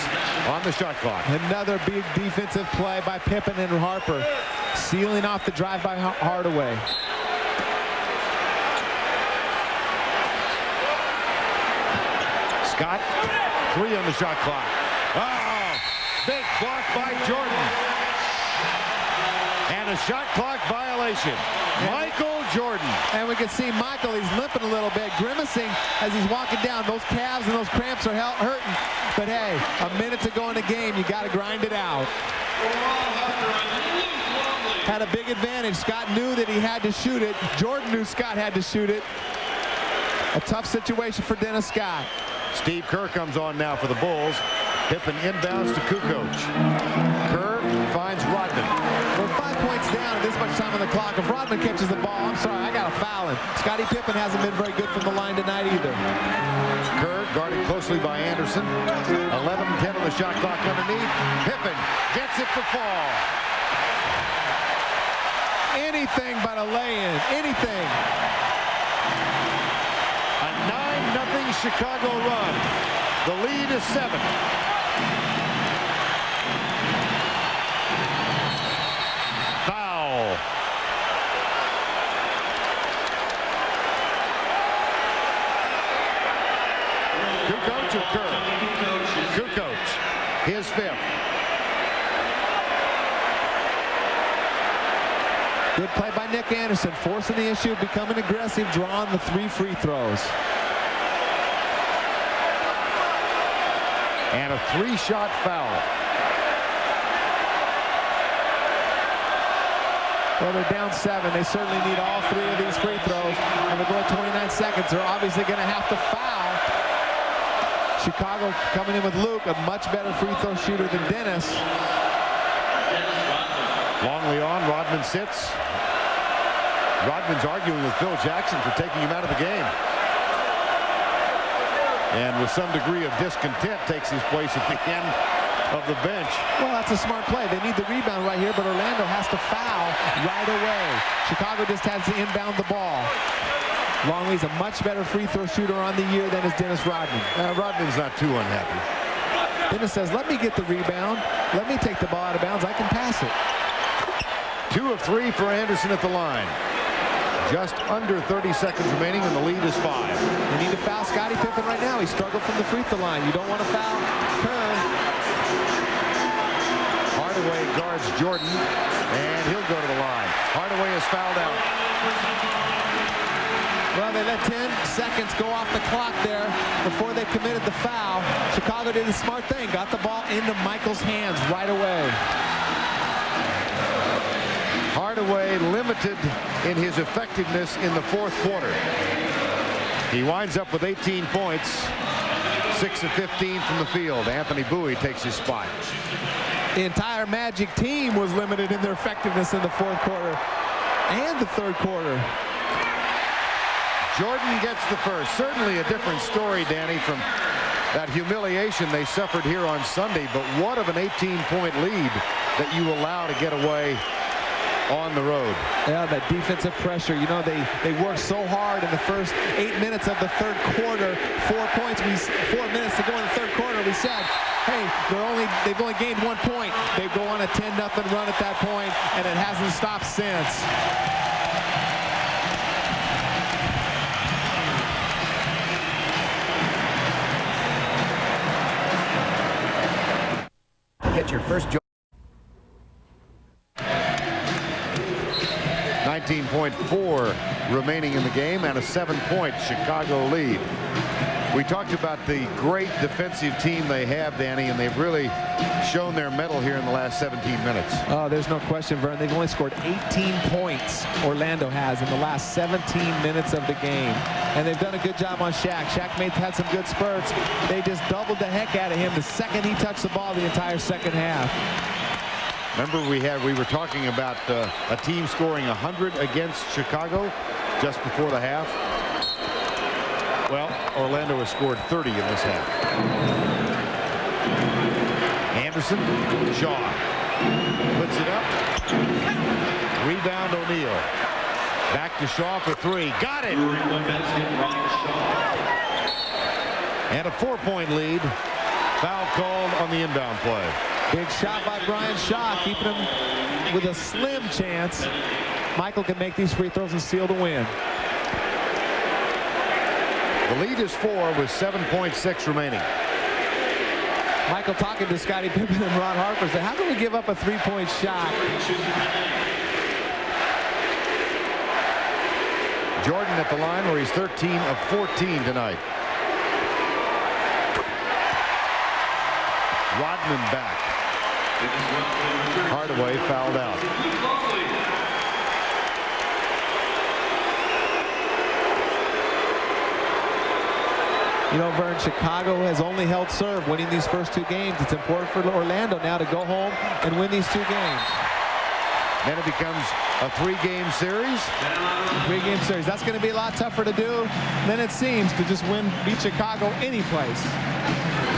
Speaker 12: on the shot clock.
Speaker 13: Another big defensive play by Pippen and Harper, sealing off the drive by Hardaway.
Speaker 12: Scott, 3 on the shot clock. Oh, big block by Jordan. And a shot clock violation. Michael Jordan.
Speaker 13: And we can see Michael, he's limping a little bit, grimacing as he's walking down. Those calves and those cramps are hurting. But hey, a minute to go in the game, you got to grind it out. Had a big advantage. Scott knew that he had to shoot it. Jordan knew Scott had to shoot it. A tough situation for Dennis Scott.
Speaker 12: Steve Kerr comes on now for the Bulls. Pippen inbounds to Kukoc. Kerr finds Rodman.
Speaker 13: We're 5 points down at this much time on the clock. If Rodman catches the ball, I'm sorry, I got to foul him. Scottie Pippen hasn't been very good from the line tonight either.
Speaker 12: Kerr guarded closely by Anderson. 11-10 on the shot clock underneath. Pippen gets it to fall.
Speaker 13: Anything but a lay-in. Anything.
Speaker 12: A 9-0 Chicago run. The lead is 7. Foul. Kukoc or Kerr? Kukoc, his 5th.
Speaker 13: Good play by Nick Anderson, forcing the issue, becoming aggressive, drawing the 3 free throws.
Speaker 12: And a 3-shot foul.
Speaker 13: Well, they're down 7. They certainly need all 3 of these free throws. And they're going 29 seconds. They're obviously going to have to foul. Chicago coming in with Luke, a much better free throw shooter than Dennis.
Speaker 12: Longley on, Rodman sits. Rodman's arguing with Phil Jackson for taking him out of the game. And with some degree of discontent takes his place at the end of the bench.
Speaker 13: Well, that's a smart play. They need the rebound right here, but Orlando has to foul right away. Chicago just has to inbound the ball. Longley's a much better free throw shooter on the year than is Dennis Rodman.
Speaker 12: Rodman's not too unhappy.
Speaker 13: Dennis says, let me get the rebound. Let me take the ball out of bounds. I can pass it.
Speaker 12: 2 of 3 for Anderson at the line. Just under 30 seconds remaining, and the lead is 5.
Speaker 13: They need to foul Scottie Pippen right now. He struggled from the free throw line. You don't want to foul Kerr.
Speaker 12: Hardaway guards Jordan, and he'll go to the line. Hardaway is fouled out.
Speaker 13: Well, they let 10 seconds go off the clock there before they committed the foul. Chicago did a smart thing, got the ball into Michael's hands right away.
Speaker 12: Hardaway limited in his effectiveness in the fourth quarter. He winds up with 18 points, 6 of 15 from the field. Anthony Bowie takes his spot.
Speaker 13: The entire Magic team was limited in their effectiveness in the fourth quarter and the third quarter.
Speaker 12: Jordan gets the first. Certainly a different story, Danny, from that humiliation they suffered here on Sunday, but what of an 18-point lead that you allow to get away on the road.
Speaker 13: Yeah, that defensive pressure. You know, they worked so hard in the first 8 minutes of the third quarter. 4 points. 4 minutes to go in the third quarter. We said, hey, they've only gained 1 point. They go on a 10-0 run at that point, and it hasn't stopped since.
Speaker 18: Get your first
Speaker 12: 19.4 remaining in the game and a 7-point Chicago lead. We talked about the great defensive team they have, Danny, and they've really shown their mettle here in the last 17 minutes.
Speaker 13: Oh, there's no question, Vern. They've only scored 18 points, Orlando has, in the last 17 minutes of the game. And they've done a good job on Shaq. Shaq had some good spurts. They just doubled the heck out of him the second he touched the ball the entire second half.
Speaker 12: Remember, we were talking about a team scoring 100 against Chicago just before the half. Well, Orlando has scored 30 in this half. Anderson, Shaw puts it up. Rebound O'Neal. Back to Shaw for 3. Got it! And a 4-point lead. Foul called on the inbound play.
Speaker 13: Big shot by Brian Shaw, keeping him with a slim chance. Michael can make these free throws and seal the win.
Speaker 12: The lead is 4 with 7.6 remaining.
Speaker 13: Michael talking to Scottie Pippen and Ron Harper said, how can we give up a 3-point shot?
Speaker 12: Jordan at the line where he's 13 of 14 tonight. Rodman back. Hardaway fouled out.
Speaker 13: You know, Vern, Chicago has only held serve winning these first 2 games. It's important for Orlando now to go home and win these 2 games.
Speaker 12: Then it becomes a 3-game series.
Speaker 13: 3-game series. That's going to be a lot tougher to do than it seems to just beat Chicago any place.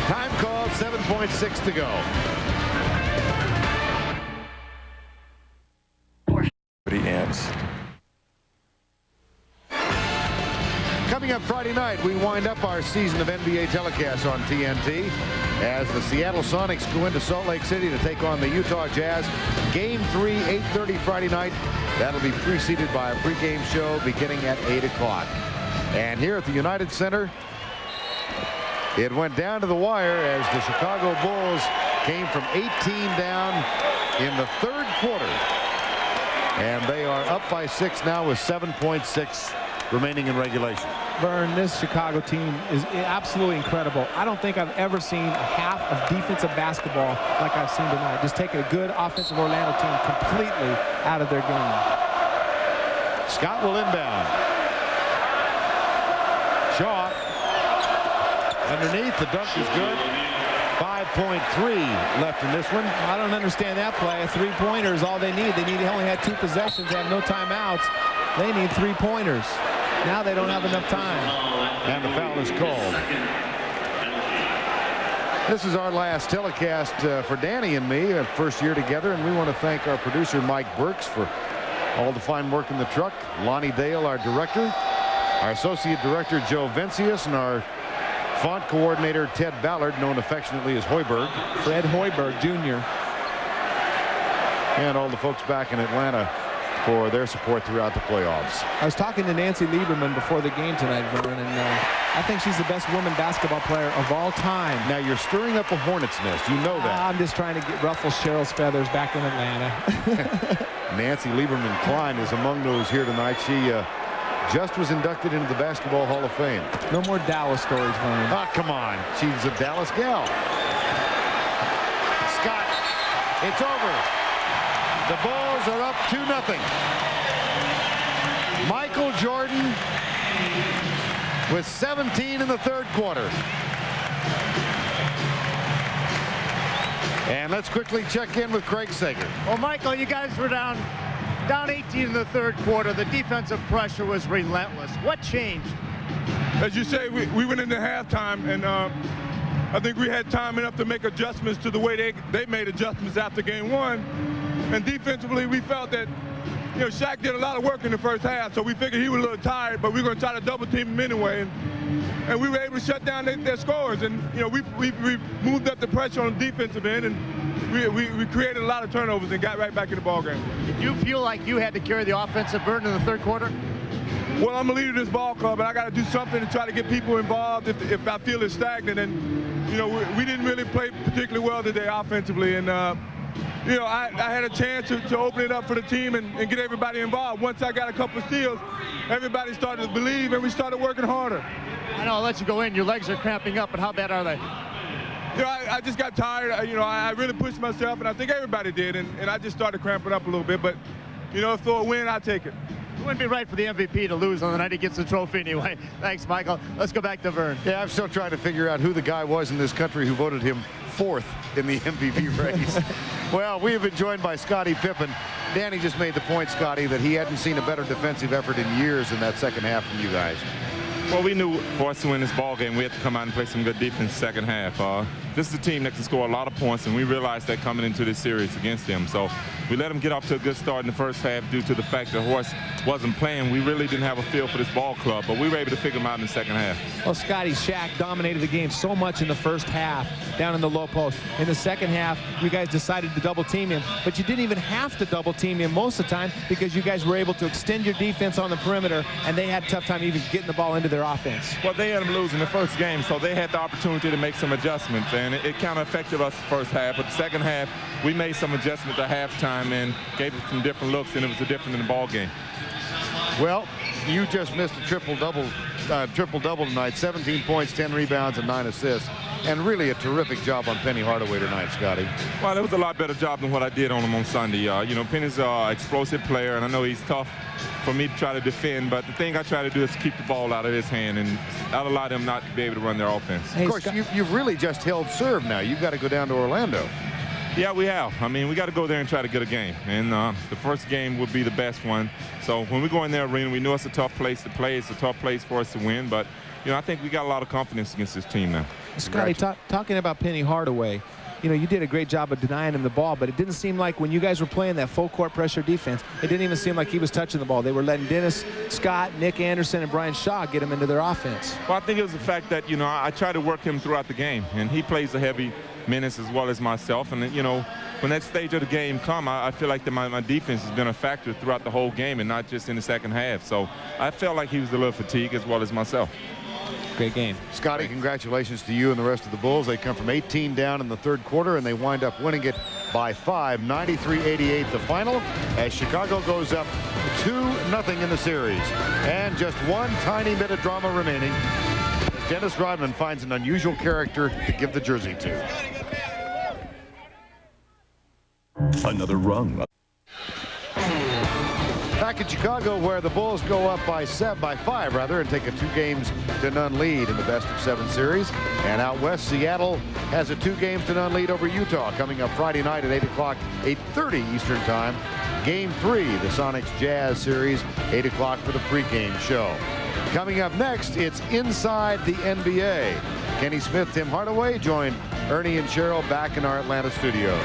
Speaker 12: Time called, 7.6 to go.
Speaker 4: But he ends.
Speaker 12: Coming up Friday night, we wind up our season of NBA telecasts on TNT as the Seattle Sonics go into Salt Lake City to take on the Utah Jazz. Game 3, 8:30 Friday night. That'll be preceded by a pregame show beginning at 8 o'clock. And here at the United Center, it went down to the wire as the Chicago Bulls came from 18 down in the third quarter. And they are up by 6 now with 7.6 remaining in regulation.
Speaker 13: Vern, this Chicago team is absolutely incredible. I don't think I've ever seen a half of defensive basketball like I've seen tonight. Just taking a good offensive Orlando team completely out of their game.
Speaker 12: Scott will inbound. Shaw underneath. The dunk is good. 5.3 left in this one.
Speaker 13: I don't understand that play. A 3-pointer is all they need. They only had 2 possessions. They have no timeouts. They need 3-pointers. Now they don't have enough time.
Speaker 12: And the foul is called. This is our last telecast for Danny and me, first year together, and we want to thank our producer Mike Burks for all the fine work in the truck, Lonnie Dale, our director, our associate director Joe Vincius, and our font coordinator Ted Ballard, known affectionately as Hoiberg.
Speaker 13: Fred Hoiberg Jr.
Speaker 12: And all the folks back in Atlanta for their support throughout the playoffs.
Speaker 13: I was talking to Nancy Lieberman before the game tonight, Vern, and I think she's the best woman basketball player of all time.
Speaker 12: Now you're stirring up a hornet's nest. You know that.
Speaker 13: I'm just trying to ruffle Cheryl's feathers back in Atlanta.
Speaker 12: Nancy Lieberman Klein is among those here tonight. She just was inducted into the Basketball Hall of Fame.
Speaker 13: No more Dallas stories, Vern.
Speaker 12: Ah, come on. She's a Dallas gal. Scott, it's over. The Bulls Bulls are up 2-0. Michael Jordan with 17 in the third quarter. And let's quickly check in with Craig Sager.
Speaker 16: Well, Michael, you guys were down 18 in the third quarter. The defensive pressure was relentless. What changed?
Speaker 10: As you say, we went into halftime, and I think we had time enough to make adjustments to the way they made adjustments after game one. And defensively, we felt that, you know, Shaq did a lot of work in the first half, so we figured he was a little tired, but we were going to try to double team him anyway. And we were able to shut down their scores. And, you know, we moved up the pressure on the defensive end, and we created a lot of turnovers and got right back in the ballgame.
Speaker 16: Did you feel like you had to carry the offensive burden in the third quarter?
Speaker 10: Well, I'm a leader of this ball club, and I got to do something to try to get people involved if I feel it's stagnant. And, you know, we didn't really play particularly well today offensively. And, you know, I had a chance to open it up for the team and get everybody involved. Once I got a couple of steals, everybody started to believe, and we started working harder.
Speaker 16: I know I'll let you go in. Your legs are cramping up, but how bad are they?
Speaker 10: You know, I just got tired. You know, I really pushed myself, and I think everybody did, and I just started cramping up a little bit. But, you know, for a win, I'll take it.
Speaker 16: It wouldn't be right for the MVP to lose on the night he gets the trophy anyway. Thanks, Michael. Let's go back to Vern.
Speaker 12: Yeah, I'm still trying to figure out who the guy was in this country who voted him fourth in the MVP race. Well, we have been joined by Scottie Pippen. Danny just made the point, Scottie, that he hadn't seen a better defensive effort in years in that second half from you guys.
Speaker 15: Well, we knew for us to win this ball game, we had to come out and play some good defense second half. This is a team that can score a lot of points, and we realized that coming into this series against them. So we let them get off to a good start in the first half due to the fact that Horst wasn't playing. We really didn't have a feel for this ball club, but we were able to figure them out in the second half.
Speaker 13: Well, Scottie, Shaq dominated the game so much in the first half, down in the low post. In the second half, you guys decided to double team him, but you didn't even have to double team him most of the time because you guys were able to extend your defense on the perimeter, and they had a tough time even getting the ball into their offense.
Speaker 15: Well, they had them losing the first game, so they had the opportunity to make some adjustments, and it kind of affected us the first half. But the second half, we made some adjustments at halftime and gave it some different looks, and it was a different in the ball game.
Speaker 12: Well, you just missed a triple-double tonight, 17 points, 10 rebounds, and 9 assists. And really a terrific job on Penny Hardaway tonight, Scottie.
Speaker 15: Well, it was a lot better job than what I did on him on Sunday. You know, Penny's an explosive player, and I know he's tough for me to try to defend, but the thing I try to do is keep the ball out of his hand and not allow them not to be able to run their offense.
Speaker 12: Of course, you've really just held serve now. You've got to go down to Orlando.
Speaker 15: Yeah, we have. I mean, we got to go there and try to get a game. And the first game would be the best one. So when we go in their arena, we know it's a tough place to play. It's a tough place for us to win. But, you know, I think we got a lot of confidence against this team now.
Speaker 13: Scottie, talking about Penny Hardaway, you know, you did a great job of denying him the ball, but it didn't seem like when you guys were playing that full court pressure defense, it didn't even seem like he was touching the ball. They were letting Dennis Scott, Nick Anderson, and Brian Shaw get him into their offense.
Speaker 15: Well, I think it was the fact that, you know, I try to work him throughout the game, and he plays a heavy minutes as well as myself. And, you know, when that stage of the game come, I feel like my defense has been a factor throughout the whole game and not just in the second half. So I felt like he was a little fatigued as well as myself.
Speaker 13: Great game.
Speaker 12: Scottie, congratulations to you and the rest of the Bulls. They come from 18 down in the third quarter, and they wind up winning it by 5, 93-88 the final, as Chicago goes up 2-0 in the series. And just one tiny bit of drama remaining. Dennis Rodman finds an unusual character to give the jersey to.
Speaker 21: Another rung.
Speaker 12: Back in Chicago, where the Bulls go up by 5 and take a 2-0 lead in the best-of-7 series. And out west, Seattle has a 2-0 lead over Utah, coming up Friday night at 8 o'clock, 8:30 Eastern Time. Game 3, the Sonics Jazz series, 8 o'clock for the pregame show. Coming up next, it's Inside the NBA. Kenny Smith, Tim Hardaway join Ernie and Cheryl back in our Atlanta studios.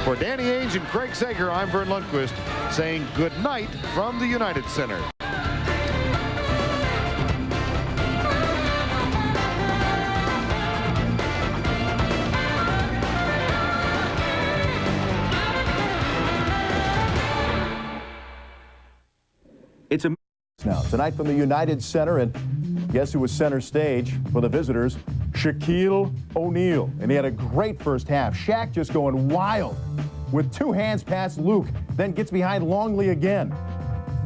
Speaker 12: For Danny Ainge and Craig Sager, I'm Vern Lundquist saying good night from the United Center.
Speaker 17: It's a now tonight from the United Center, and guess who was center stage for the visitors? Shaquille O'Neal, and he had a great first half. Shaq just going wild with 2 hands past Luke, then gets behind Longley again.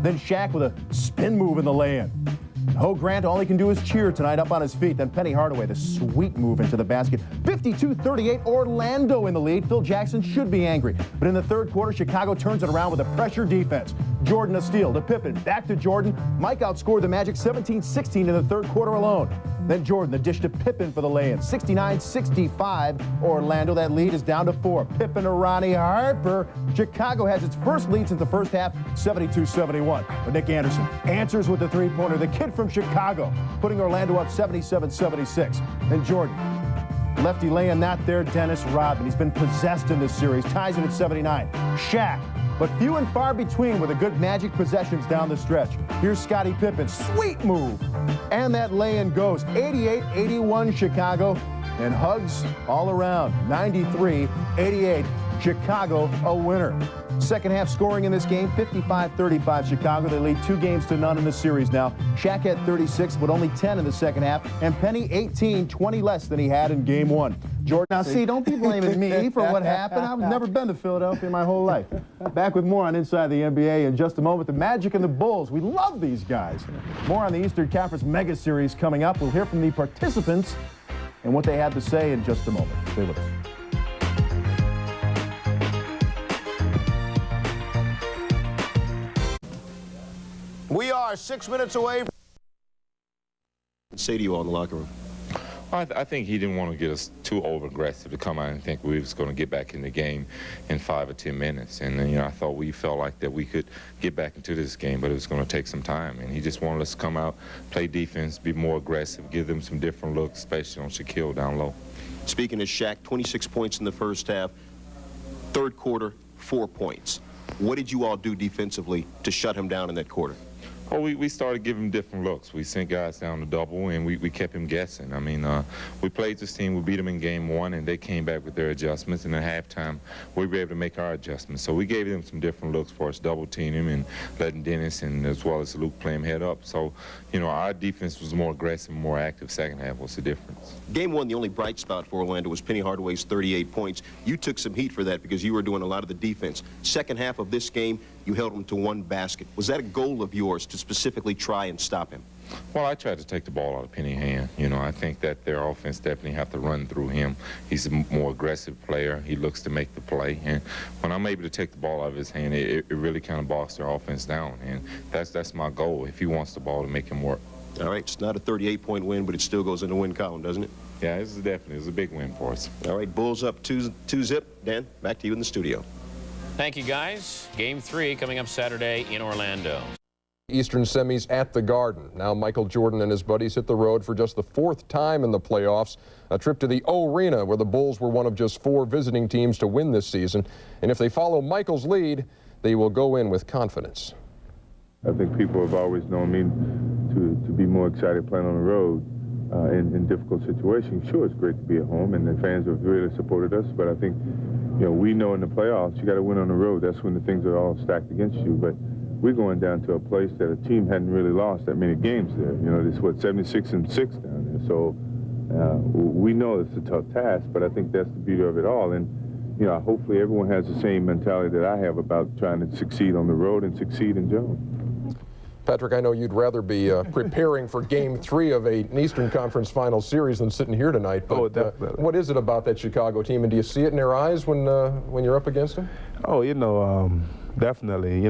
Speaker 17: Then Shaq with a spin move in the lay-in. Ho Grant, all he can do is cheer tonight up on his feet. Then Penny Hardaway, the sweet move into the basket. 52-38, Orlando in the lead. Phil Jackson should be angry. But in the third quarter, Chicago turns it around with a pressure defense. Jordan a steal to Pippen, back to Jordan. Mike outscored the Magic 17-16 in the third quarter alone. Then Jordan, the dish to Pippen for the lay-in. 69-65, Orlando. That lead is down to 4. Pippen to Ronnie Harper. Chicago has its first lead since the first half, 72-71. But Nick Anderson answers with the three-pointer. The kid from Chicago, putting Orlando up 77-76. Then Jordan, lefty laying that there, Dennis Rodman. He's been possessed in this series. Ties it at 79. Shaq, but few and far between with the good Magic possessions down the stretch. Here's Scottie Pippen, sweet move. And that lay-in goes. 88-81 Chicago, and hugs all around. 93-88, Chicago a winner. Second half scoring in this game, 55-35 Chicago. They lead 2-0 in the series now. Shaq had 36, but only 10 in the second half. And Penny 18, 20 less than he had in game 1. Jordan, now see, don't be blaming me for what happened. I've never been to Philadelphia my whole life. Back with more on Inside the NBA in just a moment. The Magic and the Bulls, we love these guys. More on the Eastern Conference Mega Series coming up. We'll hear from the participants and what they had to say in just a moment. Stay with us.
Speaker 6: We are 6 minutes away from... Say to you all in the locker room.
Speaker 15: I think he didn't want to get us too over-aggressive to come out and think we was going to get back in the game in 5 or 10 minutes. And then, I thought we felt like that we could get back into this game, but it was going to take some time. And he just wanted us to come out, play defense, be more aggressive, give them some different looks, especially on Shaquille down low.
Speaker 6: Speaking of Shaq, 26 points in the first half. Third quarter, 4 points. What did you all do defensively to shut him down in that quarter?
Speaker 15: Well, we started giving him different looks. We sent guys down to double, and we kept him guessing. I mean, we played this team. We beat them in game 1, and they came back with their adjustments. And at halftime, we were able to make our adjustments. So we gave them some different looks for us, double-teaming him and letting Dennis and as well as Luke play him head up. So, our defense was more aggressive, more active. Second half was the difference.
Speaker 6: Game 1, the only bright spot for Orlando was Penny Hardaway's 38 points. You took some heat for that because you were doing a lot of the defense. Second half of this game, you held him to 1 basket. Was that a goal of yours to specifically try and stop him?
Speaker 15: Well, I tried to take the ball out of Penny's hand. I think that their offense definitely have to run through him. He's a more aggressive player. He looks to make the play. And when I'm able to take the ball out of his hand, it really kind of bogs their offense down. And that's my goal, if he wants the ball, to make him work.
Speaker 6: All right, it's not a 38-point win, but it still goes in the win column, doesn't it?
Speaker 15: Yeah, this is definitely a big win for us.
Speaker 6: All right, Bulls up 2-zip. Dan, back to you in the studio.
Speaker 7: Thank you, guys. Game 3 coming up Saturday in Orlando.
Speaker 1: Eastern semis at the Garden. Now Michael Jordan and his buddies hit the road for just the 4th time in the playoffs. A trip to the O-Arena, where the Bulls were one of just 4 visiting teams to win this season. And if they follow Michael's lead, they will go in with confidence.
Speaker 10: I think people have always known me to be more excited playing on the road in difficult situations. Sure, it's great to be at home, and the fans have really supported us, but I think, we know in the playoffs, you got to win on the road. That's when the things are all stacked against you. But we're going down to a place that a team hadn't really lost that many games there. It's 76-6 down there. So we know it's a tough task, but I think that's the beauty of it all. And, hopefully everyone has the same mentality that I have about trying to succeed on the road and succeed in general.
Speaker 1: Patrick, I know you'd rather be preparing for Game 3 of an Eastern Conference Final Series than sitting here tonight. But,
Speaker 4: definitely.
Speaker 1: What is it about that Chicago team, and do you see it in their eyes when you're up against them?
Speaker 4: Oh, definitely.